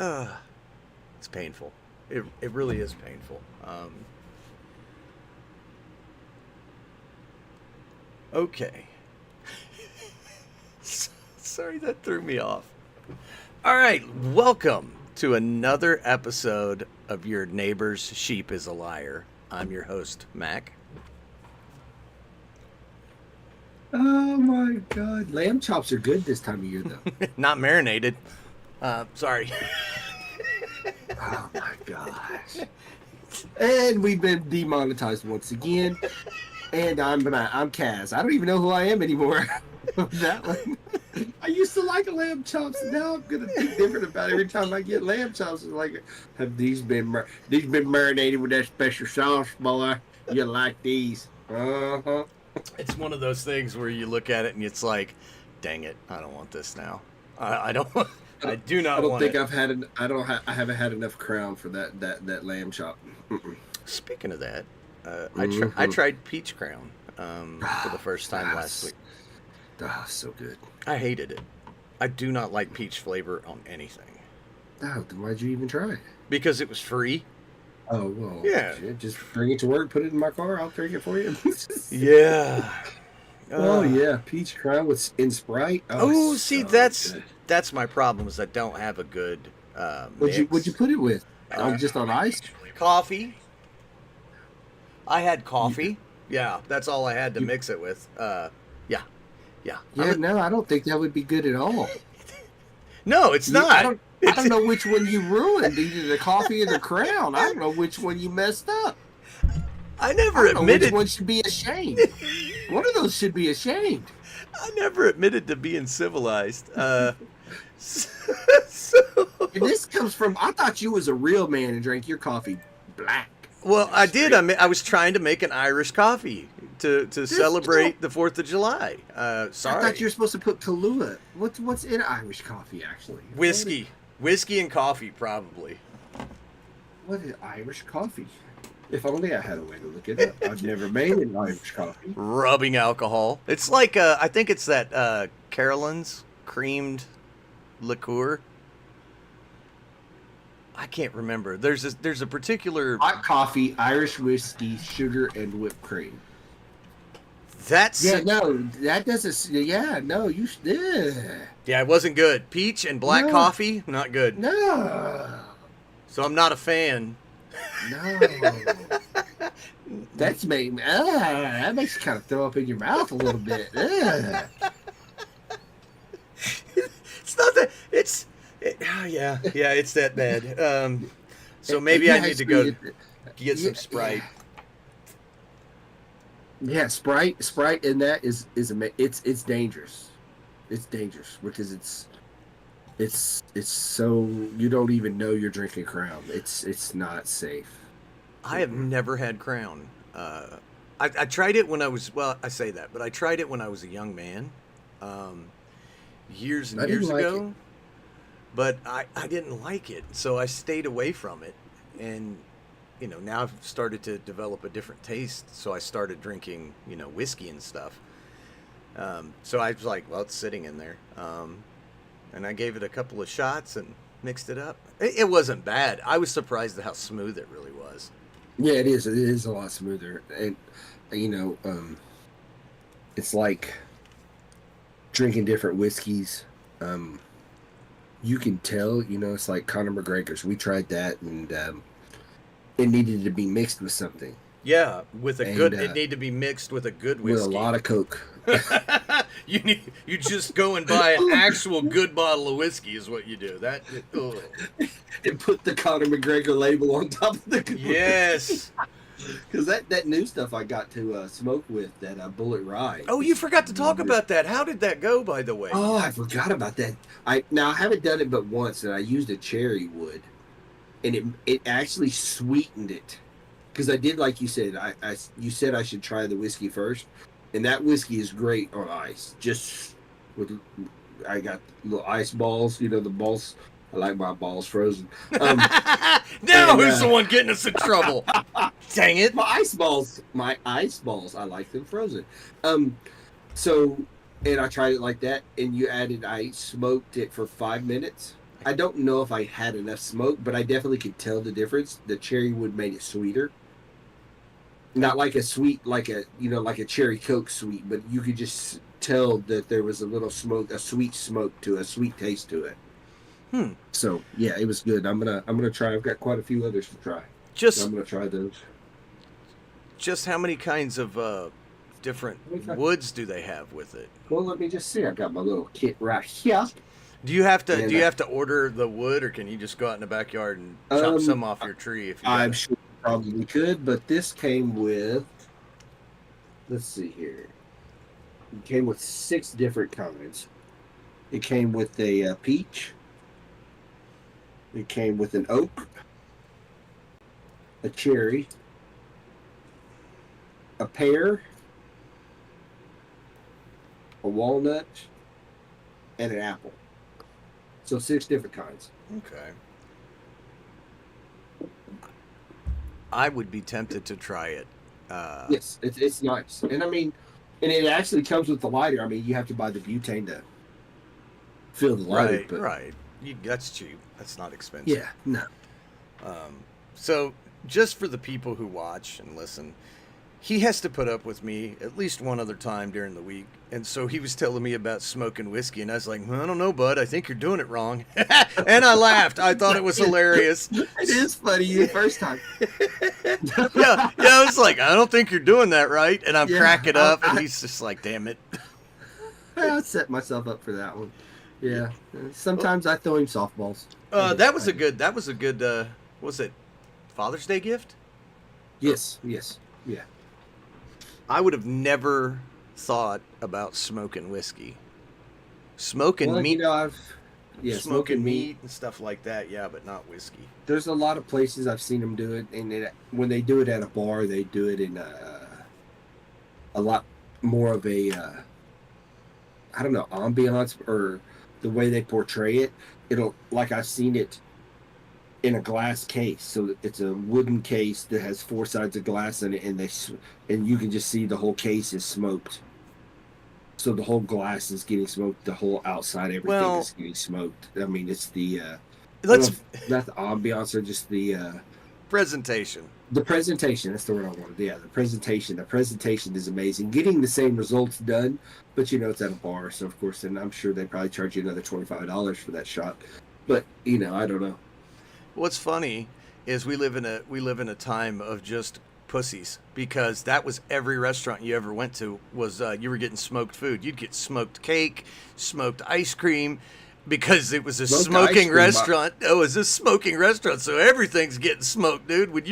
It's painful. It really is painful. Okay. Sorry, that threw me off. All right, welcome to another episode of Your Neighbor's Sheep is a Liar. I'm your host, Mac. Oh my God. Lamb chops are good this time of year, though. Not marinated. Sorry. Oh my gosh. And we've been demonetized once again. And I'm Kaz. I don't even know who I am anymore. That one. I used to like lamb chops. Now I'm gonna think different about it. Every time I get lamb chops. It's like, have these been marinated with that special sauce, boy? You like these? Uh-huh. It's one of those things where you look at it and it's like, dang it, I don't want this now. I don't. I do not. I don't want think it. I've had an. I haven't had enough crown for that lamb chop. Mm-mm. Speaking of that, I tried peach crown for the first time last week. Oh, so good. I hated it. I do not like peach flavor on anything. Oh, then why'd you even try? Because it was free. Oh, well, yeah. Shit, just bring it to work, put it in my car, I'll drink it for you. Yeah. Oh, yeah, peach crown in Sprite. Oh, see, so that's my problem is I don't have a good What'd you put it with? Just on ice? Coffee. I had coffee. Yeah, that's all I had to mix it with. Yeah. Yeah, no, I don't think that would be good at all. No, it's not. I don't know which one you ruined, either the coffee or the crown. I don't know which one you messed up. I never admitted. Which one should be ashamed? One of those should be ashamed. I never admitted to being civilized. And this comes from, I thought you was a real man and drank your coffee black. Well, I did. I was trying to make an Irish coffee to celebrate the 4th of July. Sorry. I thought you were supposed to put Kahlua. What's in Irish coffee, actually? Whiskey and coffee, probably. What is Irish coffee? If only I had a way to look it up. I've never made an Irish coffee. Rubbing alcohol. It's like, I think it's that Carolyn's creamed liqueur. I can't remember. There's a particular hot coffee, Irish whiskey, sugar, and whipped cream. That's that doesn't. Yeah, no, you. Yeah, it wasn't good. Peach and black coffee, not good. No. So I'm not a fan. No. That makes you kind of throw up in your mouth a little bit. It's not that. It's that bad. So maybe I need to go get some Sprite. Yeah, Sprite, and that is it's dangerous. It's dangerous because it's so you don't even know you're drinking Crown. It's not safe. I have never had Crown. I tried it when I was I say that, but I tried it when I was a young man, years and years ago. But I didn't like it, so I stayed away from it. And, now I've started to develop a different taste, so I started drinking, whiskey and stuff. So I was like, well, it's sitting in there. And I gave it a couple of shots and mixed it up. It wasn't bad. I was surprised at how smooth it really was. Yeah, it is. It is a lot smoother. And, it's like drinking different whiskeys. You can tell, it's like Conor McGregor's. We tried that, and it needed to be mixed with something. Yeah, it needed to be mixed with a good whiskey. With a lot of Coke. You just go and buy an actual good bottle of whiskey is what you do. And put the Conor McGregor label on top of the. Yes. Because that new stuff I got to smoke with, that Bullet Rye. Oh, you forgot to talk about that. How did that go, by the way? Oh, I forgot about that. I haven't done it but once, and I used a cherry wood, and it actually sweetened it. Because I did, like you said, you said I should try the whiskey first, and that whiskey is great on ice. Just I got little ice balls, the balls. I like my balls frozen. Who's the one getting us in trouble? Dang it! My ice balls. I like them frozen. So, and I tried it like that, and I smoked it for 5 minutes. I don't know if I had enough smoke, but I definitely could tell the difference. The cherry wood made it sweeter. Not like a sweet, like a like a cherry Coke sweet, but you could just tell that there was a little smoke, a sweet smoke to it, a sweet taste to it. Hmm. So yeah, it was good. I'm gonna try. I've got quite a few others to try. So Just I'm gonna try those. just how many kinds of different woods do they have with it? Well, let me just see. I've got my little kit right here. Do you have to And do you have to order the wood, or can you just go out in the backyard and chop um, some off your tree if you got I'm it? sure you probably could, but this came with. Let's see here. It came with 6 different kinds. It came with a peach. It came with an oak, a cherry, a pear, a walnut, and an apple. So 6 different kinds. Okay. I would be tempted to try it. Yes, it's nice, and I mean, and it actually comes with the lighter. I mean, you have to buy the butane to fill the lighter, Right, but right. That's cheap. That's not expensive. yeah, no. So, just for the people who watch and listen, he has to put up with me at least one other time during the week. And so he was telling me about smoking whiskey, and I was like, well, I don't know, bud. I think you're doing it wrong. And I laughed. I thought it was hilarious. It is funny the first time. Yeah, I was like, I don't think you're doing that right. And I'm Yeah, cracking up, and he's just like, damn it. I set myself up for that one. Yeah, sometimes I throw him softballs. That was a good, what was it, Father's Day gift? Yes, yeah. I would have never thought about smoking whiskey. Smoking meat. Smoking meat. and stuff like that, yeah, but not whiskey. There's a lot of places I've seen them do it, and when they do it at a bar, they do it in a lot more of a, I don't know, ambiance or the way they portray it. It'll, like I've seen it in a glass case, so it's a wooden case that has 4 sides of glass in it, and you can just see the whole case is smoked. So the whole glass is getting smoked, the whole outside, everything is getting smoked. I mean, it's the not the ambiance or just the presentation. The presentation, that's the word I wanted. Yeah, the presentation. The presentation is amazing. Getting the same results done, but it's at a bar, so of course, and I'm sure they probably charge you another $25 for that shot. But I don't know. What's funny is we live in a time of just pussies, because that was every restaurant you ever went to was you were getting smoked food. You'd get smoked cake, smoked ice cream, because it was a smoking restaurant. Oh, it's a smoking restaurant, so everything's getting smoked, dude. When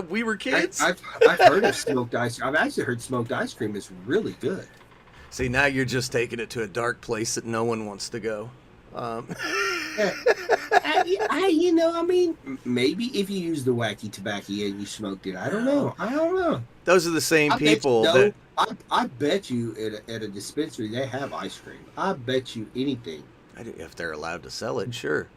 we were kids, I've heard of smoked ice cream. I've actually heard smoked ice cream is really good. See, now you're just taking it to a dark place that no one wants to go. I mean, maybe if you use the wacky tobacco and you smoked it, I don't know. Those are the same people that. I bet you at a dispensary they have ice cream. I bet you anything. If they're allowed to sell it, sure.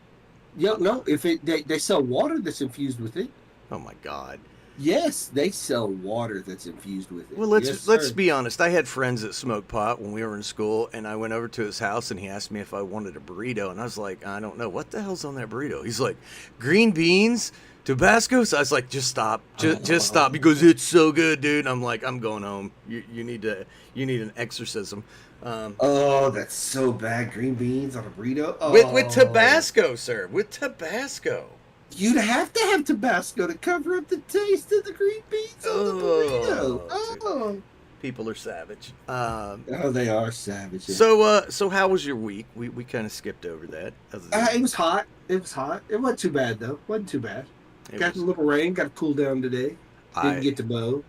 Yeah, no. If they sell water that's infused with it. Oh my God. Yes, they sell water that's infused with it. Well, let's be honest. I had friends that smoked pot when we were in school, and I went over to his house, and he asked me if I wanted a burrito, and I was like, I don't know, what the hell's on that burrito? He's like, green beans, Tabasco. So I was like, just stop, just stop. He goes, it's so good, dude. And I'm like, I'm going home. You need an exorcism. Oh, that's so bad. Green beans on a burrito. Oh. With Tabasco, sir. With Tabasco. You'd have to have Tabasco to cover up the taste of the green beans on the burrito. Oh. People are savage. They are savage. So how was your week? We kind of skipped over that. It was hot. It wasn't too bad, though. Wasn't too bad. Got a little rain. Got to cool down today. Didn't get to mow.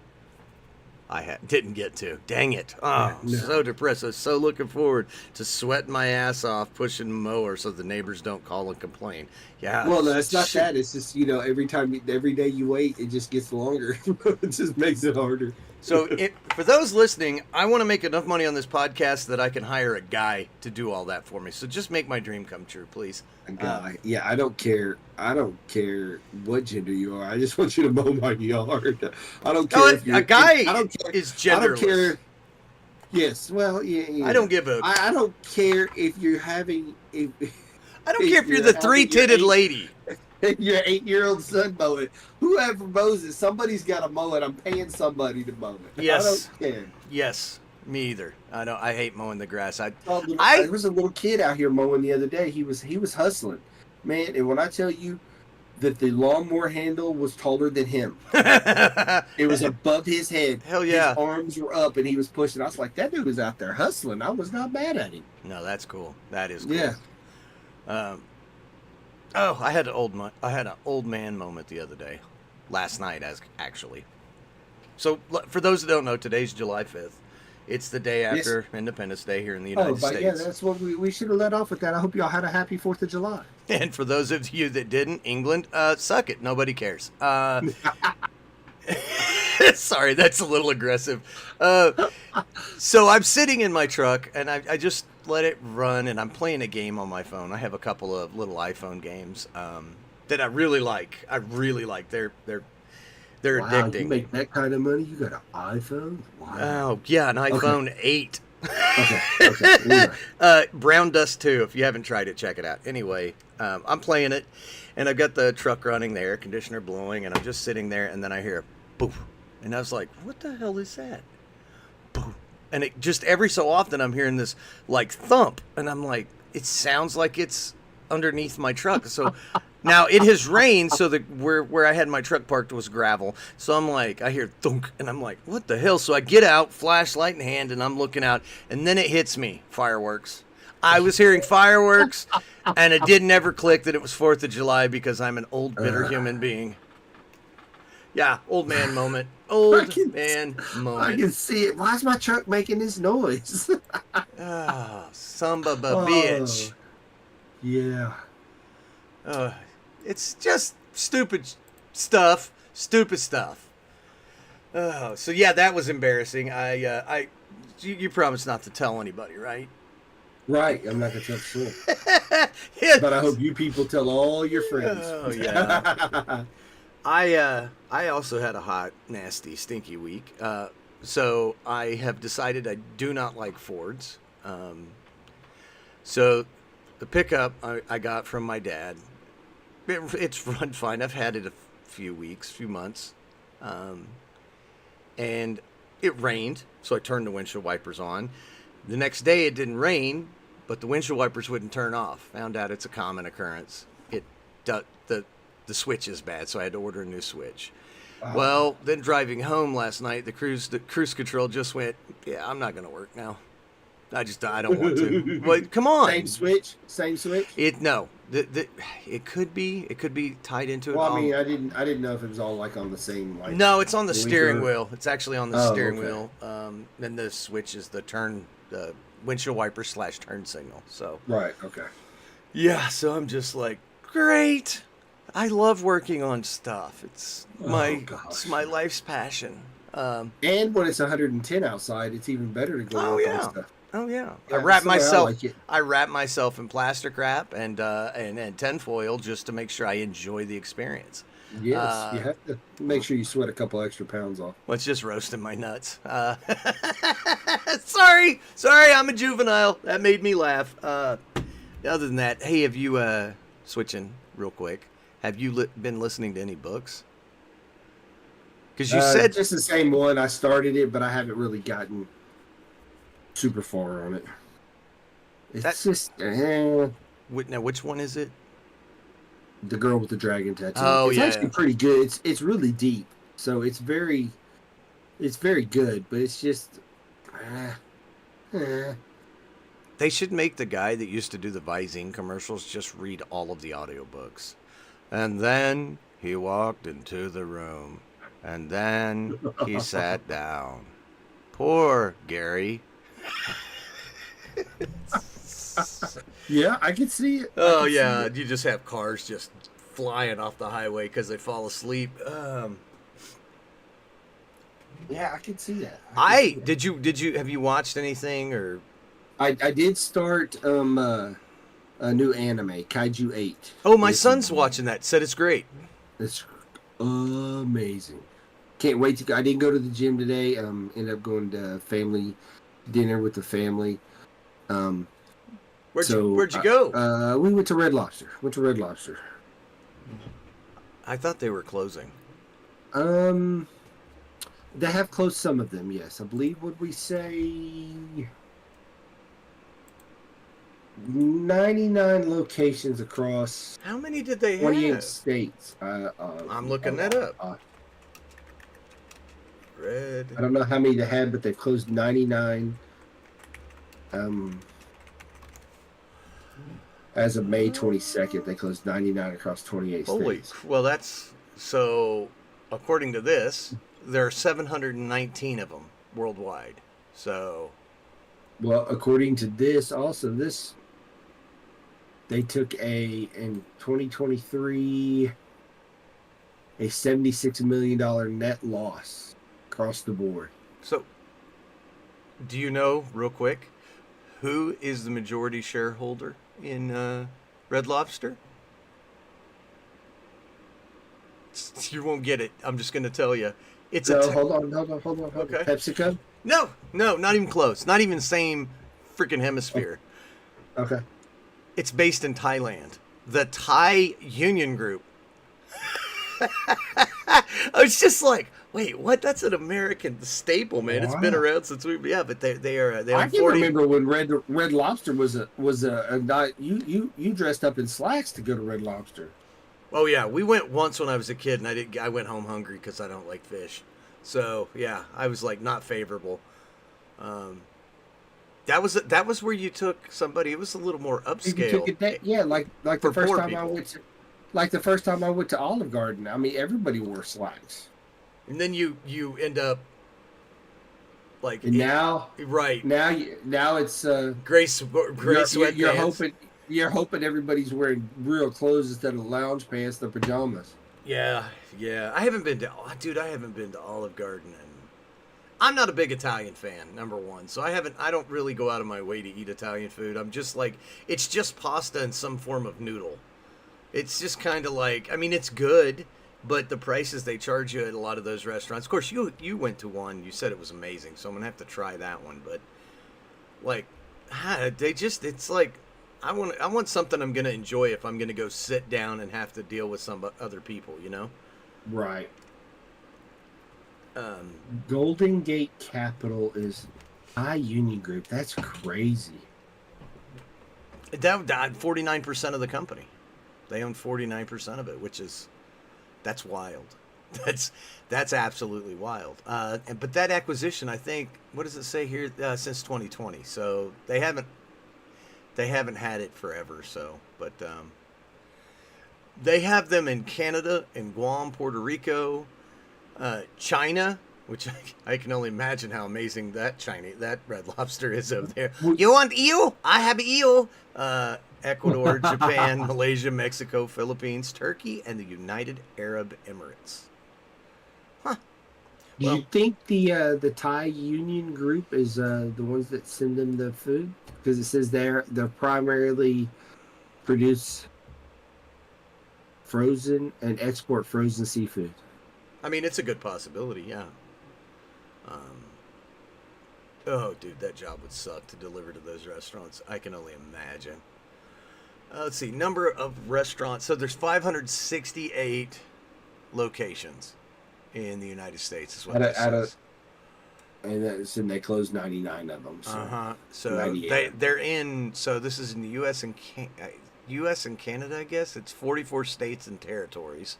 Didn't get to. Dang it. Oh, no. So depressed. I was so looking forward to sweating my ass off pushing the mower so the neighbors don't call and complain. Yeah. Well, no, it's not that. It's just, every day you wait, it just gets longer. It just makes it harder. So for those listening, I want to make enough money on this podcast that I can hire a guy to do all that for me. So just make my dream come true, please. A guy. Yeah, I don't care. I don't care what gender you are. I just want you to mow my yard. I don't care if you're a guy. I don't care. Is genderless. I don't care. Yes. Well, yeah. I don't give a. I don't care if you're having. I don't care if you're You're the having three-titted lady. your 8-year-old son mow it. Whoever mows it, somebody's got to mow it. I'm paying somebody to mow it. I Yes. don't care. Yes. Me either. I hate mowing the grass. There was a little kid out here mowing the other day. He was hustling, man. And when I tell you that the lawnmower handle was taller than him, it was above his head. Hell yeah. His arms were up, and he was pushing. I was like, that dude was out there hustling. I was not mad at him. No, that's cool. That is cool. Yeah. I had an old man moment the other day, last night actually. So for those that don't know, today's July 5th. It's the day after Independence Day here in the United States. Yeah, that's what we should have let off with that. I hope y'all had a happy 4th of July. And for those of you that didn't, England, suck it. Nobody cares. Sorry, that's a little aggressive. So I'm sitting in my truck, and I just let it run, and I'm playing a game on my phone. I have a couple of little iPhone games that I really like. They're wow, addicting. You make that kind of money? You got an iPhone? Wow. Oh, yeah, an iPhone 8. Okay. Brown Dust 2. If you haven't tried it, check it out. Anyway, I'm playing it, and I've got the truck running, the air conditioner blowing, and I'm just sitting there, and then I hear a poof. And I was like, what the hell is that? Poof. And it just every so often I'm hearing this like thump, and I'm like, it sounds like it's underneath my truck. So now it has rained, so where I had my truck parked was gravel. So I'm like, I hear thunk, and I'm like, what the hell? So I get out, flashlight in hand, and I'm looking out, and then it hits me, fireworks. I was hearing fireworks, and it didn't ever click that it was 4th of July because I'm an old, bitter human being. Yeah, old man moment. Man moment. I can see it. Why is my truck making this noise? Samba bitch. Yeah. It's just stupid stuff. Stupid stuff. So yeah, that was embarrassing. You promised not to tell anybody, right? Right. I'm not gonna tell soon. Yeah. But I hope you people tell all your friends. Oh yeah. I also had a hot, nasty, stinky week. So I have decided I do not like Fords. So the pickup I got from my dad, it's run fine. I've had it a few months. And it rained, so I turned the windshield wipers on. The next day it didn't rain, but the windshield wipers wouldn't turn off. Found out it's a common occurrence. The switch is bad, so I had to order a new switch. Well, then driving home last night, the cruise control just went, yeah, I'm not going to work now. I don't want to. But come on. Same switch. It could be tied into it. Well, I mean, I didn't know if it was all like on the same. Like, no, it's on the steering wheel. It's actually on the steering wheel. Then the switch is the windshield wiper / turn signal. So right. Okay. Yeah. So I'm just like, great. I love working on stuff. It's my life's passion. And when it's 110 outside, it's even better to go work on stuff. Oh yeah. Yeah, I wrap myself in plastic wrap and tinfoil just to make sure I enjoy the experience. Yes, you have to make sure you sweat a couple extra pounds off. Well, it's just roasting my nuts. Sorry, I'm a juvenile. That made me laugh. Other than that, hey, have you switching real quick? Have you been listening to any books? Because you said just the same one. I started it, but I haven't really gotten super far on it. It's just now, which one is it? The Girl with the Dragon Tattoo. Oh, it's actually pretty good. It's really deep, so it's very good. But it's just, They should make the guy that used to do the Visine commercials just read all of the audiobooks. And then he walked into the room, and then he sat down. Poor Gary. Yeah, I can see it. Oh yeah, you just have cars just flying off the highway because they fall asleep. Yeah, I can see that. Did you have you watched anything or? I did start a new anime, Kaiju 8. Oh, my son's watching that. Said it's great. It's amazing. Can't wait to go. I didn't go to the gym today. Ended up going to family dinner with the family. So where'd you go? we went to Red Lobster. I thought they were closing. Um, they have closed some of them. Yes, I believe. Would we say 99 locations across How many did they 28 have? states? I'm A looking that lot. up. Red. I don't know how many they had, but they've closed 99. Um, as of May 22nd, they closed 99 across 28 Holy. states. Well, that's so. According to this, there are 719 of them worldwide. So. Well, according to this, also this, they took in 2023 a $76 million net loss across the board. So, do you know, real quick, who is the majority shareholder in Red Lobster? You won't get it. I'm just going to tell you. It's No, a. hold on. Okay. PepsiCo? No, not even close. Not even same freaking hemisphere. Okay. It's based in Thailand. The Thai Union Group. I was just like, wait, what? That's an American staple, man. It's been Wow. around since but they are they I own can 40. remember when Red Lobster was a night. You dressed up in slacks to go to Red Lobster. Oh yeah, we went once when I was a kid, and I went home hungry because I don't like fish. So yeah, I was like not favorable. That was where you took somebody. It was a little more You took upscale it that, yeah, like for the first poor time I people. went to, like the first time I went to Olive Garden. I mean, everybody wore slacks. And then you end up like And now right now it's gray sweatpants. you're hoping everybody's wearing real clothes instead of lounge pants, the pajamas. Yeah. I haven't been to Olive Garden, and I'm not a big Italian fan. Number one, so I don't really go out of my way to eat Italian food. I'm just like it's just pasta and some form of noodle. It's just kind of like, I mean, it's good, but the prices they charge you at a lot of those restaurants. Of course, you went to one. You said it was amazing, so I'm gonna have to try that one. But like, it's like I want something I'm gonna enjoy if I'm gonna go sit down and have to deal with some other people, you know. Right. Um, Golden Gate Capital is Thai Union Group. That's crazy. that 49% of the company. They own 49% of it, that's wild. That's absolutely wild. But that acquisition, I think, what does it say here? Since 2020, so they haven't had it forever. So, but they have them in Canada, in Guam, Puerto Rico, China, which I can only imagine how amazing that Red Lobster is over there. You want eel? I have eel. Ecuador, Japan, Malaysia, Mexico, Philippines, Turkey, and the United Arab Emirates. Huh. Do you think the Thai Union Group is the ones that send them the food? Because it says they're primarily produce frozen and export frozen seafood. I mean, it's a good possibility, yeah. Oh, dude, that job would suck to deliver to those restaurants. I can only imagine. Let's see, number of restaurants. So there's 568 locations in the United States. Is what that says. And they closed 99 of them. So So they're in. So this is in the U.S. and Canada. I guess it's 44 states and territories,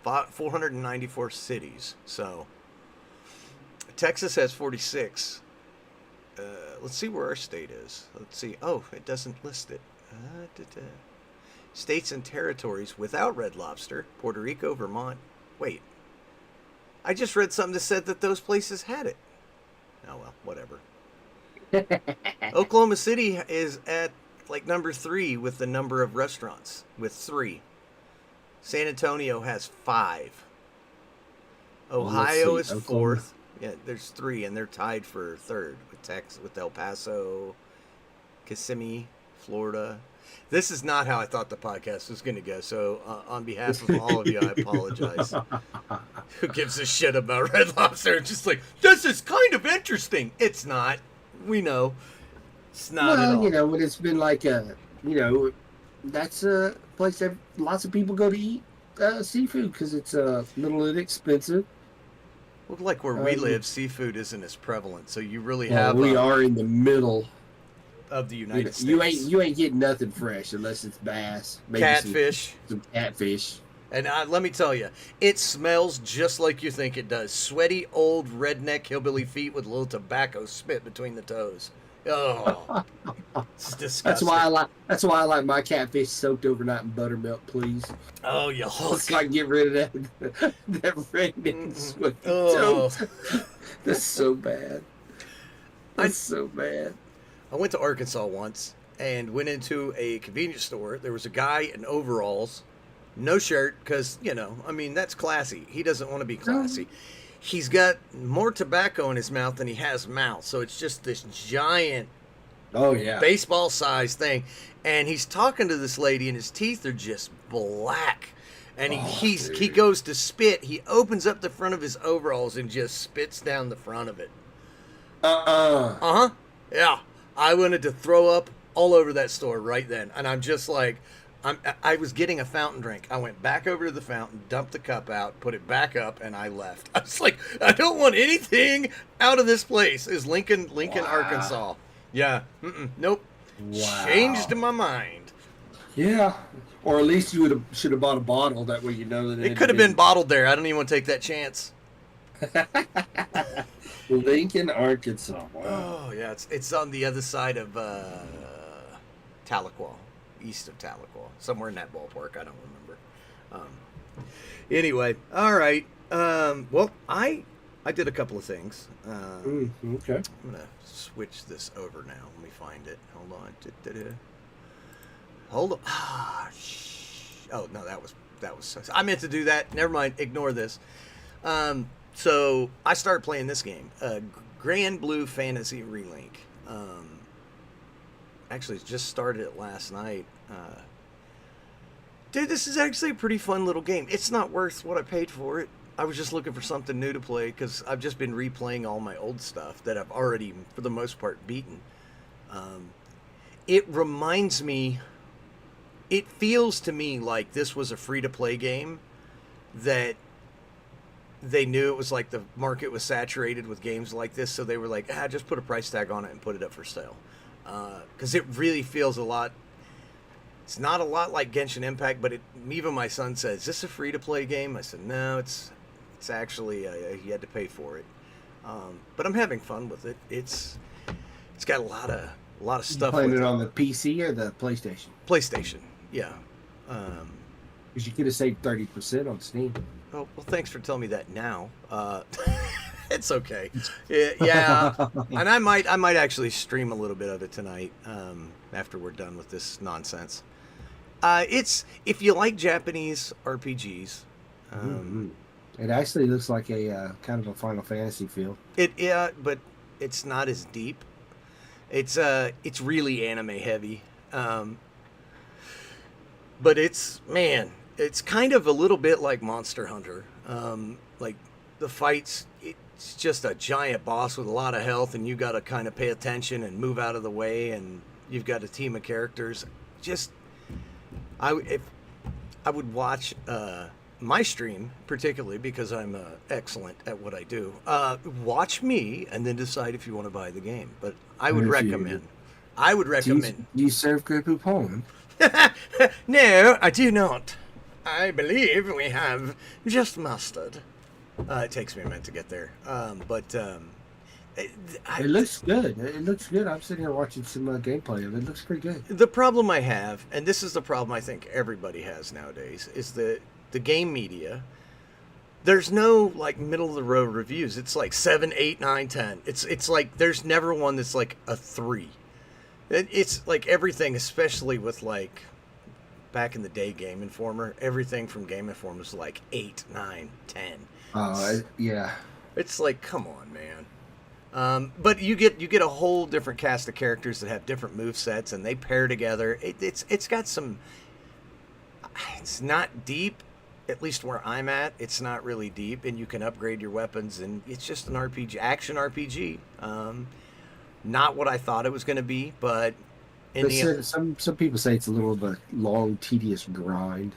494 cities. So Texas has 46. Let's see where our state is. Let's see. Oh, it doesn't list it. States and territories without Red Lobster: Puerto Rico, Vermont. Wait, I just read something that said that those places had it. Oh well, whatever. Oklahoma City is at like number 3 with the number of restaurants, with 3. San Antonio has 5. Ohio is Oklahoma. 4th. Yeah, there's 3, and they're tied for 3rd with El Paso, Kissimmee, Florida. This is not how I thought the podcast was going to go. So, on behalf of all of you, I apologize. Who gives a shit about Red Lobster? It's just like, this is kind of interesting. It's not. We know. It's not at Well, all. when it's been like you know, that's a place that lots of people go to eat seafood because it's a little inexpensive. Well, like where we Um, live, seafood isn't as prevalent, so you really well, have we are in the middle. of the United You ain't States. you ain't getting nothing fresh unless it's bass, maybe Catfish. some catfish. And let me tell you, it smells just like you think it does. Sweaty, old, redneck hillbilly feet with a little tobacco spit between the toes. Oh, it's disgusting. That's why I like my catfish soaked overnight in buttermilk, please. Oh, you So I hook. can get rid of that redneck Mm-mm. sweaty Oh, toes. That's so bad. I That's so bad. I went to Arkansas once and went into a convenience store. There was a guy in overalls, no shirt, because, I mean, that's classy. He doesn't want to be No. classy. He's got more tobacco in his mouth than he has mouth. So it's just this giant Oh yeah. baseball sized thing. And he's talking to this lady, and his teeth are just black. And Oh he dude. goes to spit. He opens up the front of his overalls and just spits down the front of it. Uh-uh. Uh huh. Yeah. I wanted to throw up all over that store right then. And I'm just like, I was getting a fountain drink. I went back over to the fountain, dumped the cup out, put it back up, and I left. I was like, I don't want anything out of this place. Is Lincoln, Wow. Arkansas? Yeah. Nope. Changed Wow. my mind. Yeah. Or at least you should have bought a bottle. That way you know that it It had could have been been bottled there. I don't even want to take that chance. Lincoln, Arkansas. Wow. Oh yeah, it's on the other side of Tahlequah, east of Tahlequah, somewhere in that ballpark. I don't remember. Anyway, all right. Well, I did a couple of things. Okay. I'm gonna switch this over now. Let me find it. Hold on. Hold on. Oh no, that was I meant to do that. Never mind. Ignore this. So I started playing this game, Grand Blue Fantasy Relink. Actually, just started it last night. Dude, this is actually a pretty fun little game. It's not worth what I paid for it. I was just looking for something new to play because I've just been replaying all my old stuff that I've already, for the most part, beaten. It reminds me, it feels to me like this was a free-to-play game that they knew it was like the market was saturated with games like this, so they were like, just put a price tag on it and put it up for sale. Because it really feels a lot. It's not a lot like Genshin Impact, but even my son said, "Is this a free to play game?" I said, "No, it's actually you had to pay for it." But I'm having fun with it. It's got a lot of You stuff playing with it it. on the PC or the PlayStation? PlayStation, yeah. Um, Because you could have saved 30% on Steam. Oh, well, thanks for telling me that now. It's okay. Yeah, and I might actually stream a little bit of it tonight after we're done with this nonsense. It's if you like Japanese RPGs, Mm-hmm. It actually looks like a kind of a Final Fantasy feel. but it's not as deep. It's really anime heavy, but it's kind of a little bit like Monster Hunter. Like the fights, it's just a giant boss with a lot of health, and you got to kind of pay attention and move out of the way, and you've got a team of characters. Just if I would watch my stream, particularly because I'm excellent at what I do. Watch me and then decide if you want to buy the game. But I would If you- recommend. I would recommend. Do you serve Grey Poupon? No, I do not. I believe we have just mustard. It takes me a minute to get there. It looks good. It looks good. I'm sitting here watching some gameplay of it. It looks pretty good. The problem I have, and this is the problem I think everybody has nowadays, is the game media. There's no like middle of the road reviews. It's like 7, 8, 9, 10. It's like there's never one that's like a 3. It's like everything, especially with like back in the day Game Informer, everything from Game Informer was like 8, 9, 10. Yeah. It's like, come on, man. But you get a whole different cast of characters that have different move sets, and they pair together. It's got some. It's not deep, at least where I'm at. It's not really deep, and you can upgrade your weapons, and it's just an RPG, action RPG. Not what I thought it was going to be, but in They the said some people say it's a little of a long, tedious grind.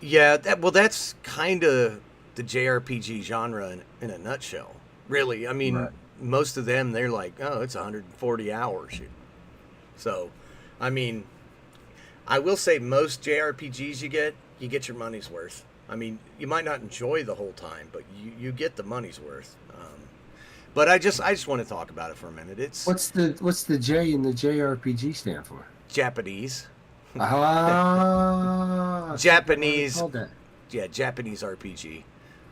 yeah, well, that's kind of the JRPG genre in a nutshell. Really, I mean, Right. most of them they're like, oh, it's 140 hours. So, I mean, I will say most JRPGs you get your money's worth. I mean, you might not enjoy the whole time, but you get the money's worth. But I just want to talk about it for a minute. It's What's the J in the JRPG stand for? Japanese, Ah, I forgot what it's Japanese, called that. yeah, Japanese RPG.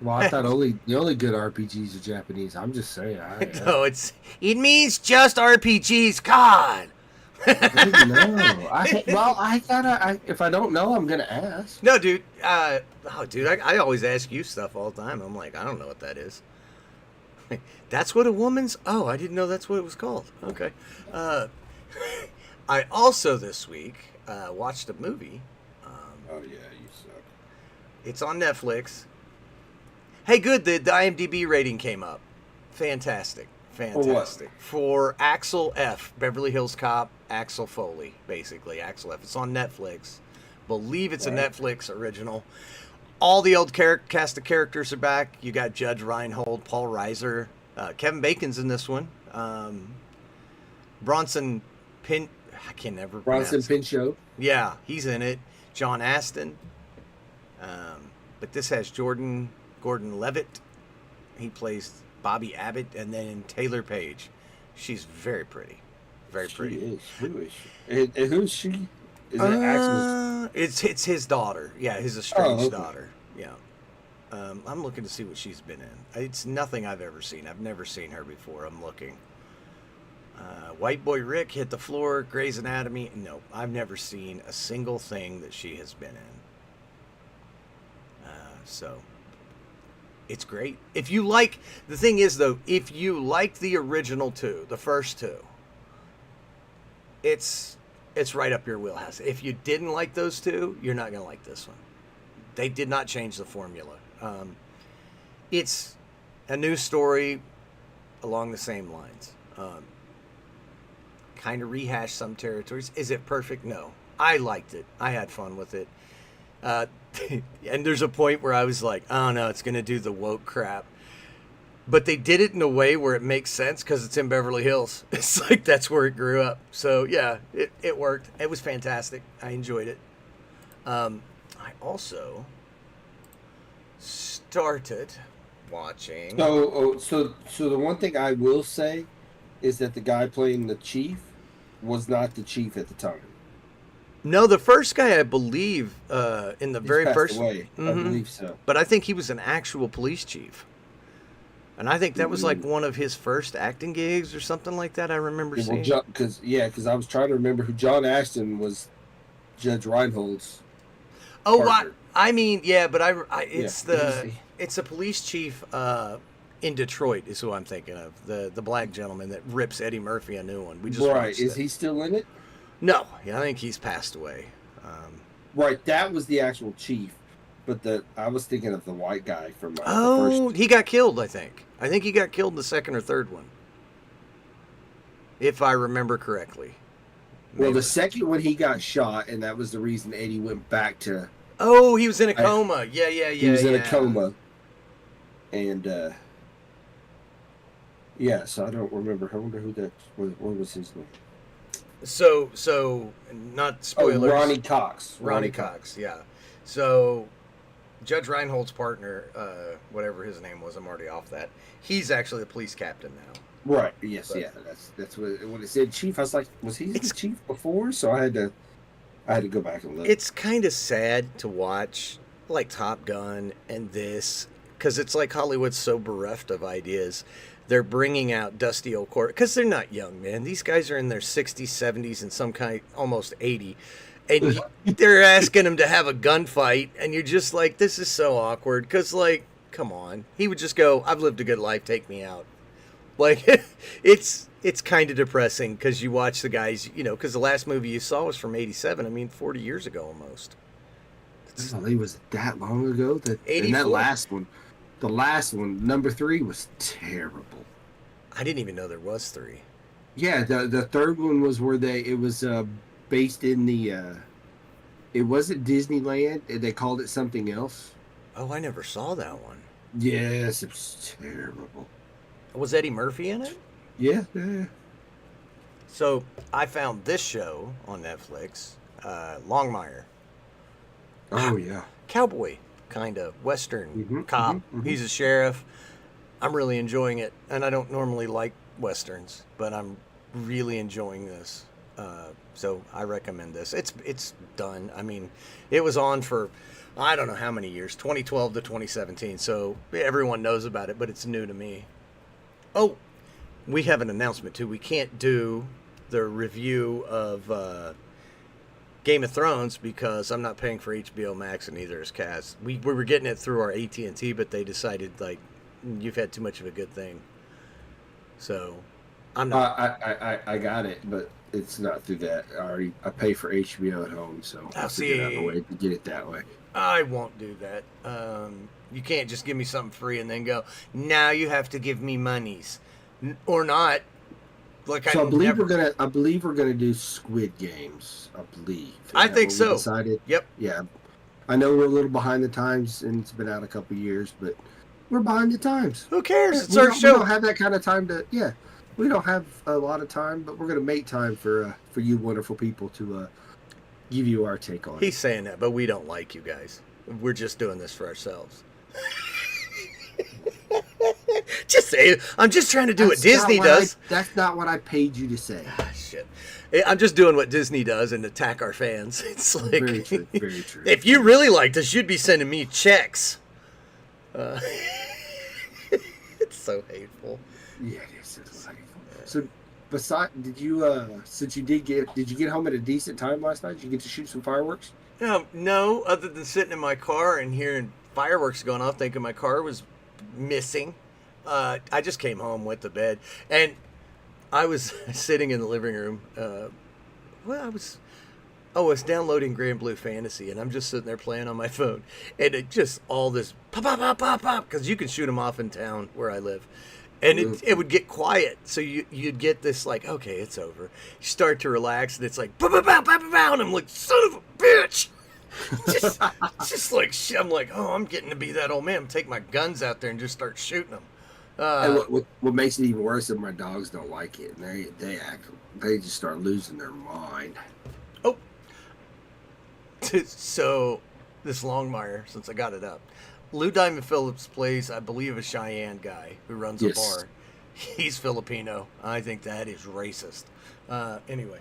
Well, I thought the only good RPGs are Japanese. I'm just saying. No, it means just RPGs. God. I didn't know. I gotta. If I don't know, I'm gonna ask. No, dude. Oh, dude, I always ask you stuff all the time. I'm like, I don't know what that is. That's what a woman's. Oh, I didn't know that's what it was called. Okay. Uh, I also this week watched a movie. Oh yeah, you suck. It's on Netflix. Hey, good. The IMDb rating came up. Fantastic. For what? Fantastic. For Axel F. Beverly Hills Cop, Axel Foley, basically. Axel F. It's on Netflix. Believe it's a Right. Netflix original. All the old cast of characters are back. You got Judge Reinhold, Paul Reiser, Kevin Bacon's in this one. Bronson Pin. I can never Bronson pronounce it. Pinchot. Yeah, he's in it. John Aston. But this has Jordan Gordon Levitt. He plays Bobby Abbott, and then Taylor Page. She's very pretty, very She pretty. is. Who is she? And who's she? Is it Axel's? It's his daughter. Yeah, his estranged okay. daughter. Yeah. I'm looking to see what she's been in. It's nothing I've ever seen. I've never seen her before. I'm looking. White Boy Rick, Hit the Floor, Grey's Anatomy. No, I've never seen a single thing that she has been in. So it's great. If you like, the thing is though, if you like the original two, the first two, it's right up your wheelhouse. If you didn't like those two, you're not gonna like this one. They did not change the formula. It's a new story along the same lines. Kind of rehash some territories. Is it perfect? No. I liked it. I had fun with it. And there's a point where I was like, oh no, it's going to do the woke crap. But they did it in a way where it makes sense because it's in Beverly Hills. It's like that's where it grew up. So yeah, it worked. It was fantastic. I enjoyed it. I also started watching. So the one thing I will say is that the guy playing the chief was not the chief at the time. No, the first guy, I believe, in the He's very passed first. away. I believe so. But I think he was an actual police chief. And I think that was like one of his first acting gigs or something like that. I remember seeing. Because I was trying to remember who John Ashton was. Judge Reinhold's. Oh, partner. I mean, yeah, but it's Yeah. it's a police chief in Detroit is who I'm thinking of. The black gentleman that rips Eddie Murphy a new one. We just Right. watched Is it. he still in it? No, yeah, I think he's passed away. Right. That was the actual chief. But I was thinking of the white guy from the Oh, first. he got killed. I think he got killed in the second or third one, if I remember correctly. Well, Maybe. the second one he got shot, and that was the reason Eddie went back to. Oh, he was in a coma. Yeah. He was in a coma, and yeah. So I don't remember. I wonder who that. What was his name? So not spoilers. Oh, Ronnie Cox. Ronnie Cox. Yeah. So Judge Reinhold's partner, whatever his name was, I'm already off that. He's actually a police captain now. Right. Yes. But- Yeah. That's what when it said chief. I was like, was he the chief before? So I had to go back and look. It's kind of sad to watch, like Top Gun and this, because it's like Hollywood's so bereft of ideas. They're bringing out dusty old court because they're not young, man. These guys are in their 60s, 70s, and some kind almost 80. And they're asking him to have a gunfight, and you're just like, this is so awkward. Because, like, come on. He would just go, I've lived a good life, take me out. Like, it's kind of depressing because you watch the guys, because the last movie you saw was from 87. I mean, 40 years ago almost. I didn't believe it was that long ago. And 84. that last one, the last one, number 3, was terrible. I didn't even know there was three. Yeah, the third one was where it was based in the it wasn't Disneyland. They called it something else. Oh, I never saw that one. Yes, it was terrible. Was Eddie Murphy in it? Yeah, yeah. So I found this show on Netflix, Longmire. Oh yeah. Cowboy kind of Western Mm-hmm, cop. mm-hmm, mm-hmm. He's a sheriff. I'm really enjoying it, and I don't normally like Westerns, but I'm really enjoying this. So I recommend this. It's done. I mean, it was on for I don't know how many years, 2012 to 2017. So everyone knows about it, but it's new to me. Oh, we have an announcement too. We can't do the review of Game of Thrones because I'm not paying for HBO Max and neither is Cass. We were getting it through our AT&T, but they decided like you've had too much of a good thing. So I'm not. I got it, but it's not through that. I pay for HBO at home, so I'll I figured out a see. way to get it that way. I won't do that. You can't just give me something free and then go. Now you have to give me monies, or not. Like So I never. I believe we're gonna do Squid Games. I believe. I Is that think what we so. decided? Yep. Yeah. I know we're a little behind the times, and it's been out a couple years, but we're behind the times. Who cares? Yeah, It's our we show. don't have that kind of time to. Yeah, we don't have a lot of time, but we're gonna make time for you wonderful people to give you our take on He's it. saying that, but we don't like you guys. We're just doing this for ourselves. Just say it. I'm just trying to do what Disney does. That's not what I paid you to say. Ah, shit. I'm just doing what Disney does and attack our fans. It's like, Very true. Very true. if you really liked us, you'd be sending me checks. It's so hateful. Yeah, it is. It's like, so, did you since you did you get home at a decent time last night? Did you get to shoot some fireworks? No, other than sitting in my car and hearing fireworks going off, thinking my car was missing. I just came home, went to bed, and I was sitting in the living room. I was downloading Grand Blue Fantasy, and I'm just sitting there playing on my phone, and it just all this pop, pop, pop, pop, pop, because you can shoot them off in town where I live, and it would get quiet, so you'd get this like, okay, it's over. You start to relax, and it's like, pow, pow, pow, pow, pow, pow, and I'm like, son of a bitch. just like I'm like, oh, I'm getting to be that old man. Take my guns out there and just start shooting them. And what makes it even worse is my dogs don't like it, and they just start losing their mind. Oh, so this Longmire, since I got it up, Lou Diamond Phillips plays, I believe, a Cheyenne guy who runs a bar. He's Filipino. I think that is racist. Anyway.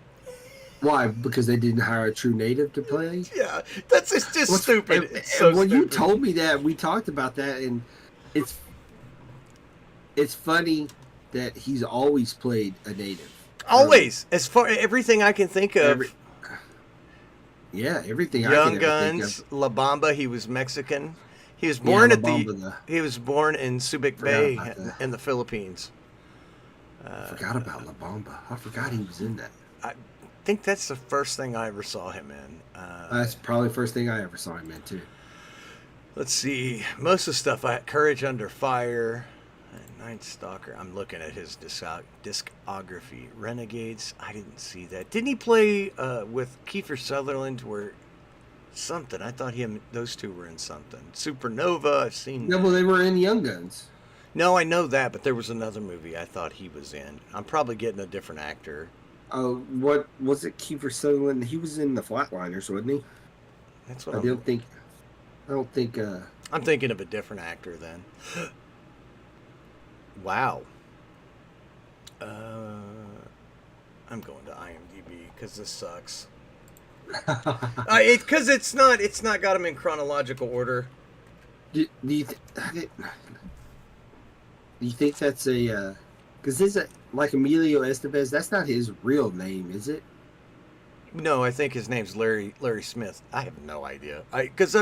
Why? Because they didn't hire a true native to play? Yeah, it's just stupid. It's so when stupid. you told me that, we talked about that, and it's funny that he's always played a native. Always, as far everything I can think of. Everything. Young Guns, La Bamba. He was Mexican. He was born He was born in Subic Bay in the Philippines. I forgot about La Bamba. I forgot he was in that. I think that's the first thing I ever saw him in. That's probably the first thing I ever saw him in too. Let's see. Most of the stuff Courage Under Fire, Night Stalker. I'm looking at his discography. Renegades. I didn't see that. Didn't he play with Kiefer Sutherland or something? I thought those two were in something. Supernova. I've seen. No, well, they were in Young Guns. No, I know that, but there was another movie I thought he was in. I'm probably getting a different actor. Oh, what was it? Kiefer Sutherland. He was in the Flatliners, wasn't he? That's what I don't think. I'm thinking of a different actor then. Wow. I'm going to IMDb because this sucks. Because it's not got them in chronological order. Do you think that's a? Because is it like Emilio Estevez? That's not his real name, is it? No, I think his name's Larry Smith. I have no idea. Because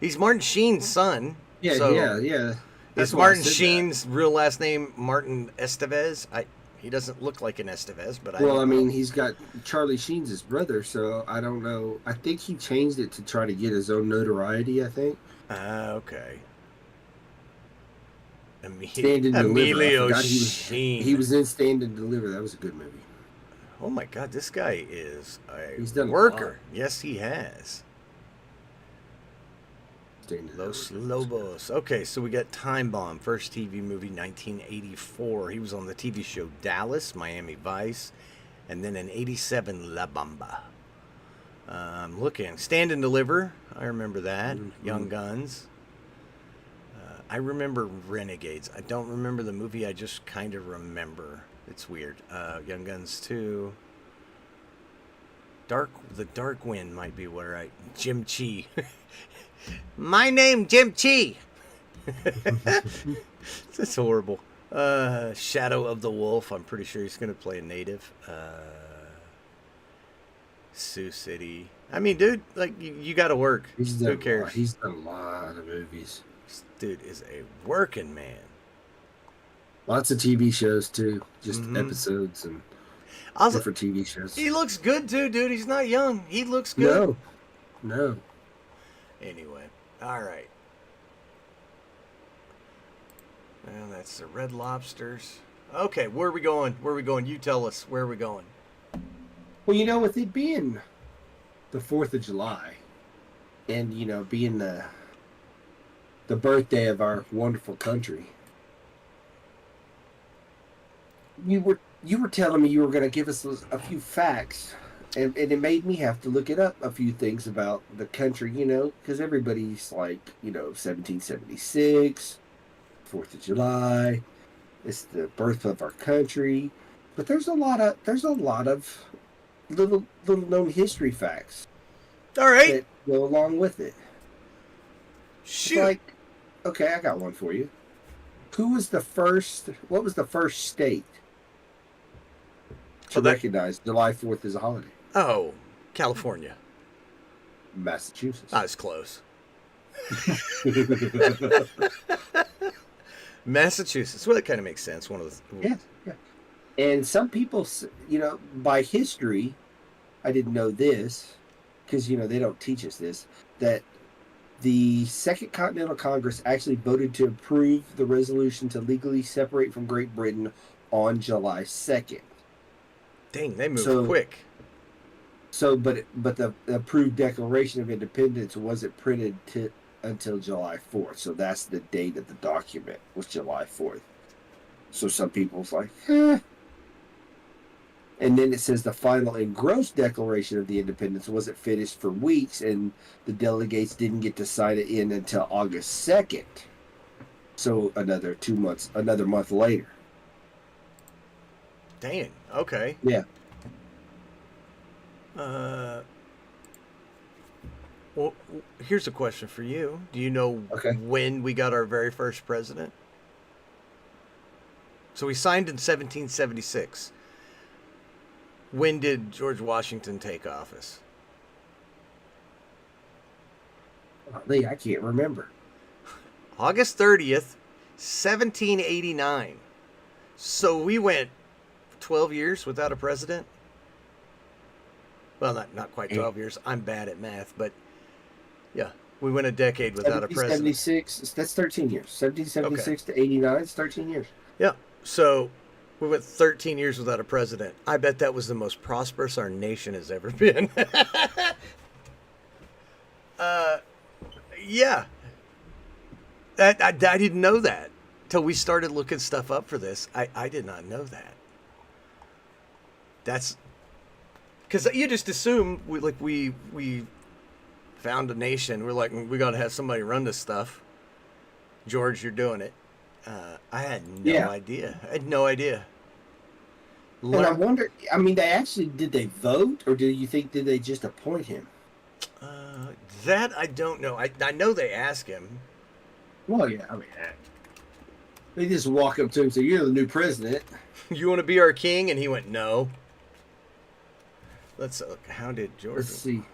he's Martin Sheen's son. Yeah, so yeah. Is Martin Sheen's real last name Martin Estevez? He doesn't look like an Estevez, but I mean, he's got Charlie Sheen's his brother, so I don't know. I think he changed it to try to get his own notoriety. I think. Okay. Stand and Deliver. I Emilio forgot he Sheen. was in Stand and Deliver. That was a good movie. Oh my God, this guy is a He's done a lot. worker. Yes, he has. Stand and Los Deliver. Lobos. Okay, so we got Time Bomb, first TV movie, 1984. He was on the TV show Dallas, Miami Vice, and then in 87, La Bamba. I'm looking. Stand and Deliver. I remember that. Mm-hmm. Young Guns. I remember Renegades. I don't remember the movie. I just kind of remember. It's weird. Young Guns 2. The Dark Wind might be where Jim Chi. My name, Jim Chi. That's horrible. Shadow of the Wolf. I'm pretty sure he's going to play a native. Sioux City. I mean, dude, like, you got to work. Who cares? He's done a lot of movies. This dude is a working man. Lots of TV shows, too. Just episodes and Also, different TV shows. he looks good, too, dude. He's not young. He looks good. No. Anyway, all right. Well, that's the Red Lobsters. Okay, where are we going? Where are we going? You tell us. Where are we going? Well, with it being the 4th of July and, being the birthday of our wonderful country, you were telling me you were going to give us a few facts, and it made me have to look it up, a few things about the country, because everybody's like, 1776, 4th of July, it's the birth of our country, but there's a lot of little known history facts. All right. That go along with it. Shoot. Like, okay, I got one for you. What was the first state to recognize July 4th as a holiday? Oh, California. Massachusetts. I was close. Massachusetts. Well, that kind of makes sense. One of the... Yeah. And some people, by history, I didn't know this, because, they don't teach us this, that the Second Continental Congress actually voted to approve the resolution to legally separate from Great Britain on July 2nd. Dang, they moved quick. So, but the approved Declaration of Independence wasn't printed until July 4th. So that's the date of the document, was July 4th. So some people's like, And then it says the final engrossed Declaration of the Independence wasn't finished for weeks, and the delegates didn't get to sign it in until August 2nd. So another month later. Dang. Okay. Yeah. Well, here's a question for you. Do you know when we got our very first president? So we signed in 1776. When did George Washington take office? I can't remember. August 30th, 1789. So we went 12 years without a president. Well, not quite 12 years. I'm bad at math, but yeah, we went a decade without a president. 76, that's 13 years. 1776 to 89 is 13 years. Yeah, so we went 13 years without a president. I bet that was the most prosperous our nation has ever been. Yeah. I didn't know that till we started looking stuff up for this. I did not know that. That's because you just assume we found a nation. We're like, we got to have somebody run this stuff. George, you're doing it. I had no idea. I had no idea. And I wonder, did they vote, or did they just appoint him? That I don't know. I know they asked him. Well, yeah, they just walk up to him and say, "You're the new president. You want to be our king?" And he went, "No." Let's look. How did George? Let's see.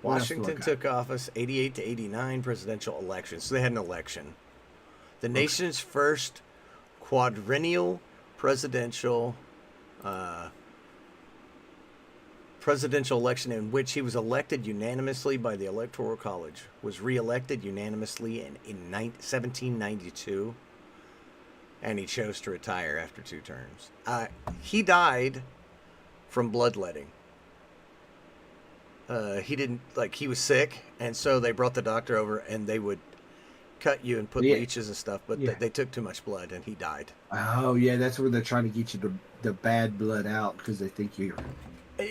Washington took office 88 to 89 presidential election. So they had an election. The nation's first quadrennial presidential election in which he was elected unanimously by the Electoral College, was re-elected unanimously in 1792. and he chose to retire after 2 terms. He died from bloodletting. He didn't like he was sick, and so they brought the doctor over, and they would cut you and put Yeah. leeches and stuff, but Yeah. they took too much blood, and he died. Oh yeah, that's where they're trying to get you the bad blood out because they think you're.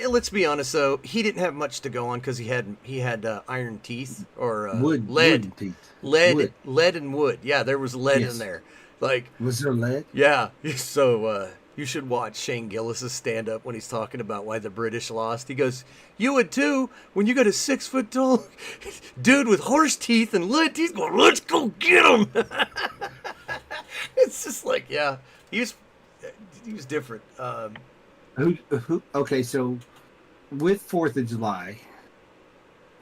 Let's be honest, though, he didn't have much to go on because he had iron teeth or Wood, lead, wooden teeth. lead, Wood. and wood. Yeah, there was lead Yes. in there. Like, Was there lead? yeah. So you should watch Shane Gillis's stand up when he's talking about why the British lost. He goes, "You would too when you got a 6 foot tall dude with horse teeth and lead teeth going, let's go get him." It's just like, yeah, he was different. Who? Okay, so with 4th of July,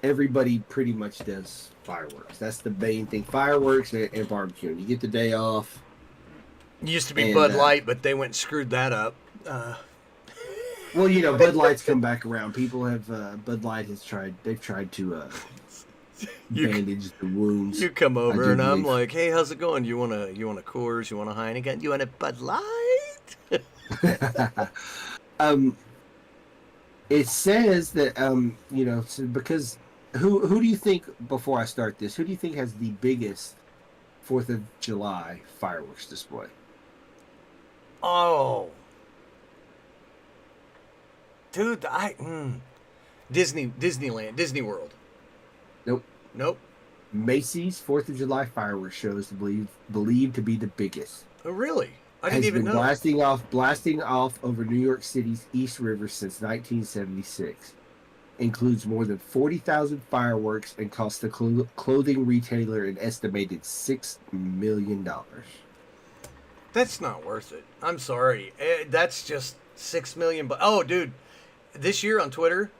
everybody pretty much does fireworks. That's the main thing: fireworks and barbecue. You get the day off. Used to be And, Bud Light, but they went and screwed that up. Well, you know, Bud Light's come back around. People have Bud Light has tried. They've tried to bandage the wounds. You come over do and I'm believe. like, "Hey, how's it going? You want a Coors? You want a Heineken? You want a Bud Light?" It says that you know, so because who do you think, before I start this, who do you think has the biggest 4th of July fireworks display? Oh, dude, Disneyland, Disney World. Nope. Nope. Macy's 4th of July fireworks shows believed to be the biggest. Oh, really? I Has didn't even been know. blasting off over New York City's East River since 1976. Includes more than 40,000 fireworks and cost the clothing retailer an estimated $6 million. That's not worth it. I'm sorry. That's just 6 million. Oh, dude, this year on Twitter,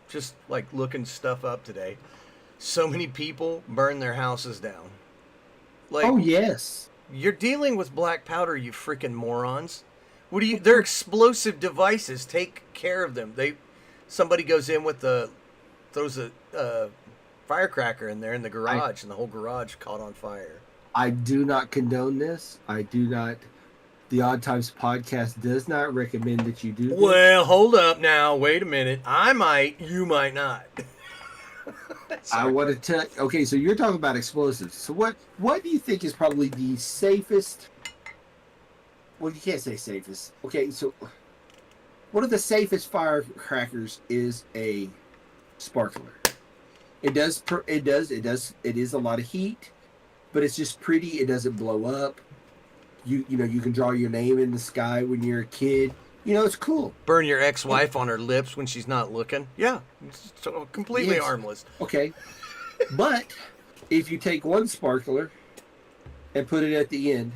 just like looking stuff up today, so many people burn their houses down. Like, Oh yes. you're dealing with black powder, you freaking morons. What do you? They're explosive devices. Take care of them. Somebody goes in with throws a firecracker in there in the garage, and the whole garage caught on fire. I do not condone this. I do not. The Odd Times podcast does not recommend that you do this. Well, hold up now. Wait a minute. I might. You might not. I want to tell. Okay, so you're talking about explosives. So what do you think is probably the safest? Well, you can't say safest. Okay, so one of the safest firecrackers is a sparkler. It is a lot of heat, but it's just pretty. It doesn't blow up. You know you can draw your name in the sky when you're a kid. You know, it's cool. Burn your ex-wife on her lips when she's not looking. Yeah, it's completely Yes. harmless. Okay. But if you take one sparkler and put it at the end,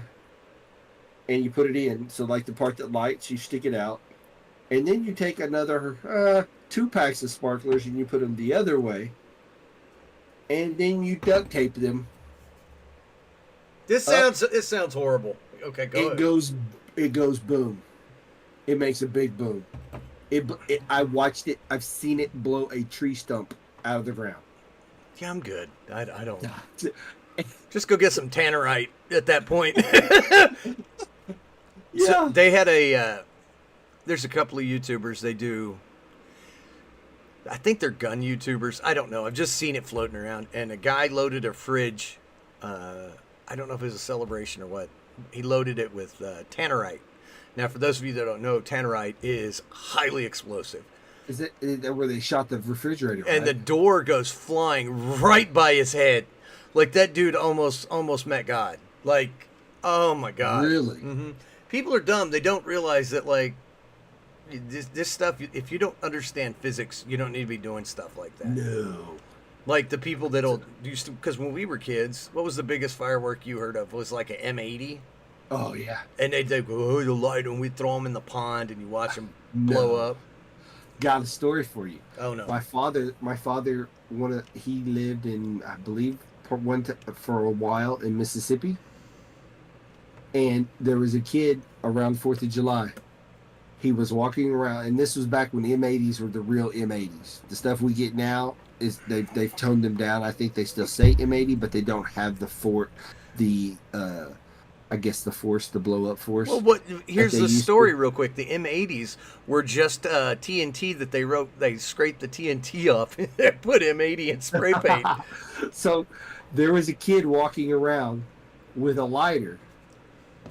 and you put it in, so like the part that lights, you stick it out, and then you take another 2 packs of sparklers and you put them the other way, and then you duct tape them. This sounds horrible. Okay, go ahead. It goes boom. It makes a big boom. I watched it. I've seen it blow a tree stump out of the ground. Yeah, I'm good. I don't. Just go get some tannerite at that point. Yeah. So they had there's a couple of YouTubers. They do. I think they're gun YouTubers. I don't know. I've just seen it floating around. And a guy loaded a fridge. I don't know if it was a celebration or what. He loaded it with tannerite. Now, for those of you that don't know, tannerite is highly explosive. Is it where they shot the refrigerator? And right? the door goes flying right by his head. Like, that dude almost met God. Like, oh my God. Really? Mm-hmm. People are dumb. They don't realize that, like, this stuff, if you don't understand physics, you don't need to be doing stuff like that. No. Like the people that'll used to, because when we were kids, what was the biggest firework you heard of? It was like an M80. Oh yeah. And they'd go, oh, you light them. We'd throw them in the pond and you watch them blow up. Got a story for you. Oh no. My father, he lived in, I believe, for a while in Mississippi. And there was a kid around 4th of July. He was walking around, and this was back when M80s were the real M80s. The stuff we get now is they've toned them down. I think they still say M80, but they don't have the I guess the force, the blow up Well, force what? that Here's they the used story, to. real quick. The M80s were just TNT that they wrote. They scraped the TNT off and put M80 in spray paint. So there was a kid walking around with a lighter,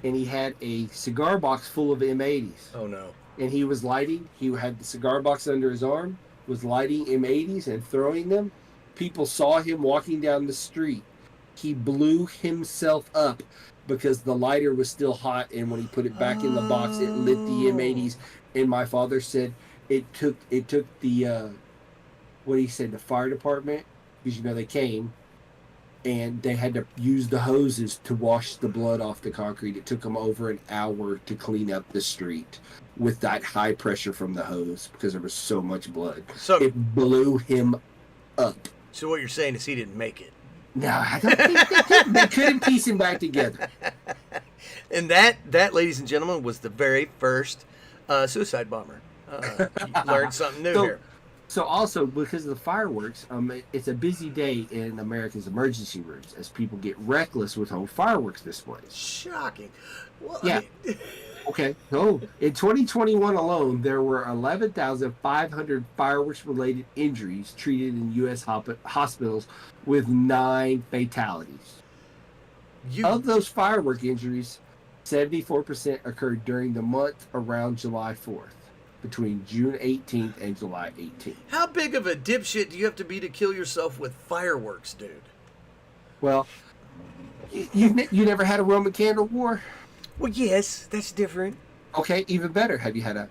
and he had a cigar box full of M80s, Oh no! and he was lighting. He had the cigar box under his arm, was lighting M80s and throwing them. People saw him walking down the street. He blew himself up because the lighter was still hot, and when he put it back in the box, it lit the Oh, M80s. And my father said it took the what he said, the fire department, because they came and they had to use the hoses to wash the blood off the concrete. It took them over an hour to clean up the street with that high pressure from the hose because there was so much blood. so It blew him up. so what you're saying is he didn't make it, No, I don't think they could. They couldn't piece him back together. and that, ladies and gentlemen, was the very first suicide bomber. You learned something new So, here. so also because of the fireworks, it's a busy day in America's emergency rooms as people get reckless with home fireworks displays. Shocking. Well, Yeah. I mean, Okay. So in 2021 alone, there were 11,500 fireworks-related injuries treated in U.S. hospitals, with 9 fatalities. you. Of those firework injuries, 74% occurred during the month around July 4th, between June 18th and July 18th. How big of a dipshit do you have to be to kill yourself with fireworks, dude? Well, you never had a Roman candle war? Well, yes, that's different. Okay, even better. Have you had a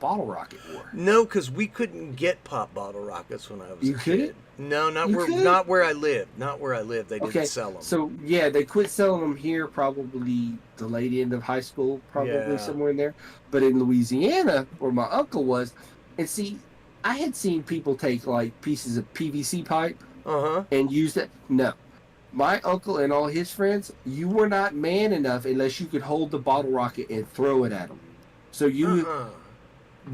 bottle rocket war? No, because we couldn't get pop bottle rockets when I was You a couldn't? kid. No, not You where couldn't? not where I lived. Not where I lived. They Okay, didn't sell them. so yeah, they quit selling them here probably the late end of high school, probably Yeah. somewhere in there. But in Louisiana, where my uncle was, and see, I had seen people take like pieces of PVC pipe Uh-huh. and use that. No, my uncle and all his friends, you were not man enough unless you could hold the bottle rocket and throw it at them. So you, Uh-uh.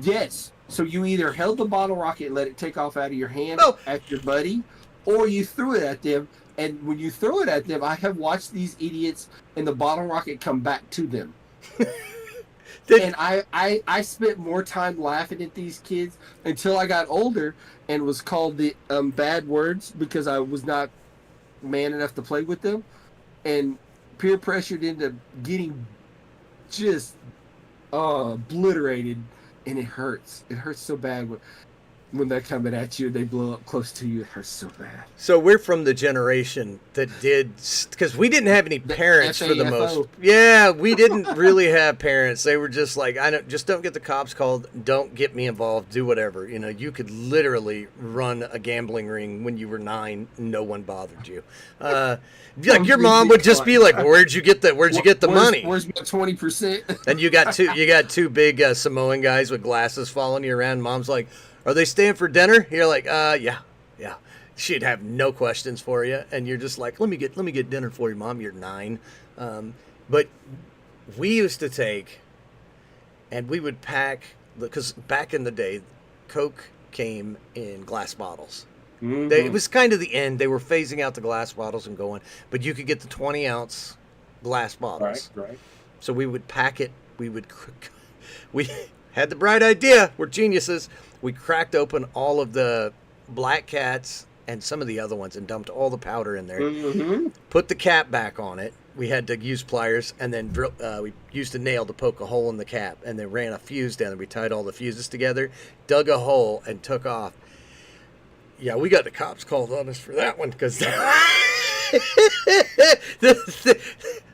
yes, so you either held the bottle rocket and let it take off out of your hand Oh. at your buddy, or you threw it at them. And when you throw it at them, I have watched these idiots and the bottle rocket come back to them. And I spent more time laughing at these kids until I got older and was called the bad words because I was not man enough to play with them, and peer pressured into getting just obliterated. And it hurts. It hurts so bad when they're coming at you and they blow up close to you. It hurts so bad. So we're from the generation that did, because we didn't have any The parents for the FAFO. most. Yeah, we didn't really have parents. They were just like, just don't get the cops called. Don't get me involved. Do whatever. You could literally run a gambling ring when you were 9. No one bothered you. Like your mom would just be like, "Where'd you get the money?" Where's my 20%? And you got two big Samoan guys with glasses following you around. Mom's like, "Are they staying for dinner?" You're like, yeah. She'd have no questions for you, and you're just like, let me get dinner for you, Mom. You're 9." But we used to take, and we would pack, because back in the day, Coke came in glass bottles. It was kind of the end. They were phasing out the glass bottles and going, but you could get the 20-ounce glass bottles. Right. So we would pack it. We had the bright idea. We're geniuses. We cracked open all of the Black Cats and some of the other ones and dumped all the powder in there. Mm-hmm. Put the cap back on it. We had to use pliers, and then we used a nail to poke a hole in the cap, and then ran a fuse down there. We tied all the fuses together, dug a hole, and took off. Yeah, we got the cops called on us for that one because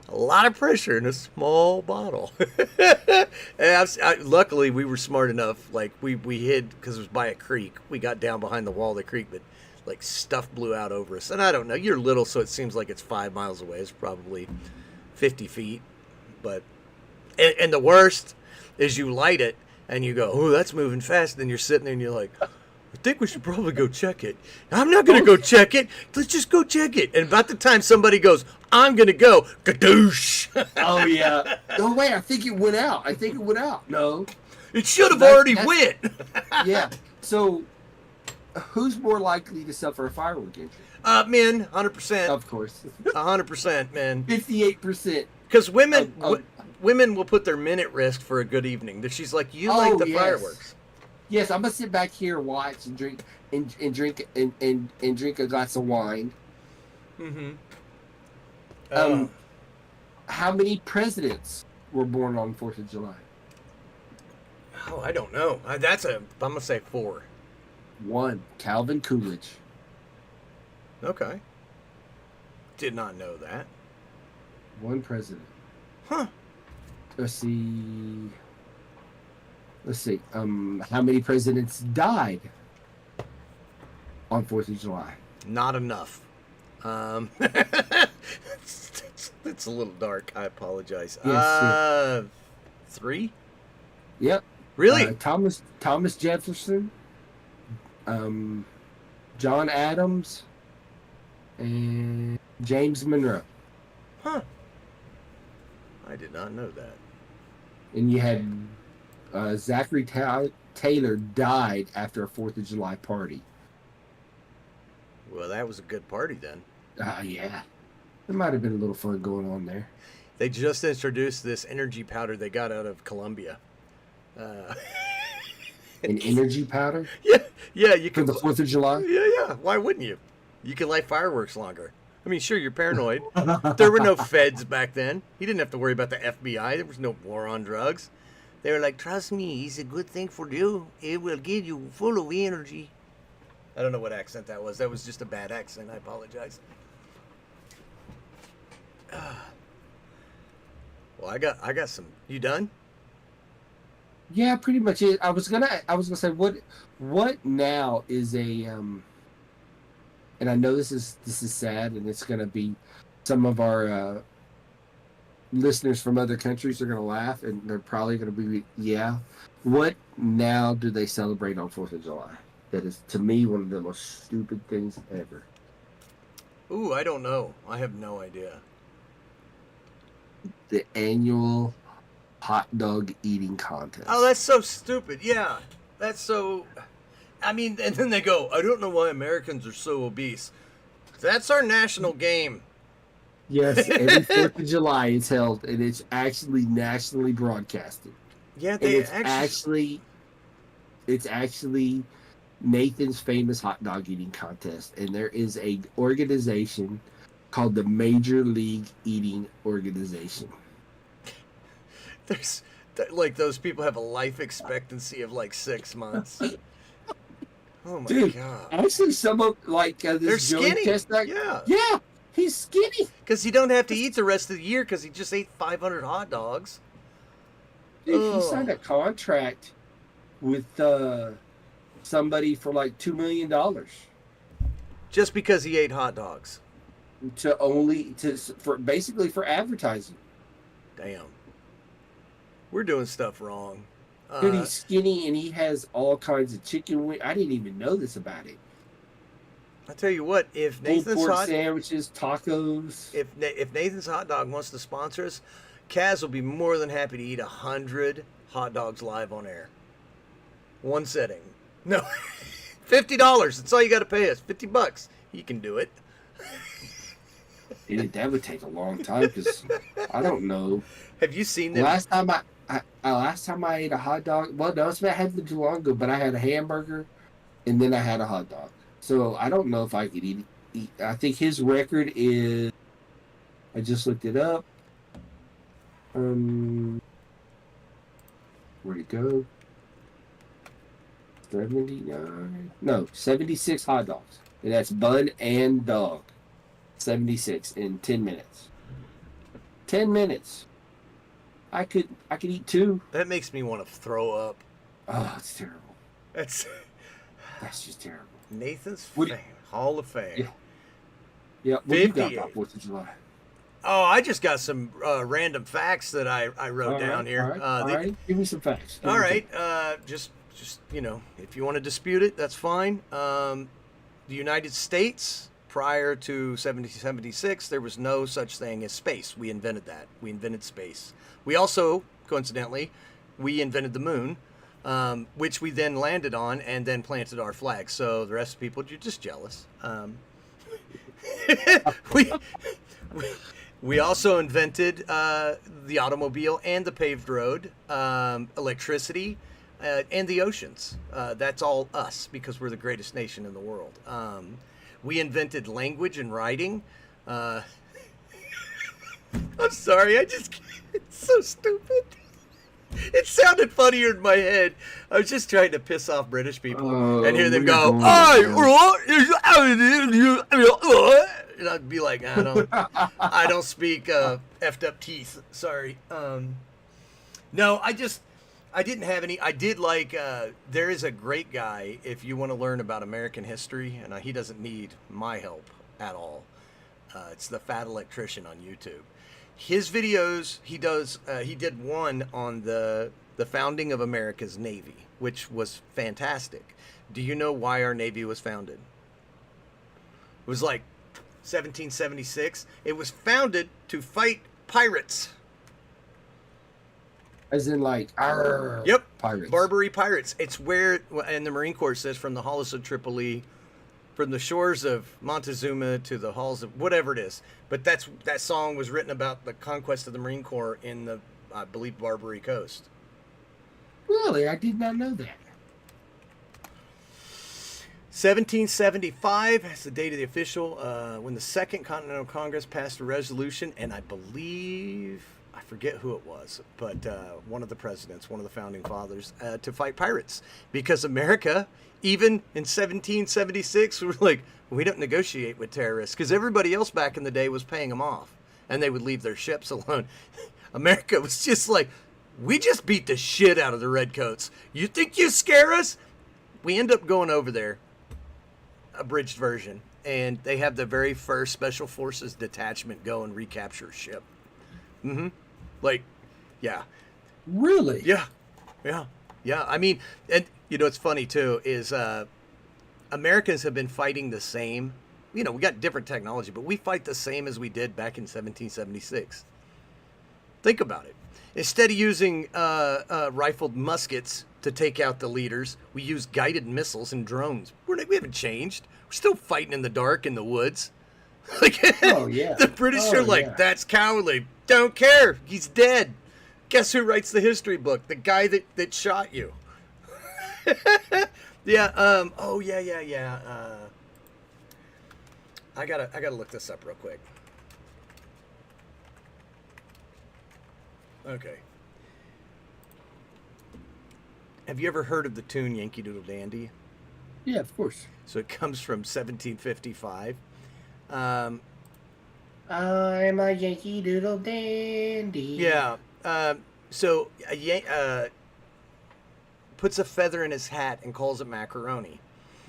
a lot of pressure in a small bottle. And luckily, we were smart enough. Like we hid because it was by a creek. We got down behind the wall of the creek, but like stuff blew out over us. And I don't know. You're little, so it seems like it's 5 miles away. It's probably 50 feet. But and the worst is you light it and you go, "Oh, that's moving fast." Then you're sitting there and you're like, "I think we should probably go check it." "I'm not going to go check it. Let's just go check it." And about the time somebody goes, "I'm going to go," kadoosh. Oh, yeah. No, wait, I think it went out. No. It should have That's- already that's- went. Yeah. So, who's more likely to suffer a firework injury? Men, 100%. Of course. 100%, man. 58% Because Um, women will put their men at risk for a good evening. That she's like, you like oh the yes, fireworks. yes. I'm gonna sit back here, watch, and drink, and drink, and drink a glass of wine. Mm-hmm. Oh, Um, how many presidents were born on 4th of July? oh, I don't know. I'm gonna say 4. One, Calvin Coolidge. Okay. Did not know that. One president. Huh. Let's see. Let's see. How many presidents died on 4th of July? Not enough. It's a little dark. I apologize. Yes, yes. 3? Yep. Really? Thomas Jefferson, um, John Adams, and James Monroe. Huh. I did not know that. And you had Zachary Taylor died after a 4th of July party. Well, that was a good party then. Yeah. There might have been a little fun going on there. They just introduced this energy powder they got out of Colombia. Uh, An energy powder yeah, yeah, you for can. the 4th of July? Yeah, yeah. Why wouldn't you? You can light fireworks longer. I mean, sure, you're paranoid. There were no feds back then. You didn't have to worry about the FBI. There was no war on drugs. They were like, trust me, it's a good thing for you. It will give you full of energy. I don't know what accent that was. That was just a bad accent. I apologize. Well, I got some. You done? Yeah, pretty much it. I was gonna say what now is and I know this is sad, and it's gonna be some of our listeners from other countries are gonna laugh, and they're probably gonna be, yeah. What now do they celebrate on 4th of July? That is, to me, one of the most stupid things ever. Ooh, I don't know. I have no idea. The annual hot dog eating contest. Oh, that's so stupid. Yeah, that's so. I mean, and then they go, I don't know why Americans are so obese. That's our national game. Yes, every 4th of July is held, and it's actually nationally broadcasted. Yeah, And they it's actually Nathan's famous hot dog eating contest, and there is a organization called the Major League Eating Organization. There's like those people have a life expectancy of like 6 months. Oh my Dude, god! actually, some of They're this Joey skinny. Chestnut, yeah, he's skinny. Because he don't have to eat the rest of the year because he just ate 500 hot dogs. Dude, he Oh. signed a contract with somebody for like $2 million Just because he ate hot dogs. for basically for advertising. Damn. We're doing stuff wrong. Dude, he's skinny and he has all kinds of chicken wing. I didn't even know this about it. I tell you what, if Pulled Nathan's pork hot, sandwiches, tacos. if Nathan's Hot Dog wants to sponsor us, Kaz will be more than happy to eat 100 hot dogs live on air. One setting. No, $50. That's all you got to pay us. $50. He can do it. That would take a long time because I don't know. Have you seen them? Last time I ate a hot dog. Well, no, it's not happened too long ago. But I had a hamburger, and then I had a hot dog. So I don't know if I could eat. I think his record is. I just looked it up. Where'd it go? 79. No, 76 hot dogs, and that's bun and dog. 76 in 10 minutes. 10 minutes. I could eat 2. That makes me want to throw up. Oh, it's terrible. That's That's just terrible. Nathan's What- fame, Hall of Fame. Yeah. Yeah, what do you got 58. about 4th of July? Oh, I just got some random facts that I wrote down here. All right. Give me some facts. All right. Just if you want to dispute it, that's fine. The United States, prior to 1776, there was no such thing as space. We invented that. We invented space. We also, coincidentally, we invented the moon, which we then landed on and then planted our flag. So the rest of the people, you're just jealous. We, We also invented the automobile and the paved road, electricity, and the oceans. That's all us because we're the greatest nation in the world. We invented language and writing. Uh, I'm sorry, it's so stupid. It sounded funnier in my head. I was just trying to piss off British people and hear them we're go, going and I'd be like, I don't speak effed up teeth. Sorry. No, I didn't have any. I did like, there is a great guy if you want to learn about American history, and he doesn't need my help at all. It's the Fat Electrician on YouTube. His videos, he did one on the founding of America's Navy, which was fantastic. Do you know why our Navy was founded? It was like 1776. It was founded to fight pirates. As in, like, arr, Yep. pirates. Barbary pirates. It's where, and the Marine Corps says, from the halls of Tripoli, from the shores of Montezuma to the halls of whatever it is. But that song was written about the conquest of the Marine Corps in the, I believe, Barbary Coast. Really? I did not know that. 1775 is the date of the official, when the Second Continental Congress passed a resolution, and I believe, I forget who it was, but one of the presidents, one of the founding fathers, to fight pirates. Because America, even in 1776, we were like, we don't negotiate with terrorists, because everybody else back in the day was paying them off, and they would leave their ships alone. America was just like, we just beat the shit out of the redcoats. You think you scare us? We end up going over there, abridged version, and they have the very first Special Forces detachment go and recapture a ship. Mm-hmm. Like, yeah. Really? Yeah. I mean, and you know, it's funny too, is Americans have been fighting the same. You know, we got different technology, but we fight the same as we did back in 1776. Think about it. Instead of using rifled muskets to take out the leaders, we use guided missiles and drones. We haven't changed. We're still fighting in the dark in the woods. Like, Oh, yeah. the British are like, yeah. that's cowardly. Don't care. He's dead. Guess who writes the history book? The guy that shot you. Yeah. Oh, yeah. I gotta look this up real quick. Okay. Have you ever heard of the tune Yankee Doodle Dandy? Yeah, of course. So it comes from 1755. I'm a Yankee Doodle Dandy. Yeah. So puts a feather in his hat and calls it macaroni.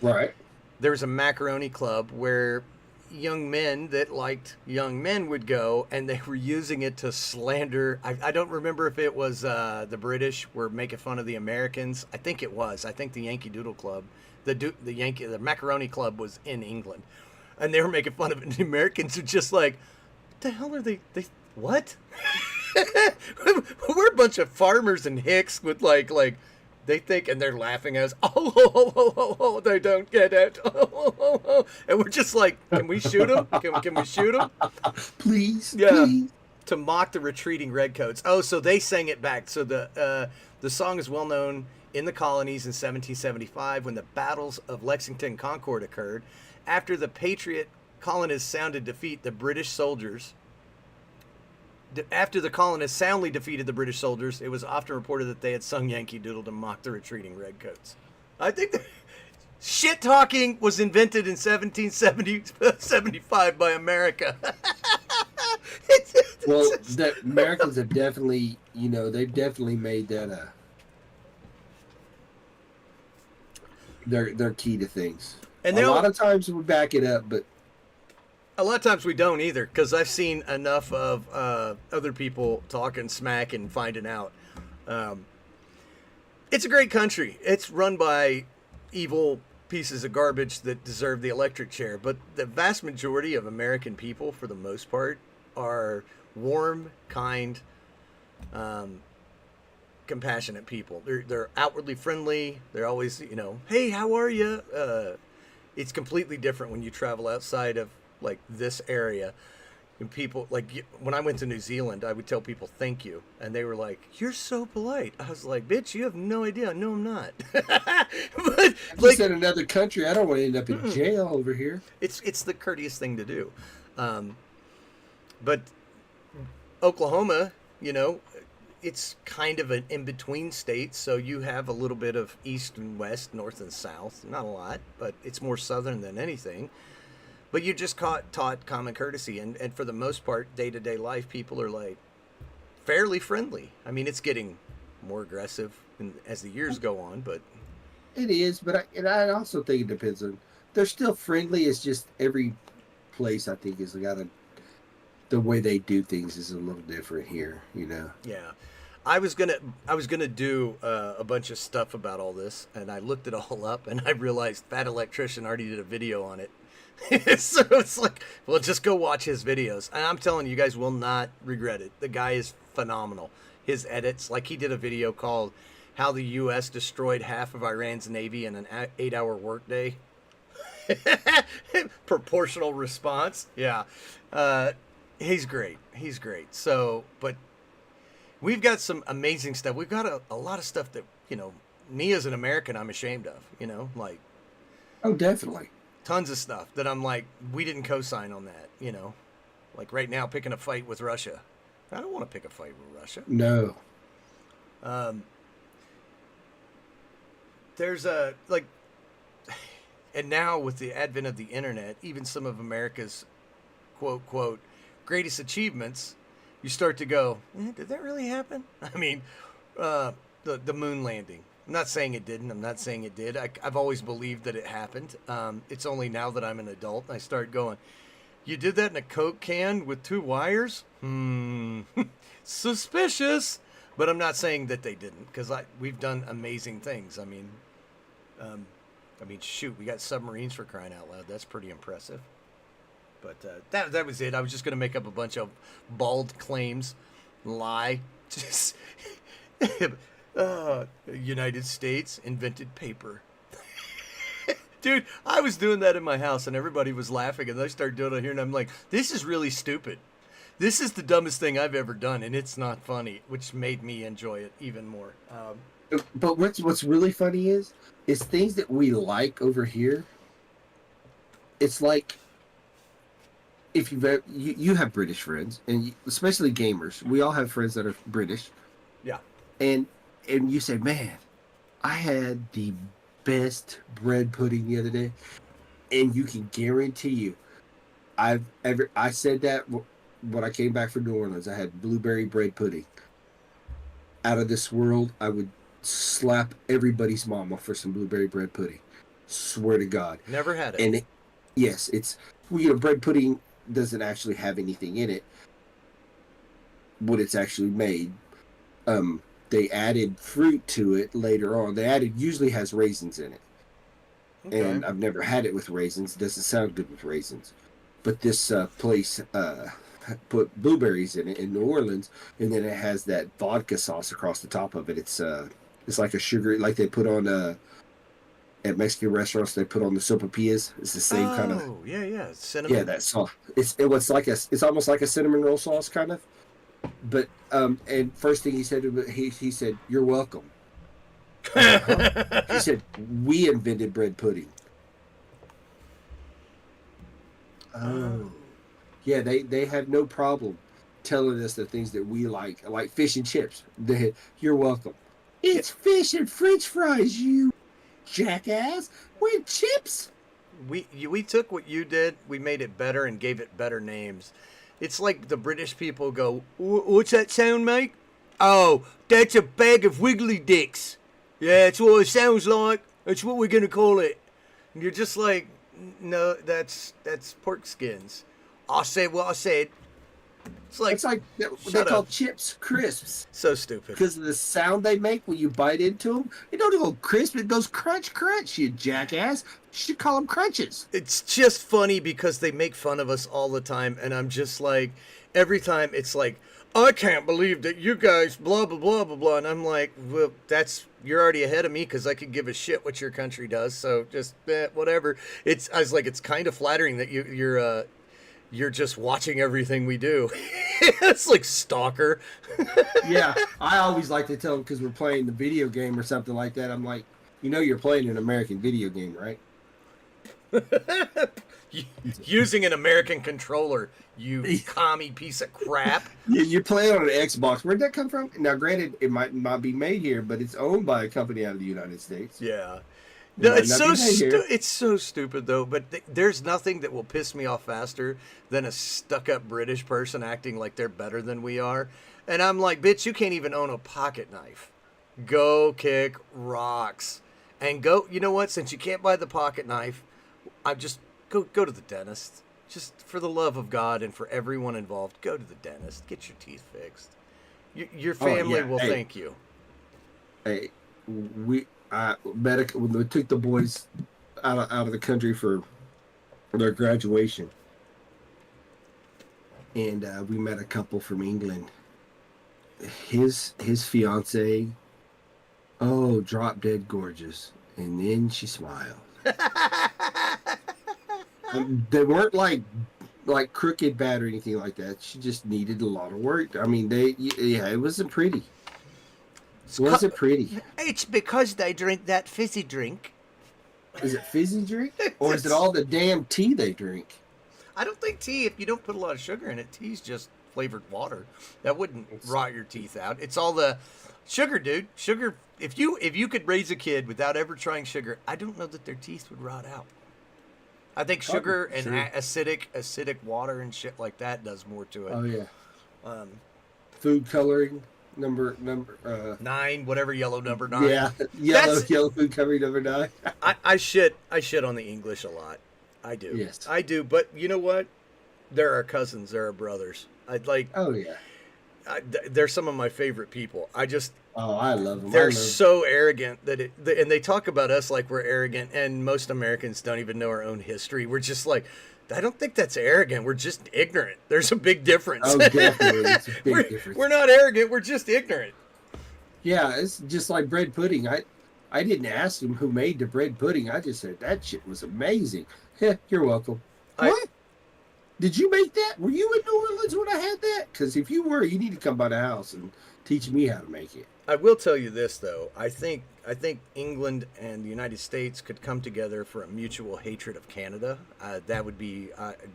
Right. There was a macaroni club where young men that liked young men would go, and they were using it to slander. I don't remember if it was the British were making fun of the Americans. I think it was. I think the Yankee Doodle Club, the Macaroni Club was in England, and they were making fun of it. And the Americans were just like, "What the hell are they what?" We're a bunch of farmers and hicks with like they think, and they're laughing at us. Oh, they don't get it. Oh. And we're just like, can we shoot them? Can we shoot them? Please, Yeah. please. To mock the retreating redcoats. Oh, so they sang it back. So the song is well known in the colonies in 1775 when the battles of Lexington and Concord occurred. After the Patriot colonists sounded defeat the British soldiers. After the colonists soundly defeated the British soldiers, it was often reported that they had sung Yankee Doodle to mock the retreating redcoats. I think that shit talking was invented in 1775 by America. Well, the Americans have definitely, they've definitely made that their key to things. And a lot of times we back it up, but a lot of times we don't either, because I've seen enough of other people talking smack and finding out. It's a great country. It's run by evil pieces of garbage that deserve the electric chair, but the vast majority of American people, for the most part, are warm, kind, compassionate people. They're outwardly friendly. They're always, hey, how are you? It's completely different when you travel outside of like this area. And people like when I went to New Zealand, I would tell people thank you, and they were like, "You're so polite." I was like, "Bitch, you have no idea. No, I'm not." But I'm just like, in another country. I don't want to end up in mm-mm. jail over here. It's the courteous thing to do. Um, but Oklahoma, you know, it's kind of an in between state, so you have a little bit of east and west, north and south. Not a lot, but it's more southern than anything. But you just taught common courtesy, and for the most part, day to day life, people are like fairly friendly. I mean, it's getting more aggressive as the years go on, but It is, but I also think it depends on. They're still friendly. It's just every place I think is got a the way they do things is a little different here. You know. yeah. I was gonna do a bunch of stuff about all this, and I looked it all up, and I realized Fat Electrician already did a video on it. So it's like, well, just go watch his videos, and I'm telling you, you guys will not regret it. The guy is phenomenal. His edits, like he did a video called "How the U.S. Destroyed Half of Iran's Navy in an 8-hour workday." Proportional response, yeah. He's great. He's great. So, but we've got some amazing stuff. We've got a lot of stuff that, me as an American, I'm ashamed of, like Oh, definitely. tons of stuff that I'm like, we didn't co-sign on that. Like right now, picking a fight with Russia. I don't want to pick a fight with Russia. No. Um, there's a, like, and now with the advent of the internet, even some of America's quote, quote, greatest achievements, you start to go, did that really happen? I mean, the moon landing. I'm not saying it didn't. I'm not saying it did. I've always believed that it happened. It's only now that I'm an adult I start going, you did that in a Coke can with 2 wires? Suspicious. But I'm not saying that they didn't, because we've done amazing things. I mean, shoot, we got submarines, for crying out loud. That's pretty impressive. But that was it. I was just going to make up a bunch of bald claims, lie. Just United States invented paper. Dude, I was doing that in my house, and everybody was laughing, and I started doing it here, and I'm like, this is really stupid. This is the dumbest thing I've ever done, and it's not funny, which made me enjoy it even more. But what's really funny is things that we like over here. It's like if you have British friends, and especially gamers, we all have friends that are British, Yeah. and you say, man, I had the best bread pudding the other day, and you can guarantee you, I said that when I came back from New Orleans, I had blueberry bread pudding. Out of this world, I would slap everybody's mama for some blueberry bread pudding. Swear to God. Never had it. And yes, it's bread pudding doesn't actually have anything in it when it's actually made. They added fruit to it later on. Usually has raisins in it. Okay. And I've never had it with raisins. It doesn't sound good with raisins. But this place put blueberries in it in New Orleans, and then it has that vodka sauce across the top of it. It's like a sugar, like they put on at Mexican restaurants. They put on the sopapillas. It's the same kind of. Oh, yeah, cinnamon. Yeah, that sauce. It's almost like a cinnamon roll sauce kind of. But and first thing he said, he said, "You're welcome." Huh? He said, "We invented bread pudding." Oh. Yeah, they have no problem telling us the things that we like fish and chips. You're welcome. It's fish and French fries, you jackass. With chips. We took what you did, we made it better and gave it better names. It's like the British people go, what's that sound, mate? Oh, that's a bag of wiggly dicks. Yeah, that's what it sounds like. That's what we're gonna call it. And you're just like, no, that's pork skins. I said what I said. It's like they call chips crisps. So stupid. Because of the sound they make when you bite into them. It don't go crisp, it goes crunch, crunch, you jackass. You should call them crunches. It's just funny because they make fun of us all the time, and I'm just like, every time it's like, I can't believe that you guys blah, blah, blah, blah, blah. And I'm like, well, you're already ahead of me because I could give a shit what your country does. So just whatever. I was like, it's kind of flattering that you're just watching everything we do. It's like stalker. Yeah, I always like to tell them because we're playing the video game or something like that. I'm like, you're playing an American video game, right? Using an American controller, you commie piece of crap. You're playing on an Xbox. Where'd that come from? Now, granted, it might not be made here, but it's owned by a company out of the United States. Yeah. It No, might it's not so be made here. it's so stupid though. But there's nothing that will piss me off faster than a stuck-up British person acting like they're better than we are. And I'm like, bitch, you can't even own a pocket knife. Go kick rocks, and go. You know what? Since you can't buy the pocket knife, I'm just go to the dentist. Just for the love of God and for everyone involved, go to the dentist. Get your teeth fixed. Your Oh family yeah. will Hey, thank you. hey, when we took the boys out of the country for their graduation, and we met a couple from England. His fiance, oh, drop dead gorgeous, and then she smiled. They weren't like crooked bad or anything like that. She just needed a lot of work. I mean, yeah, it wasn't pretty. It wasn't pretty. It's because they drink that fizzy drink. Is it fizzy drink, or is it all the damn tea they drink? I don't think tea, if you don't put a lot of sugar in it, tea's just flavored water. That wouldn't rot your teeth out. It's all the sugar, dude. Sugar. If you could raise a kid without ever trying sugar, I don't know that their teeth would rot out. I think sugar and Sure. acidic water and shit like that does more to it. Oh yeah, Um, food coloring number. 9, whatever yellow number 9. Yeah, That's- yellow food coloring number 9. I shit on the English a lot. I do. Yes. I do. But you know what? They're our cousins. They're our brothers. Oh yeah. They're some of my favorite people. Oh, I love them. They're so arrogant and they talk about us like we're arrogant, and most Americans don't even know our own history. We're just like, I don't think that's arrogant. We're just ignorant. There's a big difference. Oh, definitely, it's a big difference. We're not arrogant. We're just ignorant. Yeah, it's just like bread pudding. I didn't ask him who made the bread pudding. I just said that shit was amazing. Yeah, you're welcome. What? Did you make that? Were you in New Orleans when I had that? Because if you were, you need to come by the house and teach me how to make it. I will tell you this though. I think England and the United States could come together for a mutual hatred of Canada. That would be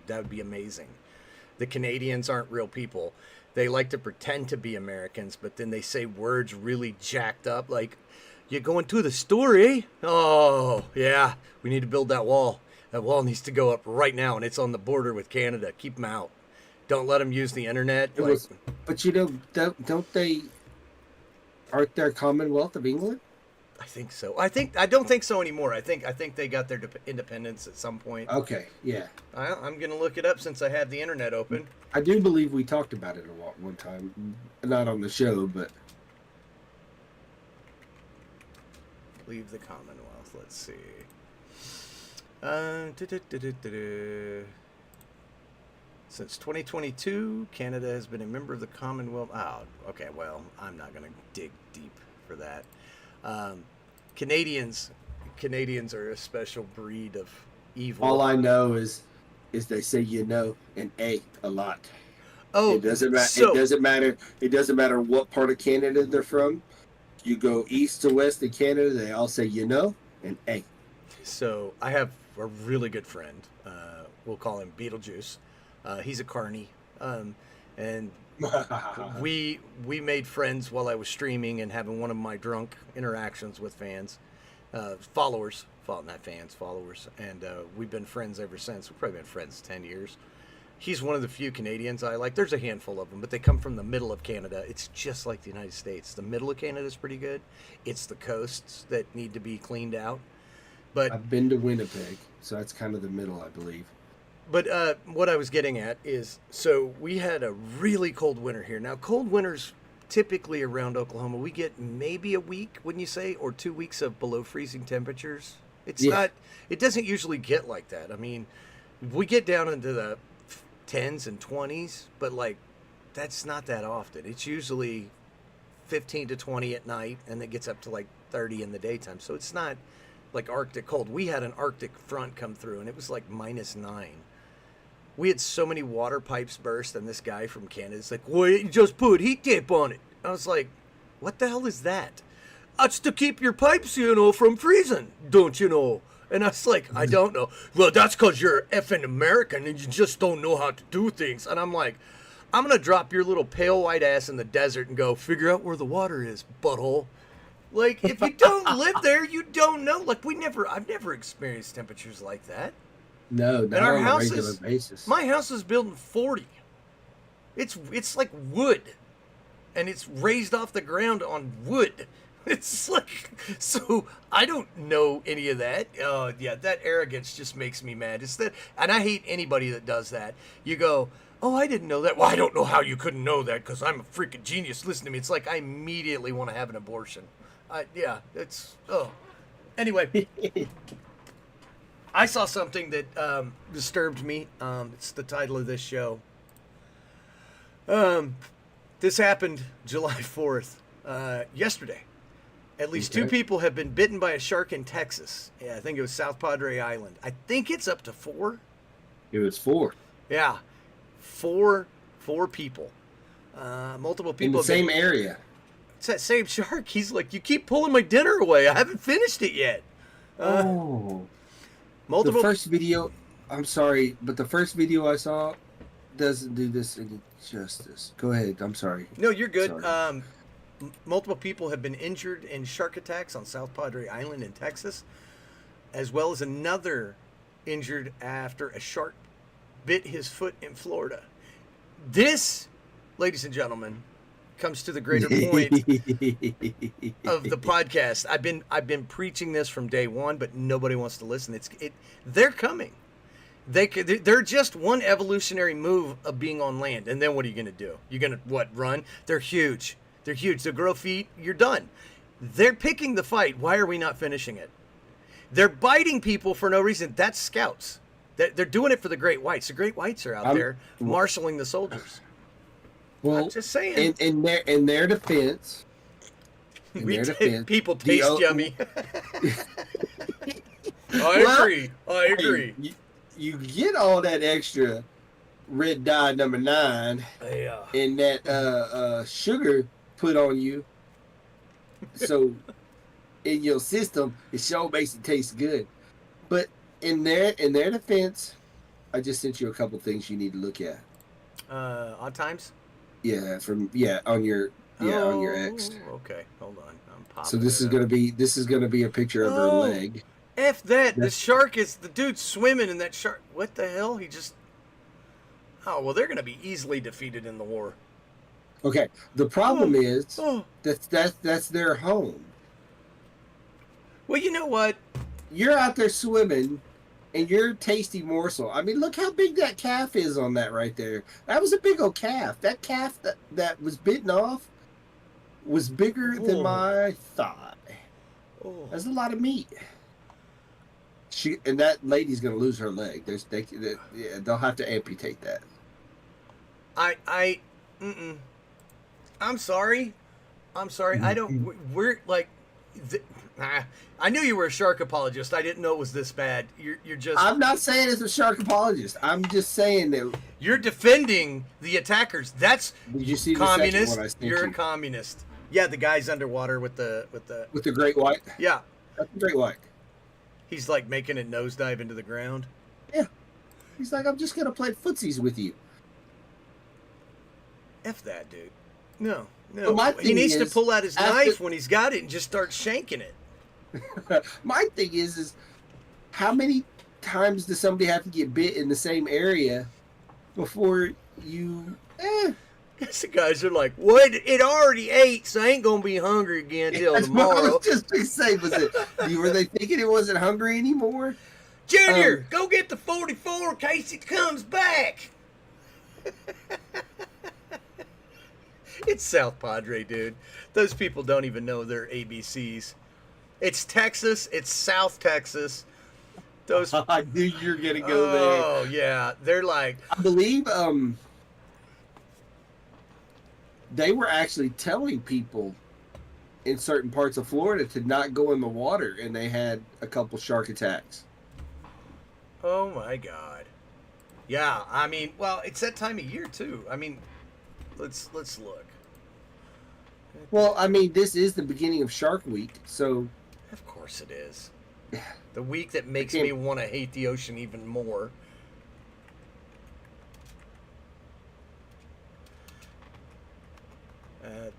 amazing. The Canadians aren't real people. They like to pretend to be Americans, but then they say words really jacked up, like, "You're going to the store, eh? Oh yeah, we need to build that wall. That wall needs to go up right now, and it's on the border with Canada. Keep them out. Don't let them use the internet." But don't they? Aren't they a Commonwealth of England? I think so. I don't think so anymore. I think they got their independence at some point. Okay, yeah. I'm gonna look it up since I have the internet open. I do believe we talked about it one time, not on the show, but Leave the Commonwealth. Let's see. Since 2022, Canada has been a member of the Commonwealth. Oh, okay. Well, I'm not gonna dig deep for that. Canadians are a special breed of evil. all I know is they say and a lot. Oh, It doesn't matter. so It doesn't matter. It doesn't matter what part of Canada they're from. You go east to west in Canada, they all say and a. So I have a really good friend. We'll call him Beetlejuice. He's a carny, and we made friends while I was streaming and having one of my drunk interactions with fans, followers, not fans, followers, and we've been friends ever since. We've probably been friends 10 years. He's one of the few Canadians I like. There's a handful of them, but they come from the middle of Canada. It's just like the United States. The middle of Canada is pretty good. It's the coasts that need to be cleaned out. But I've been to Winnipeg, so that's kind of the middle, I believe. But what I was getting at is, so we had a really cold winter here. Now, cold winters typically around Oklahoma, we get maybe a week, wouldn't you say, or 2 weeks of below freezing temperatures. It's not. It doesn't usually get like that. I mean, we get down into the 10s and 20s, but like that's not that often. It's usually 15 to 20 at night, and it gets up to like 30 in the daytime. So it's not like Arctic cold. We had an Arctic front come through, and it was like -9. We had so many water pipes burst, and this guy from Canada's like, "Well, you just put heat tape on it." I was like, "What the hell is that?" "That's to keep your pipes, from freezing, don't you know?" And I was like, "I don't know." "Well, that's because you're effing American and you just don't know how to do things." And I'm like, "I'm gonna drop your little pale white ass in the desert and go figure out where the water is, butthole." Like, if you don't live there, you don't know. Like, I've never experienced temperatures like that. No, And not our on a house regular is, basis. my house is built in 40. It's like wood, and it's raised off the ground on wood. It's like, so I don't know any of that. Yeah, that arrogance just makes me mad. It's that, and I hate anybody that does that. You go, "Oh, I didn't know that." "Well, I don't know how you couldn't know that because I'm a freaking genius. Listen to me." It's like I immediately want to have an abortion. Yeah, it's, oh. Anyway, I saw something that disturbed me. It's the title of this show. This happened July 4th, yesterday. At least two Okay. people have been bitten by a shark in Texas. Yeah, I think it was South Padre Island. I think it's up to 4. It was 4 Yeah, four people. Multiple in people the have been, same area. it's that same shark. He's like, "You keep pulling my dinner away. I haven't finished it yet." Oh, the Multiple. first video. I'm sorry, but the first video I saw doesn't do this any justice. Go ahead. I'm sorry. No, you're good. Sorry. Multiple people have been injured in shark attacks on South Padre Island in Texas, as well as another injured after a shark bit his foot in Florida. This, ladies and gentlemen, comes to the greater point of the podcast. I've been preaching this from day one, but nobody wants to listen. They're coming. They're just one evolutionary move of being on land, and then what are you going to do? You're going to what? Run? They're huge. They're huge. They'll grow feet. You're done. They're picking the fight. Why are we not finishing it? They're biting people for no reason. That's scouts. They're doing it for the great whites. The great whites are out there marshaling the soldiers. Well, I'm just saying. in their defense, People taste yummy. I agree. Hey, you get all that extra red dye number 9 Yeah. and that sugar put on you, so in your system, it sure makes it taste good. But in their defense, I just sent you a couple things you need to look at. Odd times. Yeah, on your X. Okay, hold on. I'm popping. So this it is gonna be a picture of her Oh. leg. F that. The That's- shark is the dude swimming in that shark. What the hell? He just. Oh well, they're gonna be easily defeated in the war. Okay, the problem is Oh. that's their home. Well, you know what? You're out there swimming, and you're a tasty morsel. I mean, look how big that calf is on that right there. That was a big old calf. That calf that was bitten off was bigger than Oh. my thigh. Oh. That's a lot of meat. And that lady's gonna lose her leg. They'll have to amputate that. I'm sorry. I don't. We're like. I knew you were a shark apologist. I didn't know it was this bad. You're just. I'm not saying it's a shark apologist. I'm just saying that. You're defending the attackers. That's Did you see the communist. second one I sent You're you? a communist. Yeah, the guy's underwater with the. With the great white? Yeah, That's the great white. he's like making it nosedive into the ground. Yeah. He's like, I'm just going to play footsies with you. F that dude. No. But my He thing needs to is, pull out his after- knife when he's got it and just start shanking it. My thing is how many times does somebody have to get bit in the same area before you... Guess the guys are like, "What? It already ate, so I ain't gonna be hungry again till That's what I tomorrow." was just going to say. Were they thinking it wasn't hungry anymore? Junior, go get the 44 in case it comes back. It's South Padre, dude. Those people don't even know their ABCs. It's Texas. It's South Texas. Those. I knew you were going to go there. Oh yeah, they're like. I believe they were actually telling people in certain parts of Florida to not go in the water, and they had a couple shark attacks. Oh my God. Yeah, I mean, well, it's that time of year too. I mean, let's look. Well, I mean, this is the beginning of Shark Week, so Of course it is. The week that I makes me can't. want to hate the ocean even more.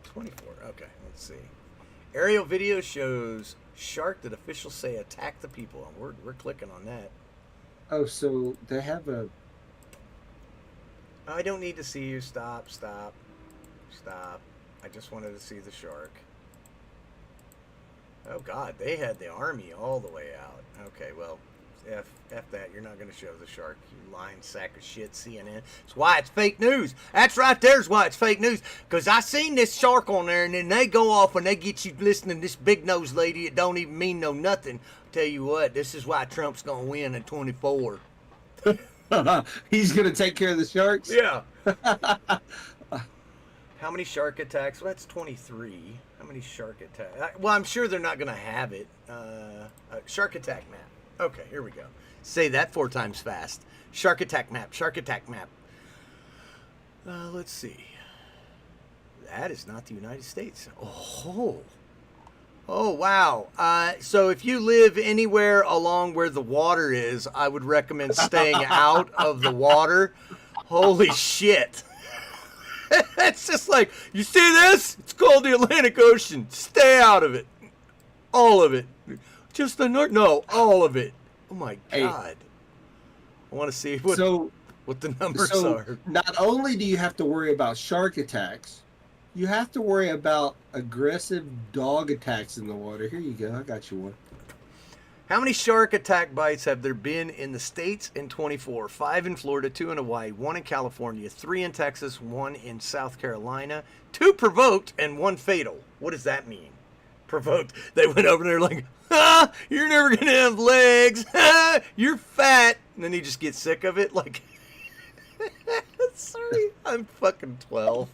24. Okay, let's see. Aerial video shows shark that officials say attack the people. We're clicking on that. Oh, so they have a. I don't need to see you. Stop, stop, stop. I just wanted to see the shark. Oh, God, they had the army all the way out. Okay, well, F that. You're not going to show the shark, you lying sack of shit, CNN. That's why it's fake news. That's right there's why it's fake news. Because I seen this shark on there, and then they go off and they get you listening to this big-nosed lady that don't even mean no nothing. Tell you what, this is why Trump's going to win in 24. He's gonna take care of the sharks. Yeah. How many shark attacks? Well, that's 23. How many shark attacks? Well, I'm sure they're not going to have it. Shark attack map. Okay, here we go. Say that 4 times fast. Shark attack map. Shark attack map. Let's see. That is not the United States. Oh. Oh, wow. So if you live anywhere along where the water is, I would recommend staying out of the water. Holy shit. It's just like, you see this? It's called the Atlantic Ocean. Stay out of it. All of it. Just the north. No, all of it. Oh my God. I want to see what the numbers are. Not only do you have to worry about shark attacks, you have to worry about aggressive dog attacks in the water. Here you go. I got you one. How many shark attack bites have there been in the States in 24? 5 in Florida, 2 in Hawaii, 1 in California, 3 in Texas, 1 in South Carolina, 2 provoked, and 1 fatal. What does that mean? Provoked. They went over there like, you're never going to have legs. You're fat. And then you just get sick of it. Like, sorry, I'm fucking 12.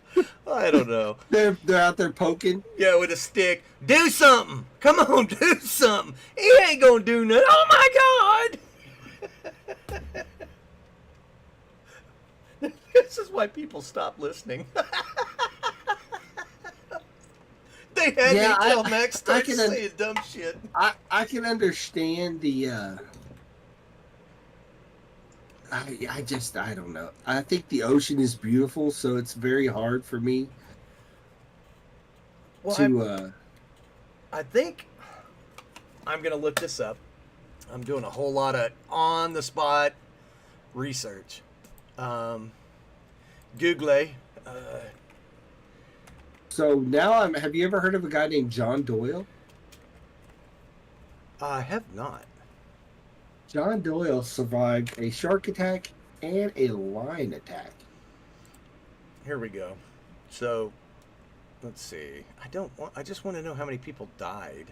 I don't know. They're out there poking. Yeah, with a stick. Do something. Come on, do something. He ain't gonna do nothing. Oh my God. This is why people stop listening. They had me till Max started saying dumb shit. I can understand the. I don't know. I think the ocean is beautiful, so it's very hard for me to. I think I'm gonna look this up. I'm doing a whole lot of on the spot research. Google. So now have you ever heard of a guy named John Doyle? I have not. John Doyle survived a shark attack and a lion attack. Here we go. So, let's see. I just want to know how many people died.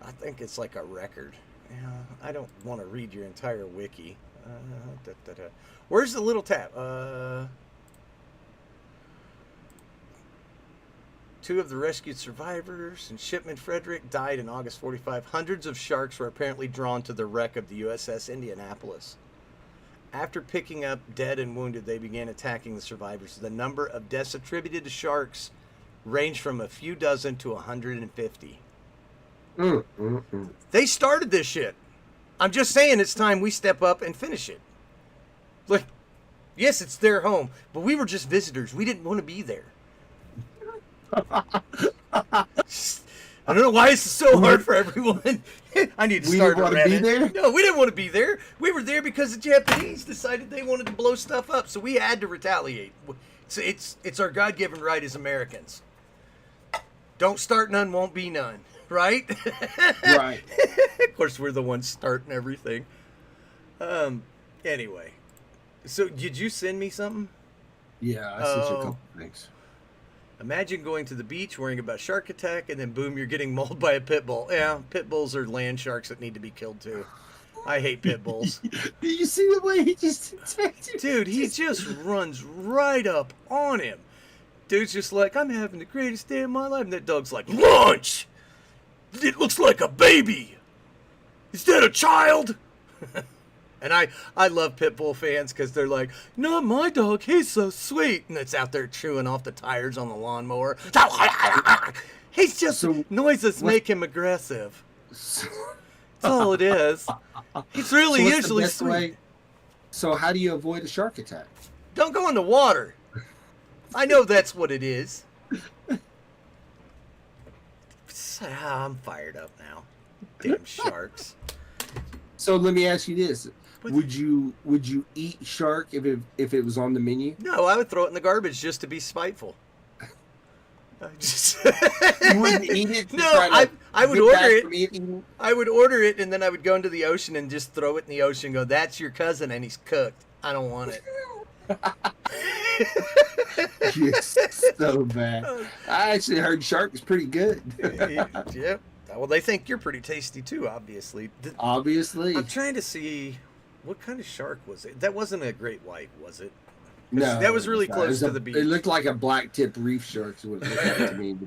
I think it's like a record. Yeah, I don't want to read your entire wiki. Where's the little tab? 2 of the rescued survivors and Shipman Frederick died in August 45. Hundreds of sharks were apparently drawn to the wreck of the USS Indianapolis. After picking up dead and wounded, they began attacking the survivors. The number of deaths attributed to sharks ranged from a few dozen to 150. They started this shit. I'm just saying it's time we step up and finish it. Like, yes, it's their home, but we were just visitors. We didn't want to be there. I don't know why it's so hard for everyone. I need to start a Reddit. Be there? No, we didn't want to be there. We were there because the Japanese decided they wanted to blow stuff up, so we had to retaliate. It's our God-given right as Americans. Don't start none, won't be none. Right? Right. Of course, we're the ones starting everything. Anyway. So, did you send me something? Yeah, I sent you a couple things. Imagine going to the beach worrying about shark attack, and then boom, you're getting mauled by a pit bull. Yeah, pit bulls are land sharks that need to be killed too. I hate pit bulls. Did you see the way he just attacked you? Dude, he just runs right up on him. Dude's just like, I'm having the greatest day of my life. And that dog's like, lunch! It looks like a baby! Is that a child? And I love pit bull fans because they're like, "Not my dog. He's so sweet," and it's out there chewing off the tires on the lawnmower. He's just So noises what? make him aggressive. So, That's all it is. He's really what's the usually best sweet. way? So how do you avoid a shark attack? Don't go in the water. I know that's what it is. I'm fired up now. Damn sharks. So let me ask you this: What? Would you eat shark if it was on the menu? No, I would throw it in the garbage just to be spiteful. I just You wouldn't eat it. To No, try to I would get order back it. from eating? I would order it, and then I would go into the ocean and just throw it in the ocean. And go, that's your cousin, and he's cooked. I don't want it. You're so bad. I actually heard shark is pretty good. Yeah. Well, they think you're pretty tasty too, obviously. Obviously, I'm trying to see what kind of shark was it. That wasn't a great white, was it? no, that was really it's not. close It was to the beach. It looked like a black tip reef shark. Is what it looked like to me,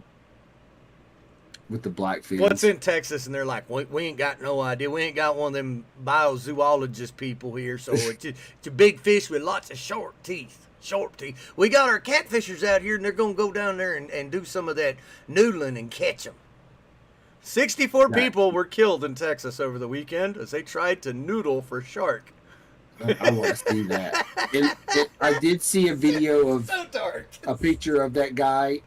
with the black fins. What's in Texas, and they're like, we ain't got no idea. We ain't got one of them biozoologist people here, so it's a big fish with lots of short teeth. Short teeth. We got our catfishers out here, and they're going to go down there and do some of that noodling and catch them. 64 people were killed in Texas over the weekend as they tried to noodle for shark. I want to see that. I did see a video of So dark. a picture of that guy.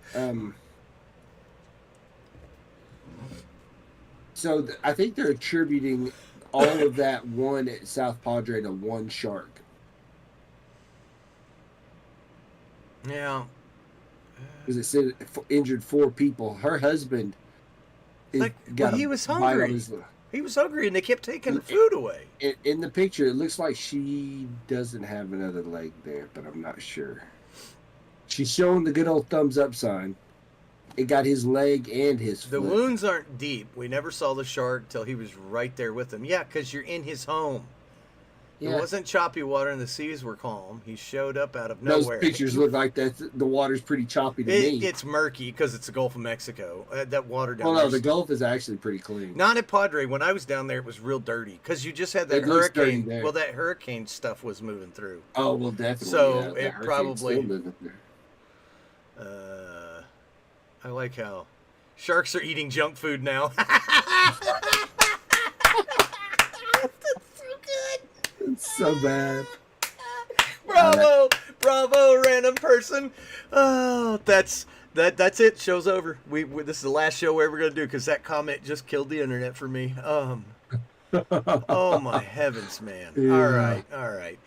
So I think they're attributing all of that one at South Padre to one shark. Yeah. Because it said injured 4 people. Her husband He was bite on hungry. his- He was hungry, and they kept taking the food away. in the picture, it looks like she doesn't have another leg there, but I'm not sure. She's showing the good old thumbs up sign. It got his leg and his The foot. wounds aren't deep. We never saw the shark till he was right there with them. Yeah, because you're in his home. Yeah. It wasn't choppy water and the seas were calm. He showed up out of Those nowhere. pictures look like that. The water's pretty choppy to me. It's murky because it's the Gulf of Mexico. That water down Well, there. no, the Gulf is actually pretty clean. Not at Padre. When I was down there, it was real dirty because you just had that It looks dirty hurricane. there. Well, that hurricane stuff was moving through. Oh, well, definitely. So, yeah, the it hurricane's probably- still living there. I like how sharks are eating junk food now. It's so bad. Bravo, random person. Oh, that's it. Show's over. This is the last show we're ever gonna do because that comment just killed the internet for me. Oh my heavens, man. Yeah. All right.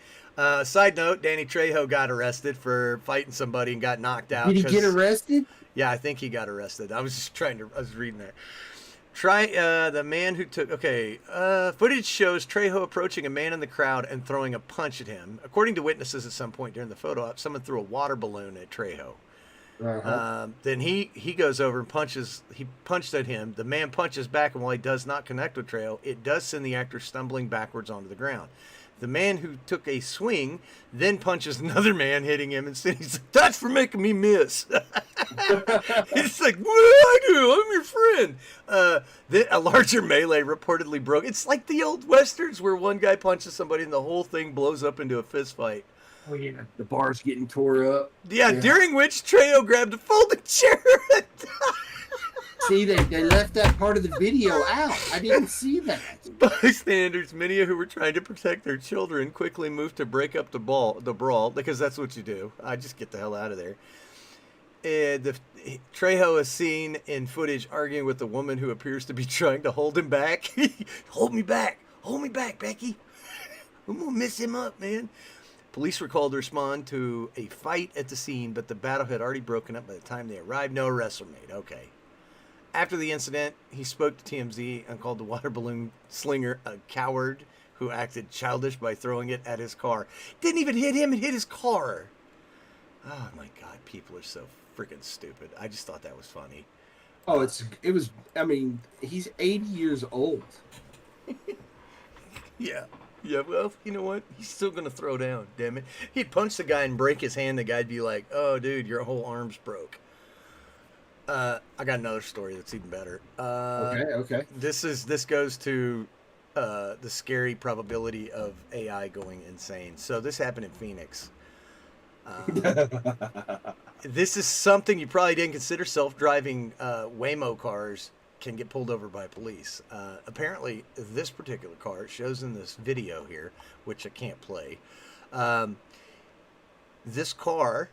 Side note: Danny Trejo got arrested for fighting somebody and got knocked out. Did he get arrested? Yeah, I think he got arrested. I was reading that. The man who took, footage shows Trejo approaching a man in the crowd and throwing a punch at him. According to witnesses at some point during the photo op, someone threw a water balloon at Trejo. Then he goes over and he punched at him. The man punches back, and while he does not connect with Trejo, it does send the actor stumbling backwards onto the ground. The man who took a swing then punches another man, hitting him, and he's like, "That's for making me miss." It's like, "What did I do? I'm your friend." Then a larger melee reportedly broke. It's like the old westerns where one guy punches somebody and the whole thing blows up into a fist fight. Oh, yeah. The bar's getting tore up. Yeah, during which Trejo grabbed a folding chair. See, they left that part of the video out. I didn't see that. Bystanders, many of who were trying to protect their children, quickly moved to break up the brawl, because that's what you do. I just get the hell out of there. Trejo is seen in footage arguing with a woman who appears to be trying to hold him back. Hold me back, Becky. I'm gonna mess him up, man. Police were called to respond to a fight at the scene, but the battle had already broken up by the time they arrived. No arrests were made. Okay. After the incident, he spoke to TMZ and called the water balloon slinger a coward who acted childish by throwing it at his car. Didn't even hit him, it hit his car. Oh my God, people are so freaking stupid. I just thought that was funny. Oh, I mean, he's 80 years old. Yeah, well, you know what? He's still going to throw down, damn it. He'd punch the guy and break his hand. The guy'd be like, "Oh, dude, your whole arm's broke." I got another story that's even better. Okay. This goes to the scary probability of AI going insane. So this happened in Phoenix. This is something you probably didn't consider. Self-driving Waymo cars can get pulled over by police. Apparently, this particular car, it shows in this video here, which I can't play. This car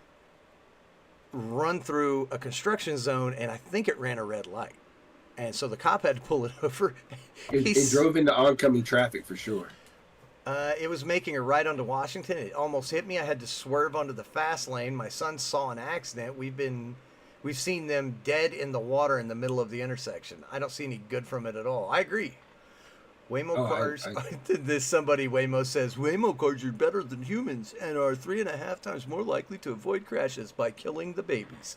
run through a construction zone, and I think it ran a red light. And so the cop had to pull it over. It drove into oncoming traffic for sure. It was making a right onto Washington. It almost hit me. I had to swerve onto the fast lane. My son saw an accident. We've seen them dead in the water in the middle of the intersection. I don't see any good from it at all. I agree. Waymo cars. Waymo says Waymo cars are better than humans and are 3.5 times more likely to avoid crashes by killing the babies.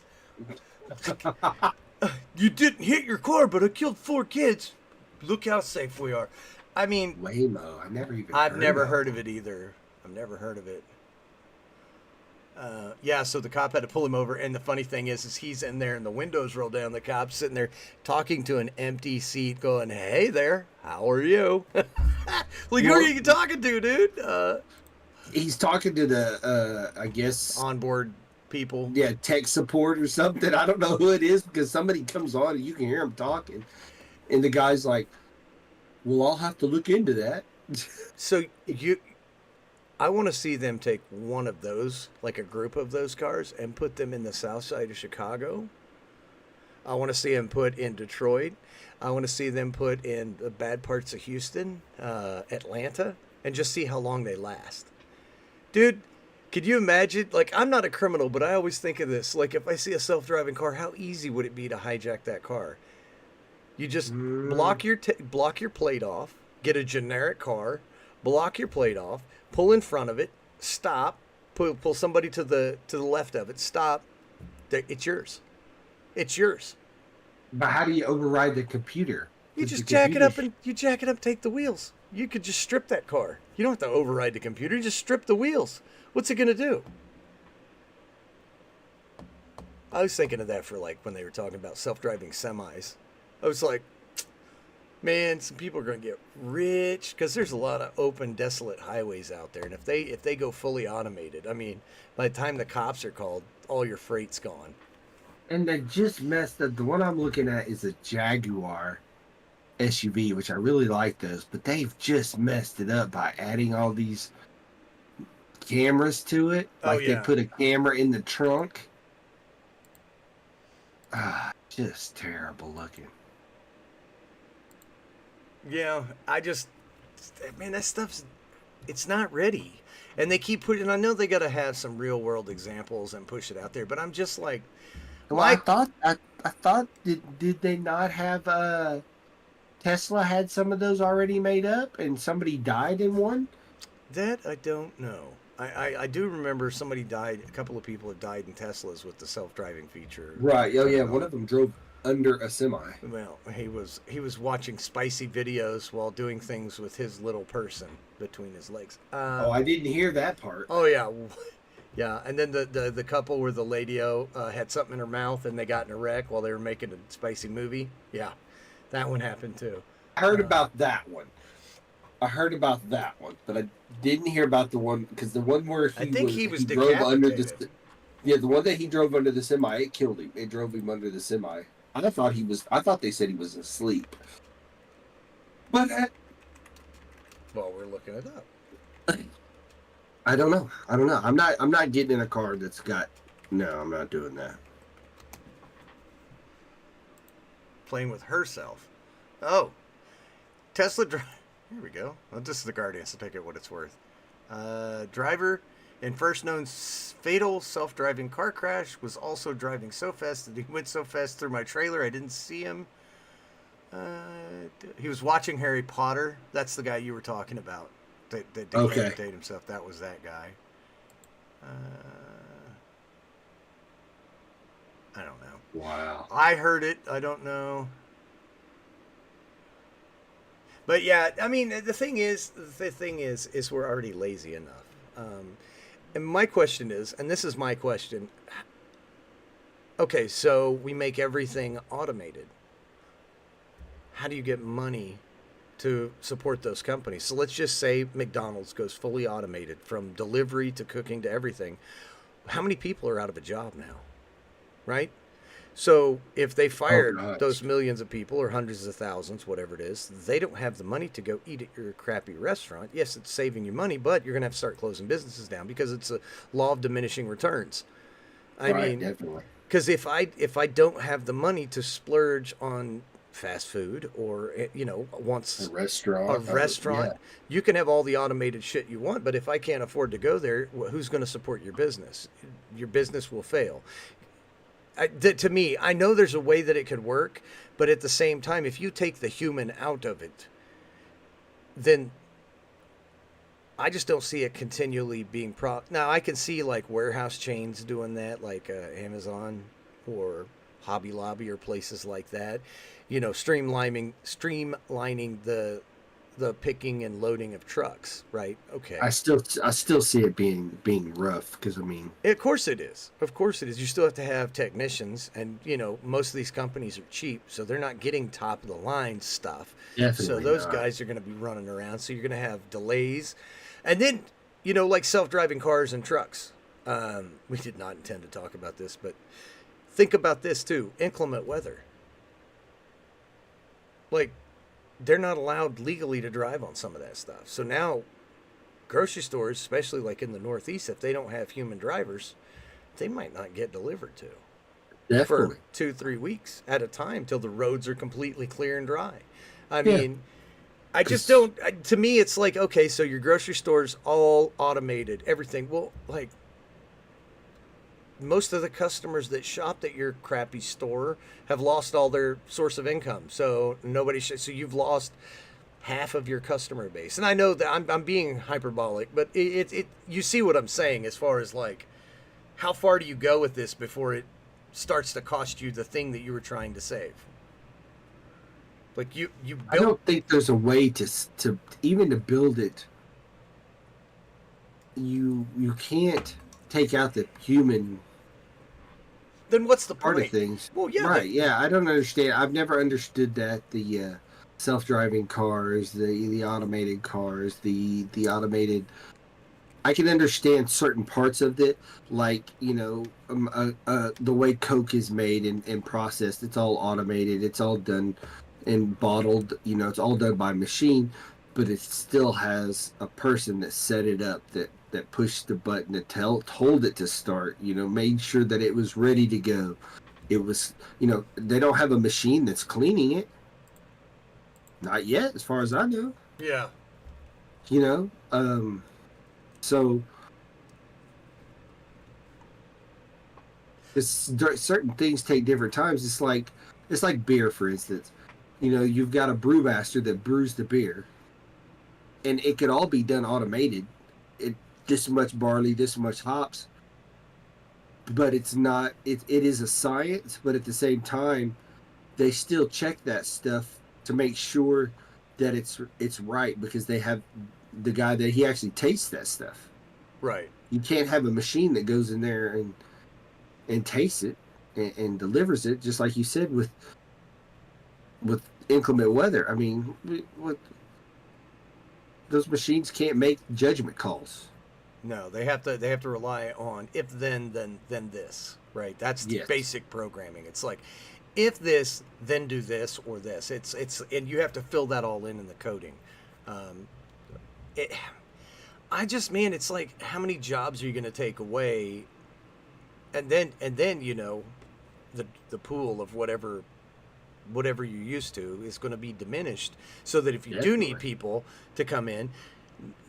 You didn't hit your car, but I killed 4 kids. Look how safe we are. I mean, Waymo. I've never heard of it either. I've never heard of it. Yeah, so the cop had to pull him over, and the funny thing is he's in there, and the windows roll down. The cop's sitting there talking to an empty seat, going, "Hey there, how are you?" Like, who are you talking to, dude? He's talking to the, I guess, onboard people. Yeah, tech support or something. I don't know who it is because somebody comes on and you can hear him talking, and the guy's like, "Well, I'll have to look into that." So I want to see them take one of those, like a group of those cars, and put them in the south side of Chicago. I want to see them put in Detroit. I want to see them put in the bad parts of Houston, Atlanta, and just see how long they last. Dude, could you imagine? Like, I'm not a criminal, but I always think of this. Like, if I see a self-driving car, how easy would it be to hijack that car? You just block your plate off, get a generic car, block your plate off, pull in front of it, stop, pull somebody to the left of it, stop. It's yours. It's yours. But how do you override the computer? You just jack it up, take the wheels. You could just strip that car. You don't have to override the computer. You just strip the wheels. What's it going to do? I was thinking of that for, like, when they were talking about self-driving semis. I was like, man, some people are going to get rich because there's a lot of open, desolate highways out there. And if they go fully automated, I mean, by the time the cops are called, all your freight's gone. And they just messed up. The one I'm looking at is a Jaguar SUV, which I really like those, but they've just messed it up by adding all these cameras to it. Like, they put a camera in the trunk. Just terrible looking. Yeah, man, that stuff's, it's not ready. And they keep putting, I know they got to have some real world examples and push it out there, but I'm just like, well, I thought, did they not have, Tesla had some of those already made up and somebody died in one? That I don't know. I do remember somebody died, a couple of people have died in Teslas with the self-driving feature. Right, oh yeah, one of them drove under a semi. Well, he was watching spicy videos while doing things with his little person between his legs. I didn't hear that part. Oh yeah, yeah. And then the couple where the lady had something in her mouth and they got in a wreck while they were making a spicy movie. Yeah, that one happened too. I heard about that one. But I didn't hear about the one because the one where he drove under the. Yeah, the one that he drove under the semi, it killed him. It drove him under the semi. I thought they said he was asleep. But well, we're looking it up. I don't know. I'm not getting in a car that's got. No, I'm not doing that. Playing with herself. Oh, Tesla. Here we go. Well, this is the Guardian, so take it what it's worth. Driver in first known fatal self-driving car crash was also driving so fast that he went so fast through my trailer I didn't see him. He was watching Harry Potter. That's the guy you were talking about. That decapitate himself. That was that guy. I don't know. Wow. I heard it. I don't know. But yeah, I mean, the thing is, we're already lazy enough. And my question is, and this is my question. Okay, so we make everything automated. How do you get money? to support those companies. So let's just say McDonald's goes fully automated from delivery to cooking to everything. How many people are out of a job now? Right? So if they Oh fired those gosh. millions of people or hundreds of thousands, whatever it is, they don't have the money to go eat at your crappy restaurant. Yes, it's saving you money, but you're going to have to start closing businesses down because it's a law of diminishing returns. I Right, mean, definitely. because if I don't have the money to splurge on fast food or A once a restaurant. restaurant, Yeah. you can have all the automated shit you want, but if I can't afford to go there, who's going to support your business? Your business will fail. To me, I know there's a way that it could work, but at the same time, if you take the human out of it, then I just don't see it continually being Now I can see like warehouse chains doing that, like Amazon or Hobby Lobby or places like that. Streamlining the picking and loading of trucks. Right? Okay. I still see it being rough because I mean, Of course it is. Of course it is. You still have to have technicians, and most of these companies are cheap, so they're not getting top of the line stuff. So definitely those not. guys are going to be running around. So you're going to have delays, and then like self-driving cars and trucks. We did not intend to talk about this, but think about this too: inclement weather. Like they're not allowed legally to drive on some of that stuff. So now grocery stores, especially like in the Northeast, if they don't have human drivers, they might not get delivered to for Definitely. 2-3 weeks at a time till the roads are completely clear and dry. I Yeah. mean, I just Because don't. To me, it's like, okay, so your grocery store's all automated, everything. Well, like most of the customers that shopped at your crappy store have lost all their source of income. So so you've lost half of your customer base. And I know that I'm being hyperbolic, but you see what I'm saying as far as like how far do you go with this before it starts to cost you the thing that you were trying to save? Like you I built. don't think there's a way to even to build it. You can't take out the human Then what's the part of point? things. Well, yeah, Right. Yeah. I don't understand. I've never understood that the self-driving cars, the automated cars, the automated. I can understand certain parts of it, like the way Coke is made and processed. It's all automated. It's all done and bottled. It's all done by machine, but it still has a person that set it up that pushed the button to told it to start. Made sure that it was ready to go. It was. They don't have a machine that's cleaning it. Not yet, as far as I know. yeah, You know. So certain things take different times. It's like beer, for instance. You've got a brewmaster that brews the beer, and it could all be done automated. It This much barley, this much hops, but it's not. It is a science, but at the same time, they still check that stuff to make sure that it's right because they have the guy that he actually tastes that stuff. right. You can't have a machine that goes in there and tastes it and delivers it, just like you said with inclement weather. I mean, what those machines can't make judgment calls. No, they have to rely on if then this, right? That's the Yes. basic programming. It's like if this, then do this or this. It's and you have to fill that all in the coding. Um, it, I just man, it's like how many jobs are you going to take away, and then the pool of whatever you're used to is going to be diminished, so that if you do need Definitely. people to come in,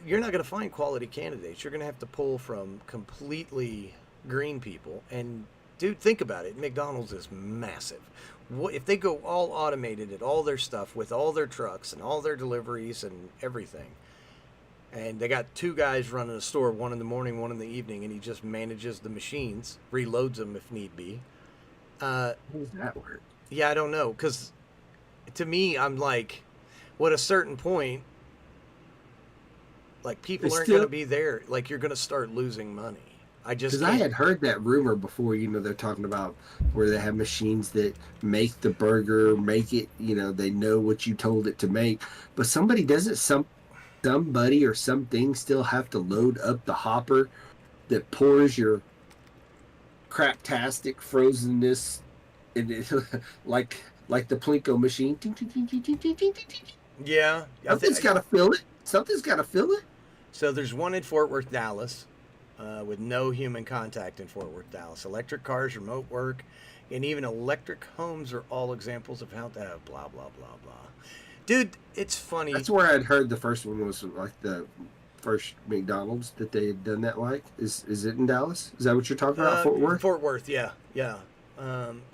you're not going to find quality candidates. You're going to have to pull from completely green people. And dude, think about it. McDonald's is massive. What if they go all automated at all their stuff with all their trucks and all their deliveries and everything? And they got two guys running a store, one in the morning, one in the evening, and he just manages the machines, reloads them if need be. Uh, How does that work? yeah, I don't know, because to me, I'm like, at a certain point, like people It's aren't going still to be there. Like you're going to start losing money. I just Because I can't. had heard that rumor before, they're talking about where they have machines that make the burger, make it, they know what you told it to make. But somebody doesn't somebody or something still have to load up the hopper that pours your craptastic frozenness in it, like the Plinko machine. Ting, ting, ting, ting, ting, ting, ting, ting, ting. Yeah, Something's got to fill it. Something's got to fill it. so there's one in Fort Worth, Dallas, with no human contact in Fort Worth, Dallas. Electric cars, remote work, and even electric homes are all examples of how to have blah blah blah blah. Dude, it's funny. That's where I'd heard the first one was like the first McDonald's that they had done that like. Is it in Dallas? Is that what you're talking about? Fort Worth? Fort Worth, yeah, yeah.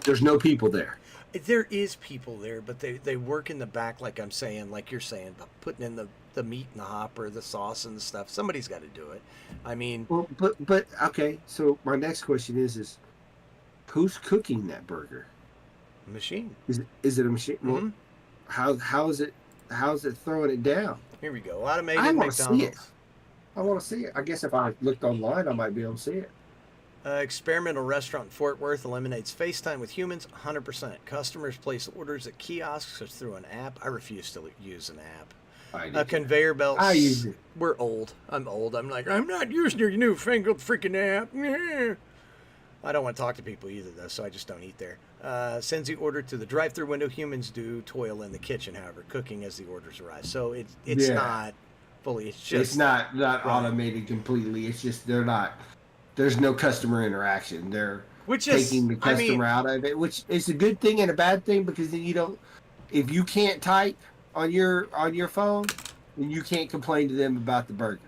There's no people there. There is people there, but they work in the back, like I'm saying, like you're saying, about putting in the meat in the hopper, the sauce and the stuff. Somebody's got to do it. I mean, Well, but okay. So my next question is who's cooking that burger? machine. Is it a machine? Mm-hmm. Well, how's it throwing it down? Here we go. Automated I want to see it. McDonald's. I want to see it. I guess if I looked online, I might be able to see it. Experimental restaurant in Fort Worth eliminates FaceTime with humans 100%. Customers place orders at kiosks or through an app. I refuse to use an app. Conveyor belts. I use it. We're old. I'm old. I'm like, I'm not using your newfangled freaking app. I don't want to talk to people either, though, so I just don't eat there. Sends the order to the drive-through window. Humans do toil in the kitchen, however, cooking as the orders arrive. So it's not fully. It's just it's not automated completely. It's just there's no customer interaction. They're taking the customer out of it, which is a good thing and a bad thing because then you don't. If you can't type on your phone, then you can't complain to them about the burger.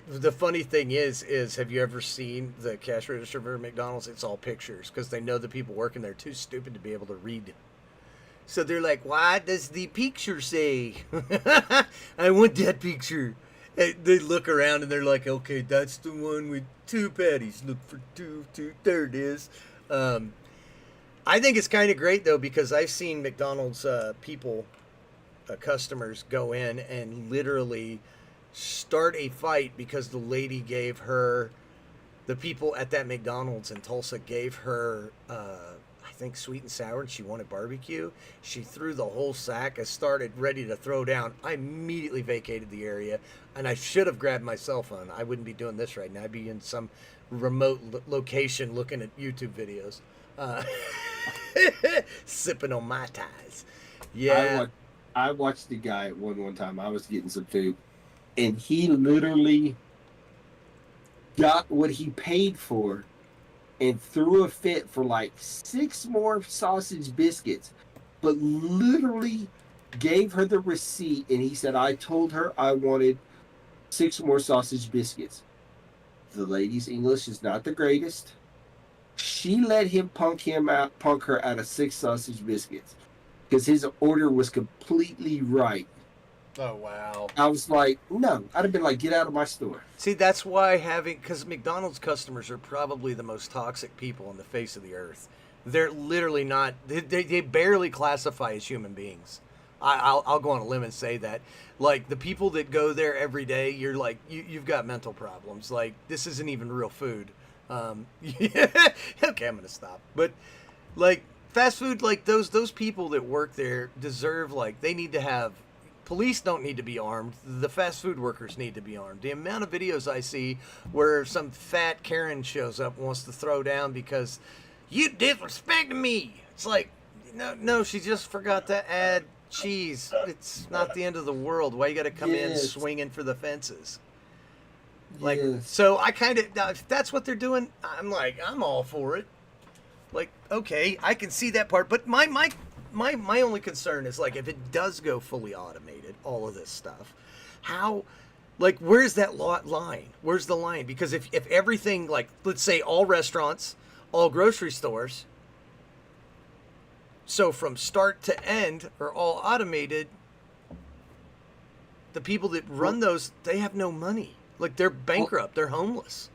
The funny thing is have you ever seen the cash register for McDonald's? It's all pictures because they know the people working there are too stupid to be able to read. So they're like, what does the picture say? I want that picture. They look around and they're like, okay, that's the one with 2 patties. Look for two. There it is. I think it's kind of great, though, because I've seen McDonald's customers go in and literally start a fight because the lady gave her, the people at that McDonald's in Tulsa gave her, I think, sweet and sour, and she wanted barbecue. She threw the whole sack and started ready to throw down. I immediately vacated the area, and I should have grabbed my cell phone. I wouldn't be doing this right now. I'd be in some remote location looking at YouTube videos, sipping on Mai Tais. Yeah. I watched the guy one time. I was getting some food, and he literally got what he paid for and threw a fit for like 6 more sausage biscuits, but literally gave her the receipt, and he said, I told her I wanted 6 more sausage biscuits. The lady's English is not the greatest. She let him punk her out of 6 sausage biscuits because his order was completely right. Oh, wow. I was like, no. I'd have been like, get out of my store. See, that's why because McDonald's customers are probably the most toxic people on the face of the earth. They're literally not, they barely classify as human beings. I'll go on a limb and say that. Like, the people that go there every day, you're like, you've got mental problems. Like, this isn't even real food. Yeah. Okay, I'm going to stop. But, like, fast food, like, those people that work there deserve, like, they need to have, police don't need to be armed. The fast food workers need to be armed. The amount of videos I see where some fat Karen shows up and wants to throw down because you disrespected me. It's like, no, she just forgot to add cheese. It's not the end of the world. Why you got to come in swinging for the fences? Like, so I kind of, if that's what they're doing, I'm like, I'm all for it. Like, okay, I can see that part, but my only concern is, like, if it does go fully automated, all of this stuff, how, like, where's that line? Where's the line? Because if everything, like, let's say all restaurants, all grocery stores, so from start to end are all automated, the people that run those, they have no money. Like, they're bankrupt. They're homeless.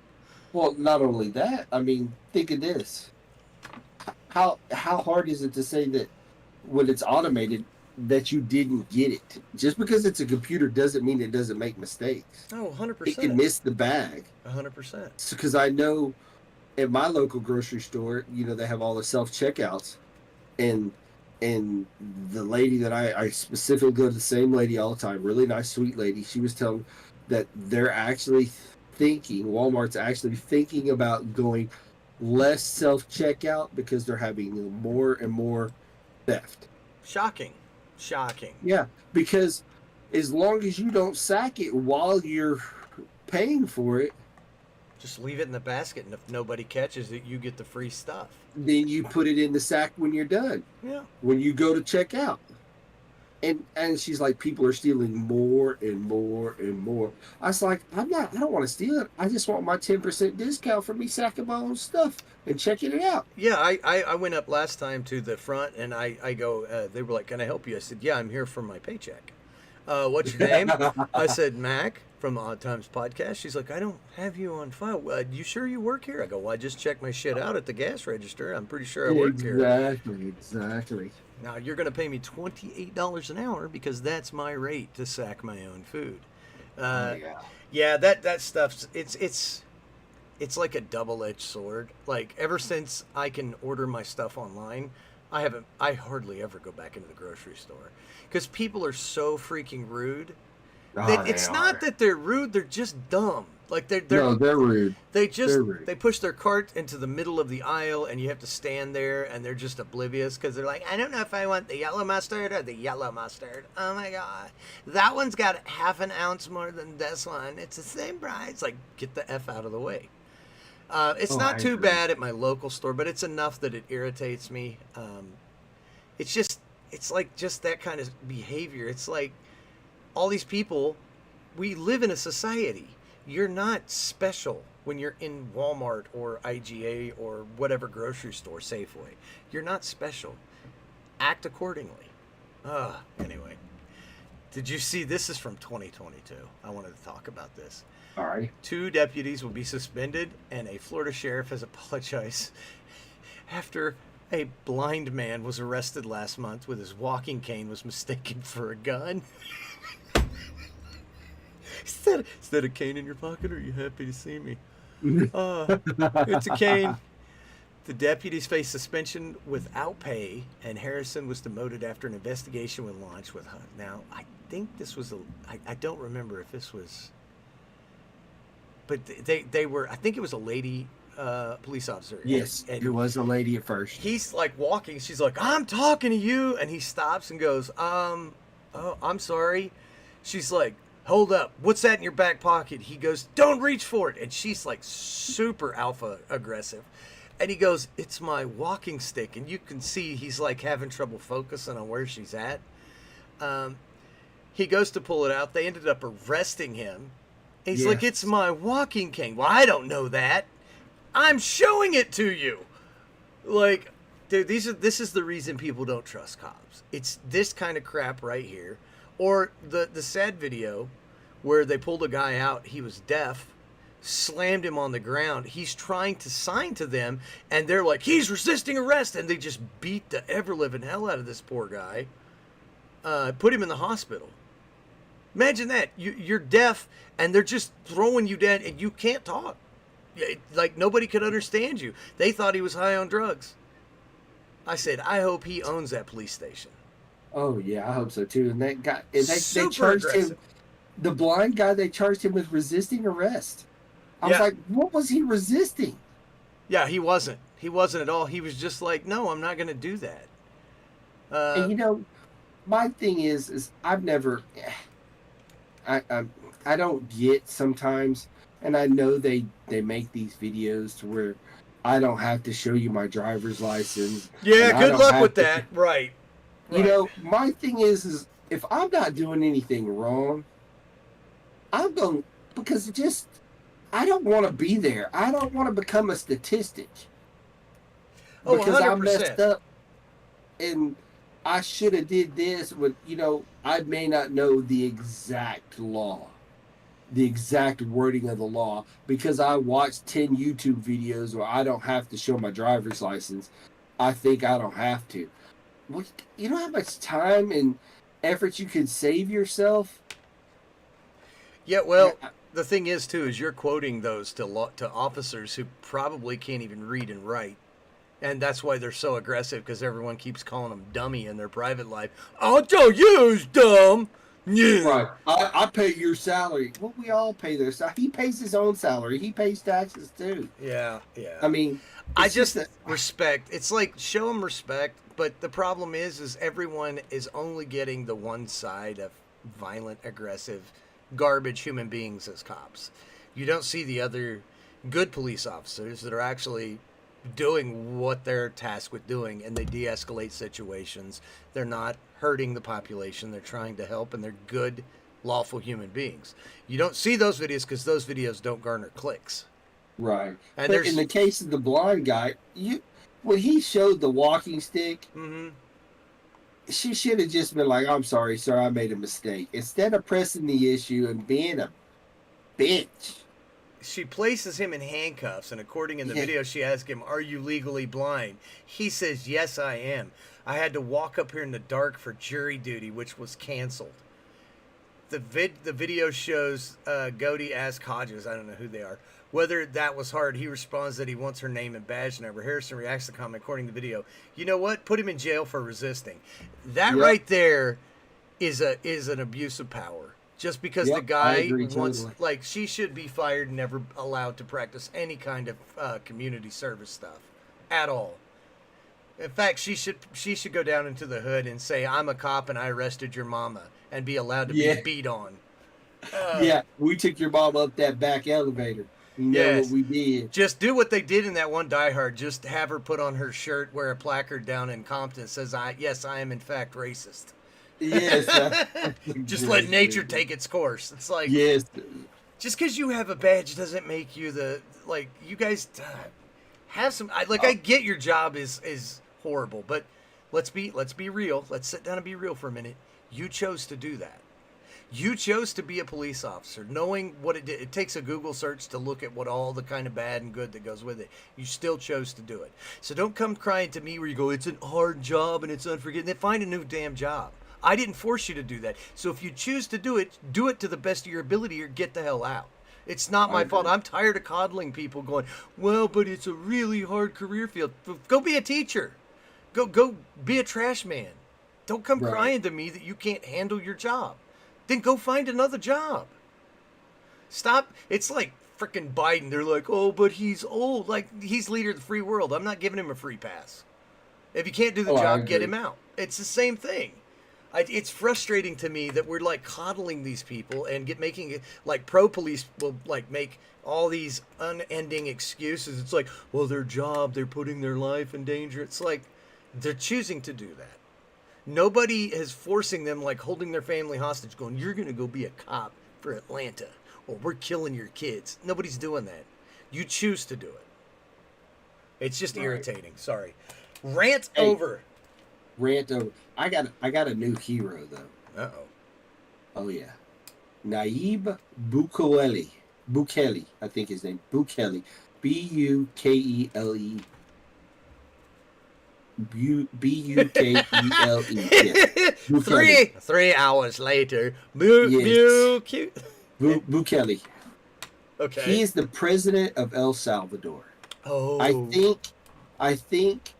Well, not only that, I mean, think of this. How hard is it to say that when it's automated that you didn't get it? Just because it's a computer doesn't mean it doesn't make mistakes. Oh, 100%. It can miss the bag. 100%. Because I know at my local grocery store, they have all the self checkouts, and and the lady that I specifically go to the same lady all the time, really nice, sweet lady. She was telling me that they're actually Walmart's actually thinking about going less self checkout because they're having more and more theft. Shocking. Shocking. Yeah, because as long as you don't sack it while you're paying for it, Just leave it in the basket, and if nobody catches it, you get the free stuff. then you put it in the sack when you're done, Yeah. when you go to check out. And she's like, people are stealing more and more and more. I was like, I don't want to steal it. I just want my 10% discount for me sacking my own stuff and checking it out. Yeah, I went up last time to the front, and I go, they were like, can I help you? I said, yeah, I'm here for my paycheck. What's your name? I said, Mac from the Odd Times podcast. She's like, I don't have you on file. You sure you work here? I go, well, I just checked my shit out at the gas register. I'm pretty sure I work here. Exactly. Now, you're going to pay me $28 an hour because that's my rate to sack my own food. Yeah, that stuff's, it's like a double-edged sword. Like, ever since I can order my stuff online, I hardly ever go back into the grocery store because people are so freaking rude. It's not that they're rude; they're just dumb. Like they're rude. They're rude. They push their cart into the middle of the aisle, and you have to stand there, and they're just oblivious because they're like, I don't know if I want the yellow mustard or the yellow mustard. Oh my god, that one's got half an ounce more than this one. It's the same price. Like, get the F out of the way. It's not too bad at my local store, but it's enough that it irritates me. It's like just that kind of behavior. It's like all these people, we live in a society. You're not special when you're in Walmart or IGA or whatever grocery store, Safeway. You're not special. Act accordingly. Anyway. Did you see, this is from 2022. I wanted to talk about this. All right. 2 deputies will be suspended, and a Florida sheriff has apologized after a blind man was arrested last month with his walking cane was mistaken for a gun. Is that a cane in your pocket, or are you happy to see me? It's a cane. The deputies face suspension without pay, and Harrison was demoted after an investigation was launched with Hunt. Now, I think this was I don't remember if this was, but they were, I think it was a lady police officer. Yes, and it was a lady at first. He's like walking. She's like, I'm talking to you. And he stops and goes, oh, I'm sorry. She's like, hold up. What's that in your back pocket? He goes, don't reach for it. And she's like super alpha aggressive. And he goes, it's my walking stick. And you can see he's like having trouble focusing on where she's at. He goes to pull it out. They ended up arresting him. He's like, it's my walking cane. Well, I don't know that. I'm showing it to you. Like, dude, this is the reason people don't trust cops. It's this kind of crap right here. Or the sad video where they pulled a guy out. He was deaf, slammed him on the ground. He's trying to sign to them, and they're like, he's resisting arrest. And they just beat the ever-living hell out of this poor guy. Put him in the hospital. Imagine that. You're deaf, and they're just throwing you down, and you can't talk. Like, nobody could understand you. They thought he was high on drugs. I said, I hope he owns that police station. Oh yeah, I hope so too. And that guy, and they charged aggressive. him. The blind guy, they charged him with resisting arrest. I was like, what was he resisting? Yeah, he wasn't. He wasn't at all. He was just like, no, I'm not going to do that. And my thing is I've never, I don't get sometimes, and I know they make these videos to where I don't have to show you my driver's license. Yeah, good luck with that. Right. My thing is if I'm not doing anything wrong, I'm going, because I don't want to be there. I don't want to become a statistic. Oh, because 100%. I messed up and I should have did this with, I may not know the exact law, the exact wording of the law, because I watched 10 YouTube videos where I don't have to show my driver's license. I think I don't have to. Well, you know how much time and effort you could save yourself? Yeah, well, the thing is too is you're quoting those to officers who probably can't even read and write, and that's why they're so aggressive because everyone keeps calling them dummy in their private life. I'll tell you who's dumb. Yeah. Right. I pay your salary. Well, we all pay their salary. He pays his own salary. He pays taxes too. Yeah, yeah. I mean, I it's just that, respect. It's like show them respect, but the problem is everyone is only getting the one side of violent, aggressive, garbage human beings as cops. You don't see the other good police officers that are actually doing what they're tasked with doing, and they de-escalate situations. They're not hurting the population. They're trying to help, and they're good, lawful human beings. You don't see those videos because those videos don't garner clicks. right. And But in the case of the blind guy, when he showed the walking stick, mm-hmm. she should have just been like, "I'm sorry, sir, I made a mistake." Instead of pressing the issue and being a bitch. She places him in handcuffs, and according in the video, she asks him, "Are you legally blind?" He says, "Yes, I am. I had to walk up here in the dark for jury duty, which was canceled." The video shows Godey asks Hodges, I don't know who they are, whether that was hard. He responds that he wants her name and badge number. Harrison reacts to the comment, according to the video, "You know what? Put him in jail for resisting." That right there is an abuse of power. Just because the guy wants, totally. like, she should be fired and never allowed to practice any kind of community service stuff at all. In fact, she should go down into the hood and say, "I'm a cop and I arrested your mama," and be allowed to be beat on. We took your mom up that back elevator. You know what we did. Just do what they did in that one Die Hard. Just have her put on her shirt, wear a placard down in Compton that says, "Yes, I am in fact racist." Yes. Just let nature take its course. It's like, yes. Just because you have a badge doesn't make you you guys have some. I get your job is horrible, but let's be real. Let's sit down and be real for a minute. You chose to do that. You chose to be a police officer, knowing what it did. It takes a Google search to look at what all the kind of bad and good that goes with it. You still chose to do it. So don't come crying to me where you go, "It's a hard job and it's unforgiving." Then find a new damn job. I didn't force you to do that. So if you choose to do it to the best of your ability or get the hell out. It's not my fault. I'm tired of coddling people going, "Well, but it's a really hard career field." Go be a teacher. Go be a trash man. Don't come crying to me that you can't handle your job. Then go find another job. Stop. It's like freaking Biden. They're like, "Oh, but he's old." Like, he's leader of the free world. I'm not giving him a free pass. If he can't do the job, get him out. It's the same thing. It's frustrating to me that we're like coddling these people and making it like pro police will like make all these unending excuses. It's like, well, their job, they're putting their life in danger. It's like they're choosing to do that. Nobody is forcing them, like holding their family hostage, going, "You're going to go be a cop for Atlanta, or we're killing your kids." Nobody's doing that. You choose to do it. It's just irritating. Sorry. Rant over. Rant over. I got a new hero though. Uh-oh. Oh yeah. Nayib Bukele, I think his name. Bukele. Bukele. Bukele. Yeah. 3 hours later. Bukele. Okay. He is the president of El Salvador. Oh. I think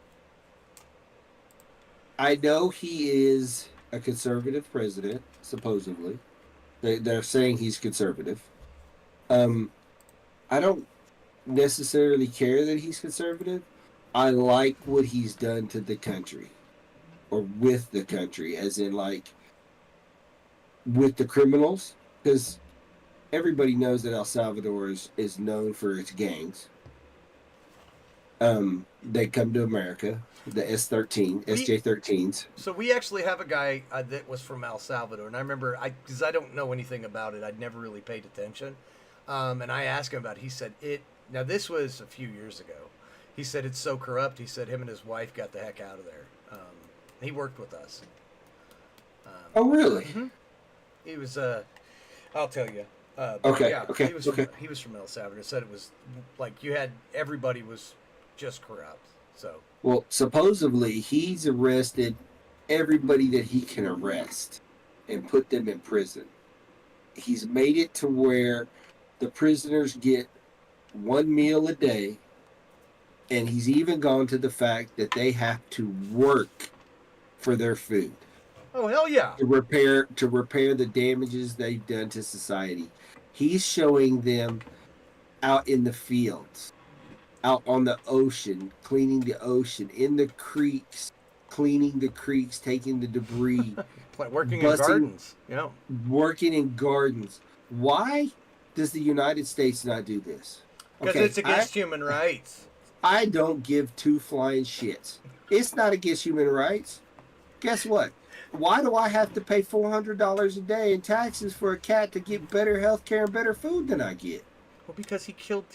I know he is a conservative president, supposedly. They're saying he's conservative. I don't necessarily care that he's conservative. I like what he's done to the country, or with the country, as in like with the criminals, because everybody knows that El Salvador is known for its gangs. They come to America, the SJ13s. So we actually have a guy that was from El Salvador, and I remember, because I don't know anything about it, I'd never really paid attention, and I asked him about it. He said now this was a few years ago. He said it's so corrupt. He said him and his wife got the heck out of there. He worked with us. Oh, really? Mm-hmm. He was, I'll tell you. Okay. Yeah, Okay. He was from El Salvador. Said it was like everybody was just corrupt. So. Well, supposedly he's arrested everybody that he can arrest and put them in prison. He's made it to where the prisoners get one meal a day, and he's even gone to the fact that they have to work for their food Oh, hell yeah. to repair the damages they've done to society. He's showing them out in the fields, out on the ocean, cleaning the ocean, in the creeks, cleaning the creeks, taking the debris, Working in busing, gardens. Yeah. working in gardens. Why does the United States not do this? Because Okay, it's against human rights. I don't give two flying shits. It's not against human rights. Guess what? Why do I have to pay $400 a day in taxes for a cat to get better health care and better food than I get? Well, because he killed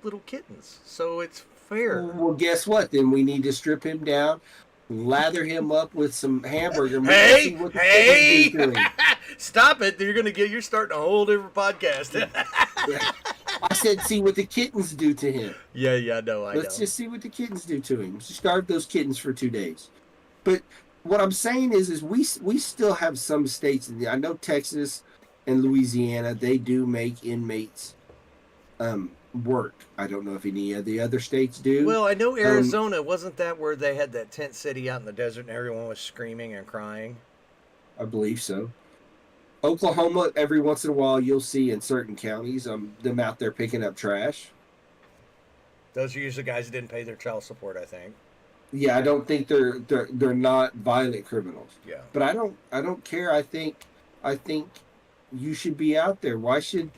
little kittens. So it's fair. Well, guess what? Then we need to strip him down, lather him up with some hamburger meat, and see Hey, what the hey! kittens do to him. Stop it. You're starting a whole different podcast. I said, see what the kittens do to him. Yeah, I know. Let's just see what the kittens do to him. Starve those kittens for 2 days. But what I'm saying is we still have some states. I know Texas and Louisiana, they do make inmates work. I don't know if any of the other states do. Well, I know Arizona, wasn't that where they had that tent city out in the desert and everyone was screaming and crying? I believe so. Oklahoma, every once in a while, you'll see in certain counties them out there picking up trash. Those are usually guys that didn't pay their child support, I think. Yeah, I don't think they're not violent criminals. Yeah. But I don't care. I think you should be out there. Why should?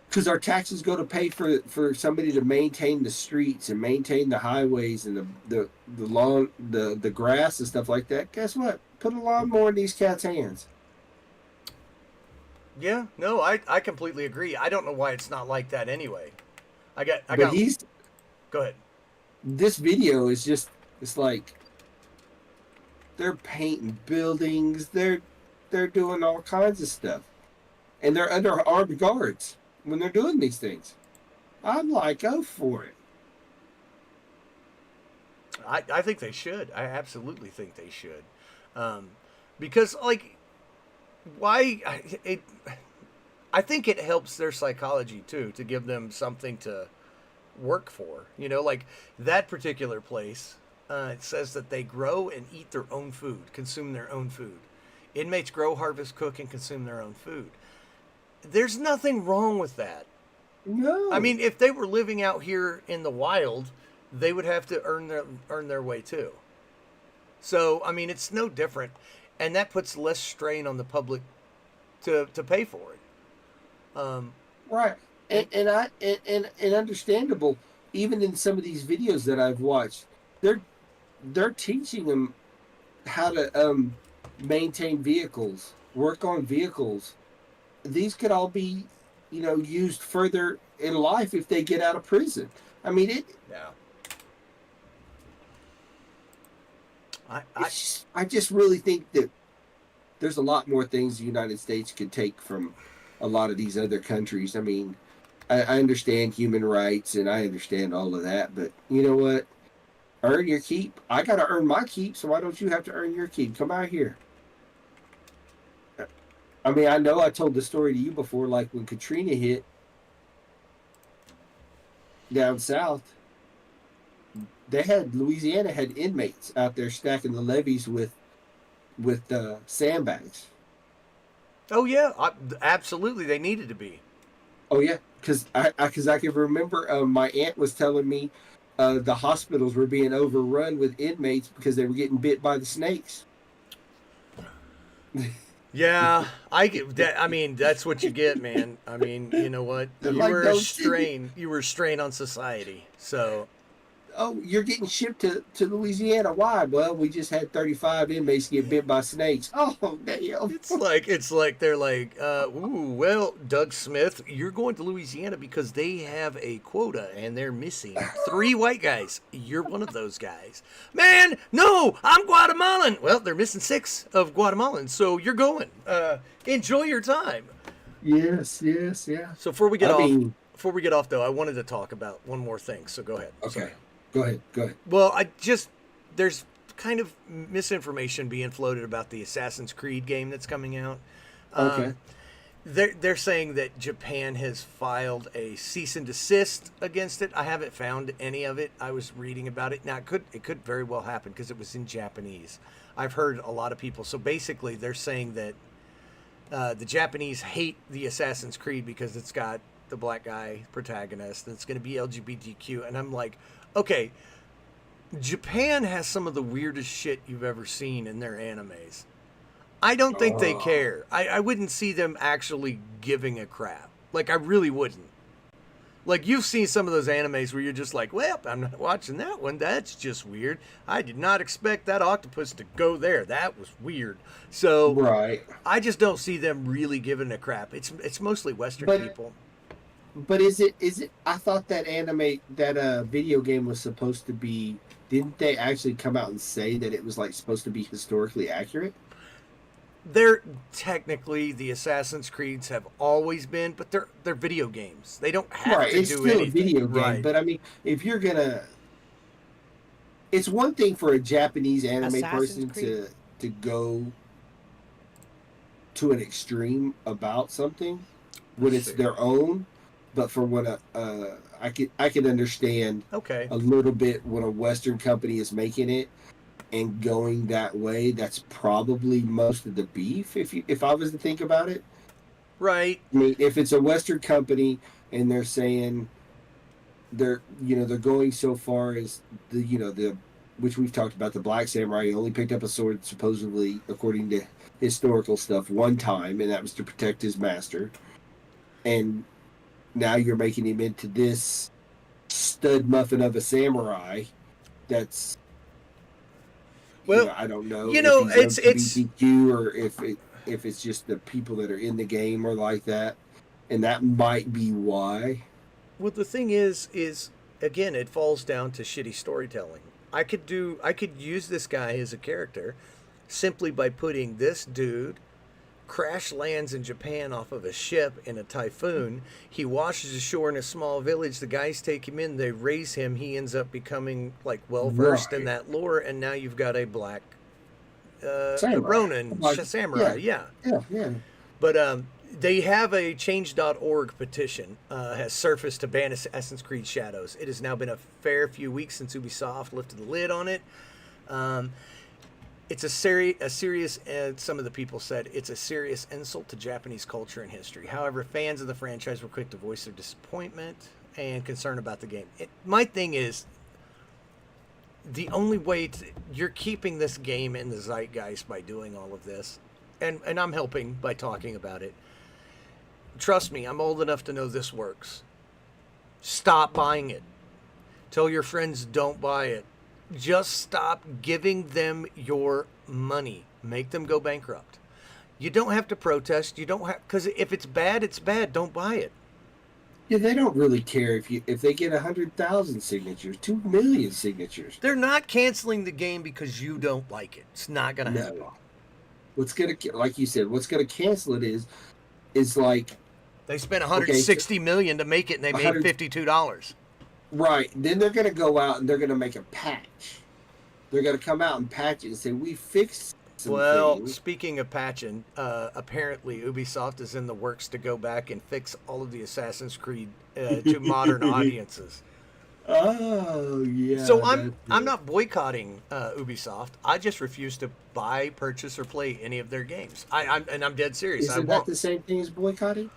Because our taxes go to pay for somebody to maintain the streets and maintain the highways and the lawn, the grass and stuff like that. Guess what? Put a lawnmower in these cats' hands. Yeah, no, I completely agree. I don't know why it's not like that anyway. Go ahead. This video is just, it's like they're painting buildings, they're doing all kinds of stuff, and they're under armed guards when they're doing these things. I'm like, go for it. I think they should. I absolutely think they should, because like, why I think it helps their psychology too, to give them something to work for. You know, like that particular place, it says that they grow and eat their own food, consume their own food. Inmates grow, harvest, cook, and consume their own food. There's nothing wrong with that. No. I mean, if they were living out here in the wild, they would have to earn their way too. So, I mean, it's no different, and that puts less strain on the public to pay for it. Right. And understandable. Even in some of these videos that I've watched, they're teaching them how to maintain vehicles, work on vehicles. These could all be, used further in life if they get out of prison. I mean, Yeah. I just really think that there's a lot more things the United States could take from a lot of these other countries. I mean, I understand human rights and I understand all of that, but you know what? Earn your keep. I got to earn my keep, so why don't you have to earn your keep? Come out here. I mean, I know I told the story to you before, like when Katrina hit down south, Louisiana had inmates out there stacking the levees with sandbags. Oh yeah, absolutely. They needed to be. Oh yeah, because I can remember my aunt was telling me the hospitals were being overrun with inmates because they were getting bit by the snakes. Yeah, I get that. I mean, that's what you get, man. I mean, you know what? You were a strain. You were a strain on society. So. Oh, you're getting shipped to Louisiana. Why? Well, we just had 35 inmates get bit by snakes. Oh, damn. It's like they're like, ooh, well, Doug Smith, you're going to Louisiana because they have a quota and they're missing 3 white guys. You're one of those guys. Man, no, I'm Guatemalan. Well, they're missing 6 of Guatemalans, so you're going. Enjoy your time. Yes, yeah. So before we get off, though, I wanted to talk about one more thing. So go ahead. Okay. Sorry. Go ahead. Well, there's kind of misinformation being floated about the Assassin's Creed game that's coming out. Okay. they're saying that Japan has filed a cease and desist against it. I haven't found any of it. I was reading about it. Now it could very well happen because it was in Japanese. I've heard a lot of people. So basically, they're saying that the Japanese hate the Assassin's Creed because it's got the black guy protagonist and it's going to be LGBTQ. And I'm like, okay, Japan has some of the weirdest shit you've ever seen in their animes. I don't think they care. I wouldn't see them actually giving a crap. Like, I really wouldn't. Like, you've seen some of those animes where you're just like, well, I'm not watching that one. That's just weird. I did not expect that octopus to go there. That was weird. So, Right. I just don't see them really giving a crap. It's mostly Western people. But is it? I thought that video game was supposed to be. Didn't they actually come out and say that it was like supposed to be historically accurate? They're technically the Assassin's Creeds have always been, but they're video games. They don't have Right. to It's do still anything. a video game, Right. but I mean, if you're gonna, it's one thing for a Japanese anime Assassin's person Creed. to go to an extreme about something when it's their own, but for when I could understand Okay. a little bit when a Western company is making it and going that way. That's probably most of the beef. If I was to think about it, Right. I mean, if it's a Western company and they're saying they're going so far as the which we've talked about, the Black Samurai only picked up a sword supposedly according to historical stuff one time, and that was to protect his master, and now you're making him into this stud muffin of a samurai. That's Well, I don't know it's if he's LGBTQ or if it's just the people that are in the game are like that, and that might be why. well, the thing is again, it falls down to shitty storytelling. I could use this guy as a character simply by putting this dude crash lands in Japan off of a ship in a typhoon. He washes ashore in a small village. The guys take him in. They raise him. He ends up becoming like well versed in Right. that lore. And now you've got a black Samurai. Ronin Like, samurai. Yeah. Yeah. But they have a change.org petition has surfaced to ban Assassin's Creed Shadows. It has now been a fair few weeks since Ubisoft lifted the lid on it. It's a serious, some of the people said, it's a serious insult to Japanese culture and history. However, fans of the franchise were quick to voice their disappointment and concern about the game. My thing is, the only way you're keeping this game in the zeitgeist by doing all of this, and I'm helping by talking about it. Trust me, I'm old enough to know this works. Stop buying it. Tell your friends don't buy it. Just stop giving them your money. Make them go bankrupt. You don't have to protest. You don't have, because if it's bad, it's bad. Don't buy it. Yeah, they don't really care if they get 100,000 signatures, 2 million signatures. They're not canceling the game because you don't like it. It's not gonna happen. No. What's gonna, like you said, what's gonna cancel it is like They spent 160 million to make it, and they made $52. right. Then they're gonna go out and they're gonna make a patch. They're gonna come out and patch it and say we fixed some Well, things. speaking of patching, apparently Ubisoft is in the works to go back and fix all of the Assassin's Creed to modern audiences. Oh yeah. So I'm not boycotting Ubisoft. I just refuse to buy, purchase, or play any of their games. I'm dead serious. I Isn't that won't. the same thing as boycotting?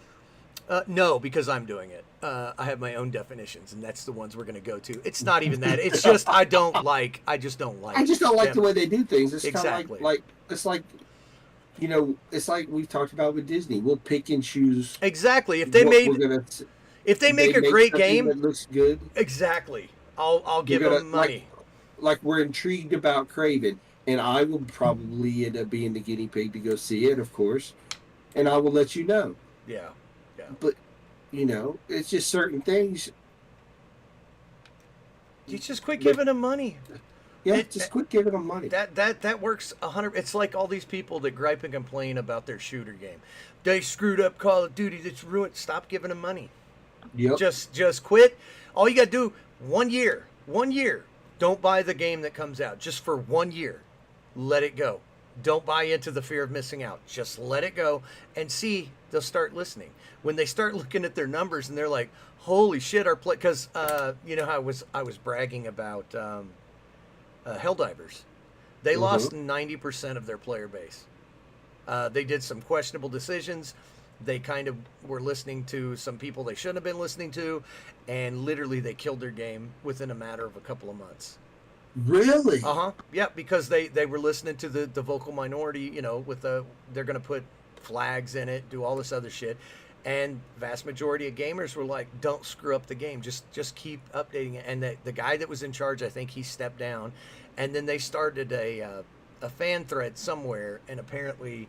No, because I'm doing it. I have my own definitions, and that's the ones we're going to go to. It's not even that. It's just I just don't like. I just don't like them. the way they do things. It's Exactly. kind of like it's like it's like we've talked about with Disney. We'll pick and choose. Exactly. If they make a great game that looks good, exactly, I'll give them money. Like we're intrigued about Craven, and I will probably end up being the guinea pig to go see it, of course, and I will let you know. Yeah. But it's just certain things. You just quit giving them money. Yeah, just quit giving them money. That works 100. It's like all these people that gripe and complain about their shooter game. They screwed up Call of Duty. That's ruined. Stop giving them money. Yep. Just quit. All you got to do 1 year. 1 year. Don't buy the game that comes out. Just for 1 year. Let it go. Don't buy into the fear of missing out. Just let it go and see. They'll start listening. When they start looking at their numbers and they're like, "Holy shit, our play!" Because you know how I was bragging about Helldivers. They lost 90% of their player base. They did some questionable decisions. They kind of were listening to some people they shouldn't have been listening to, and literally they killed their game within a matter of a couple of months. Really? Yeah, because they were listening to the vocal minority, you know, with they're going to put flags in it, do all this other shit. And vast majority of gamers were like, don't screw up the game. Just keep updating it. And the guy that was in charge, I think he stepped down. And then they started a fan thread somewhere, and apparently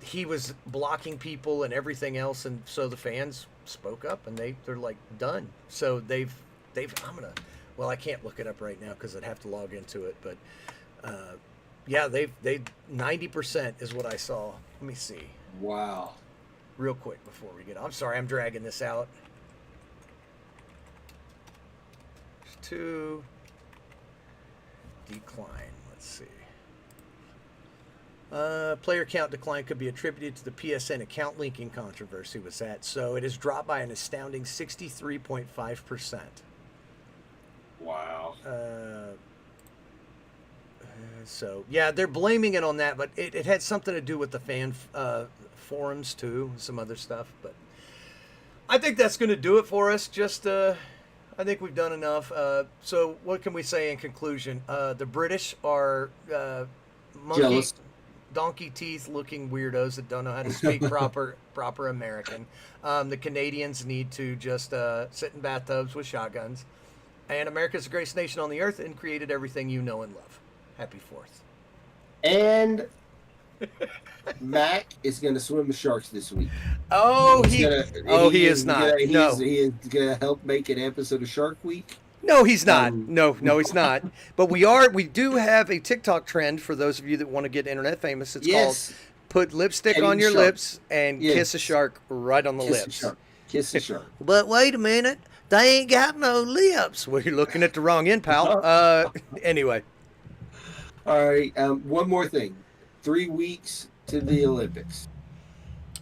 he was blocking people and everything else. And so the fans spoke up, and they're like, done. So they've well, I can't look it up right now because I'd have to log into it. But yeah, they 90% is what I saw. Let me see. Wow. Real quick before we get, I'm sorry, I'm dragging this out. To decline. Let's see. Player count decline could be attributed to the PSN account linking controversy with that. So it has dropped by an astounding 63.5%. Wow. So yeah, they're blaming it on that, but it had something to do with the fan forums too, some other stuff. But I think that's going to do it for us. Just I think we've done enough. So what can we say in conclusion? The British are monkey, donkey teeth looking weirdos that don't know how to speak proper American. The Canadians need to just sit in bathtubs with shotguns. And America's the greatest nation on the earth and created everything you know and love. Happy 4th. And Mac is going to swim with sharks this week. Oh, he is not. He is going to help make an episode of Shark Week. No, he's not. No, he's not. But we do have a TikTok trend for those of you that want to get internet famous. It's called put lipstick on your lips and kiss a shark right on the lips. Kiss a shark. But wait a minute. They ain't got no lips. Well, you're looking at the wrong end, pal. Anyway. All right. One more thing. 3 weeks to the Olympics.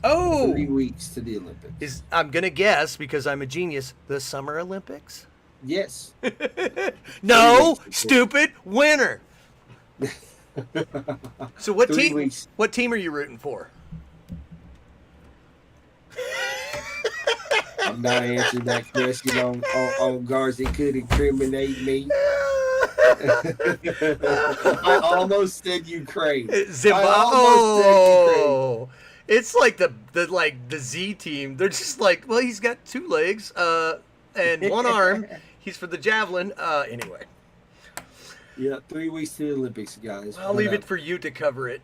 Oh. 3 weeks to the Olympics. I'm going to guess, because I'm a genius, the Summer Olympics? Yes. No, stupid, winter. So what team are you rooting for? I'm not answering that question on guards that could incriminate me. I almost said Ukraine. Zimbabwe. It's like the Z team. They're just like, well, he's got 2 legs and 1 arm. He's for the javelin. Anyway. Yeah, 3 weeks to the Olympics, guys. I'll leave it for you to cover it.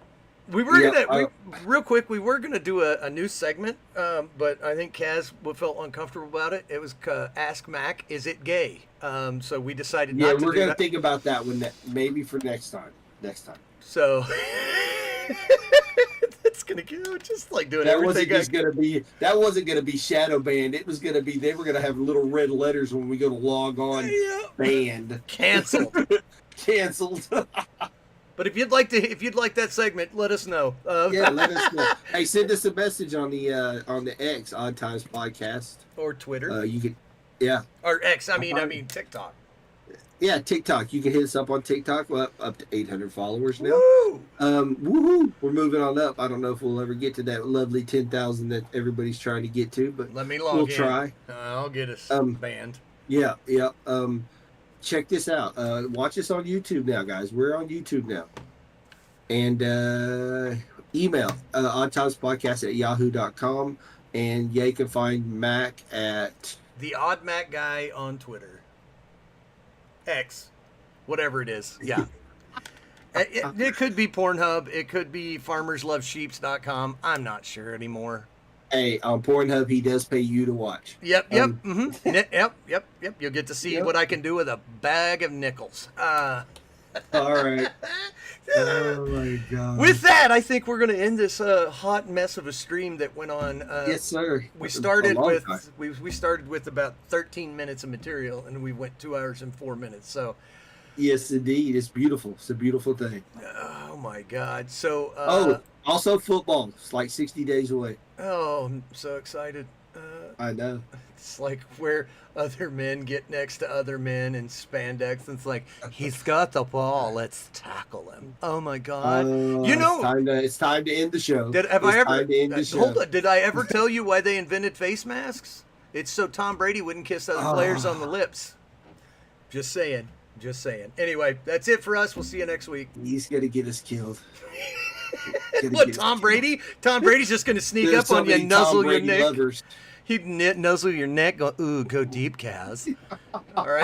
We were real quick. We were gonna do a new segment, but I think Kaz felt uncomfortable about it. It was Ask Mac, is it gay? So we decided not to. Yeah, we're gonna think about that one. Maybe for next time. So it's gonna go just like doing everything. That wasn't gonna be shadow banned. It was gonna be. They were gonna have little red letters when we go to log on. Yeah. Banned. Canceled. But if you'd like that segment, let us know. Let us know. Hey, send us a message on the X Odd Times Podcast or Twitter. You can, or X. I mean TikTok. Yeah, TikTok. You can hit us up on TikTok. We're up to 800 followers now. Woo! Woohoo! We're moving on up. I don't know if we'll ever get to that lovely 10,000 that everybody's trying to get to, but we'll try. I'll get us banned. Yeah. Check this out. Watch us on YouTube now, guys. We're on YouTube now. And email oddtimespodcast@yahoo.com. And you can find Mac at The Odd Mac Guy on Twitter. X. Whatever it is. Yeah. It could be Pornhub. It could be farmerslovesheeps.com. I'm not sure anymore. Hey, on Pornhub, he does pay you to watch. Yep. Yep. You'll get to see what I can do with a bag of nickels. All right. Oh, my God. With that, I think we're going to end this hot mess of a stream that went on. Yes, sir. We started with about 13 minutes of material, and we went 2 hours and 4 minutes. So, yes, indeed. It's beautiful. It's a beautiful thing. Oh my God. So, Also football. It's like 60 days away. oh, I'm so excited. I know. It's like where other men get next to other men in spandex, and it's like, he's got the ball, let's tackle him. Oh my God. You It's know, time to end the show. have I It's ever, time to end the hold show. on, did I ever tell you why they invented face masks? It's so Tom Brady wouldn't kiss other players on the lips. Just saying. Just saying. Anyway, that's it for us. We'll see you next week. He's gonna get us killed. What, Tom Brady? Tom Brady's just going to sneak There's up so on you many and Tom nuzzle your Brady neck. lovers. He'd nuzzle your neck, go, ooh, go deep, Kaz. All right.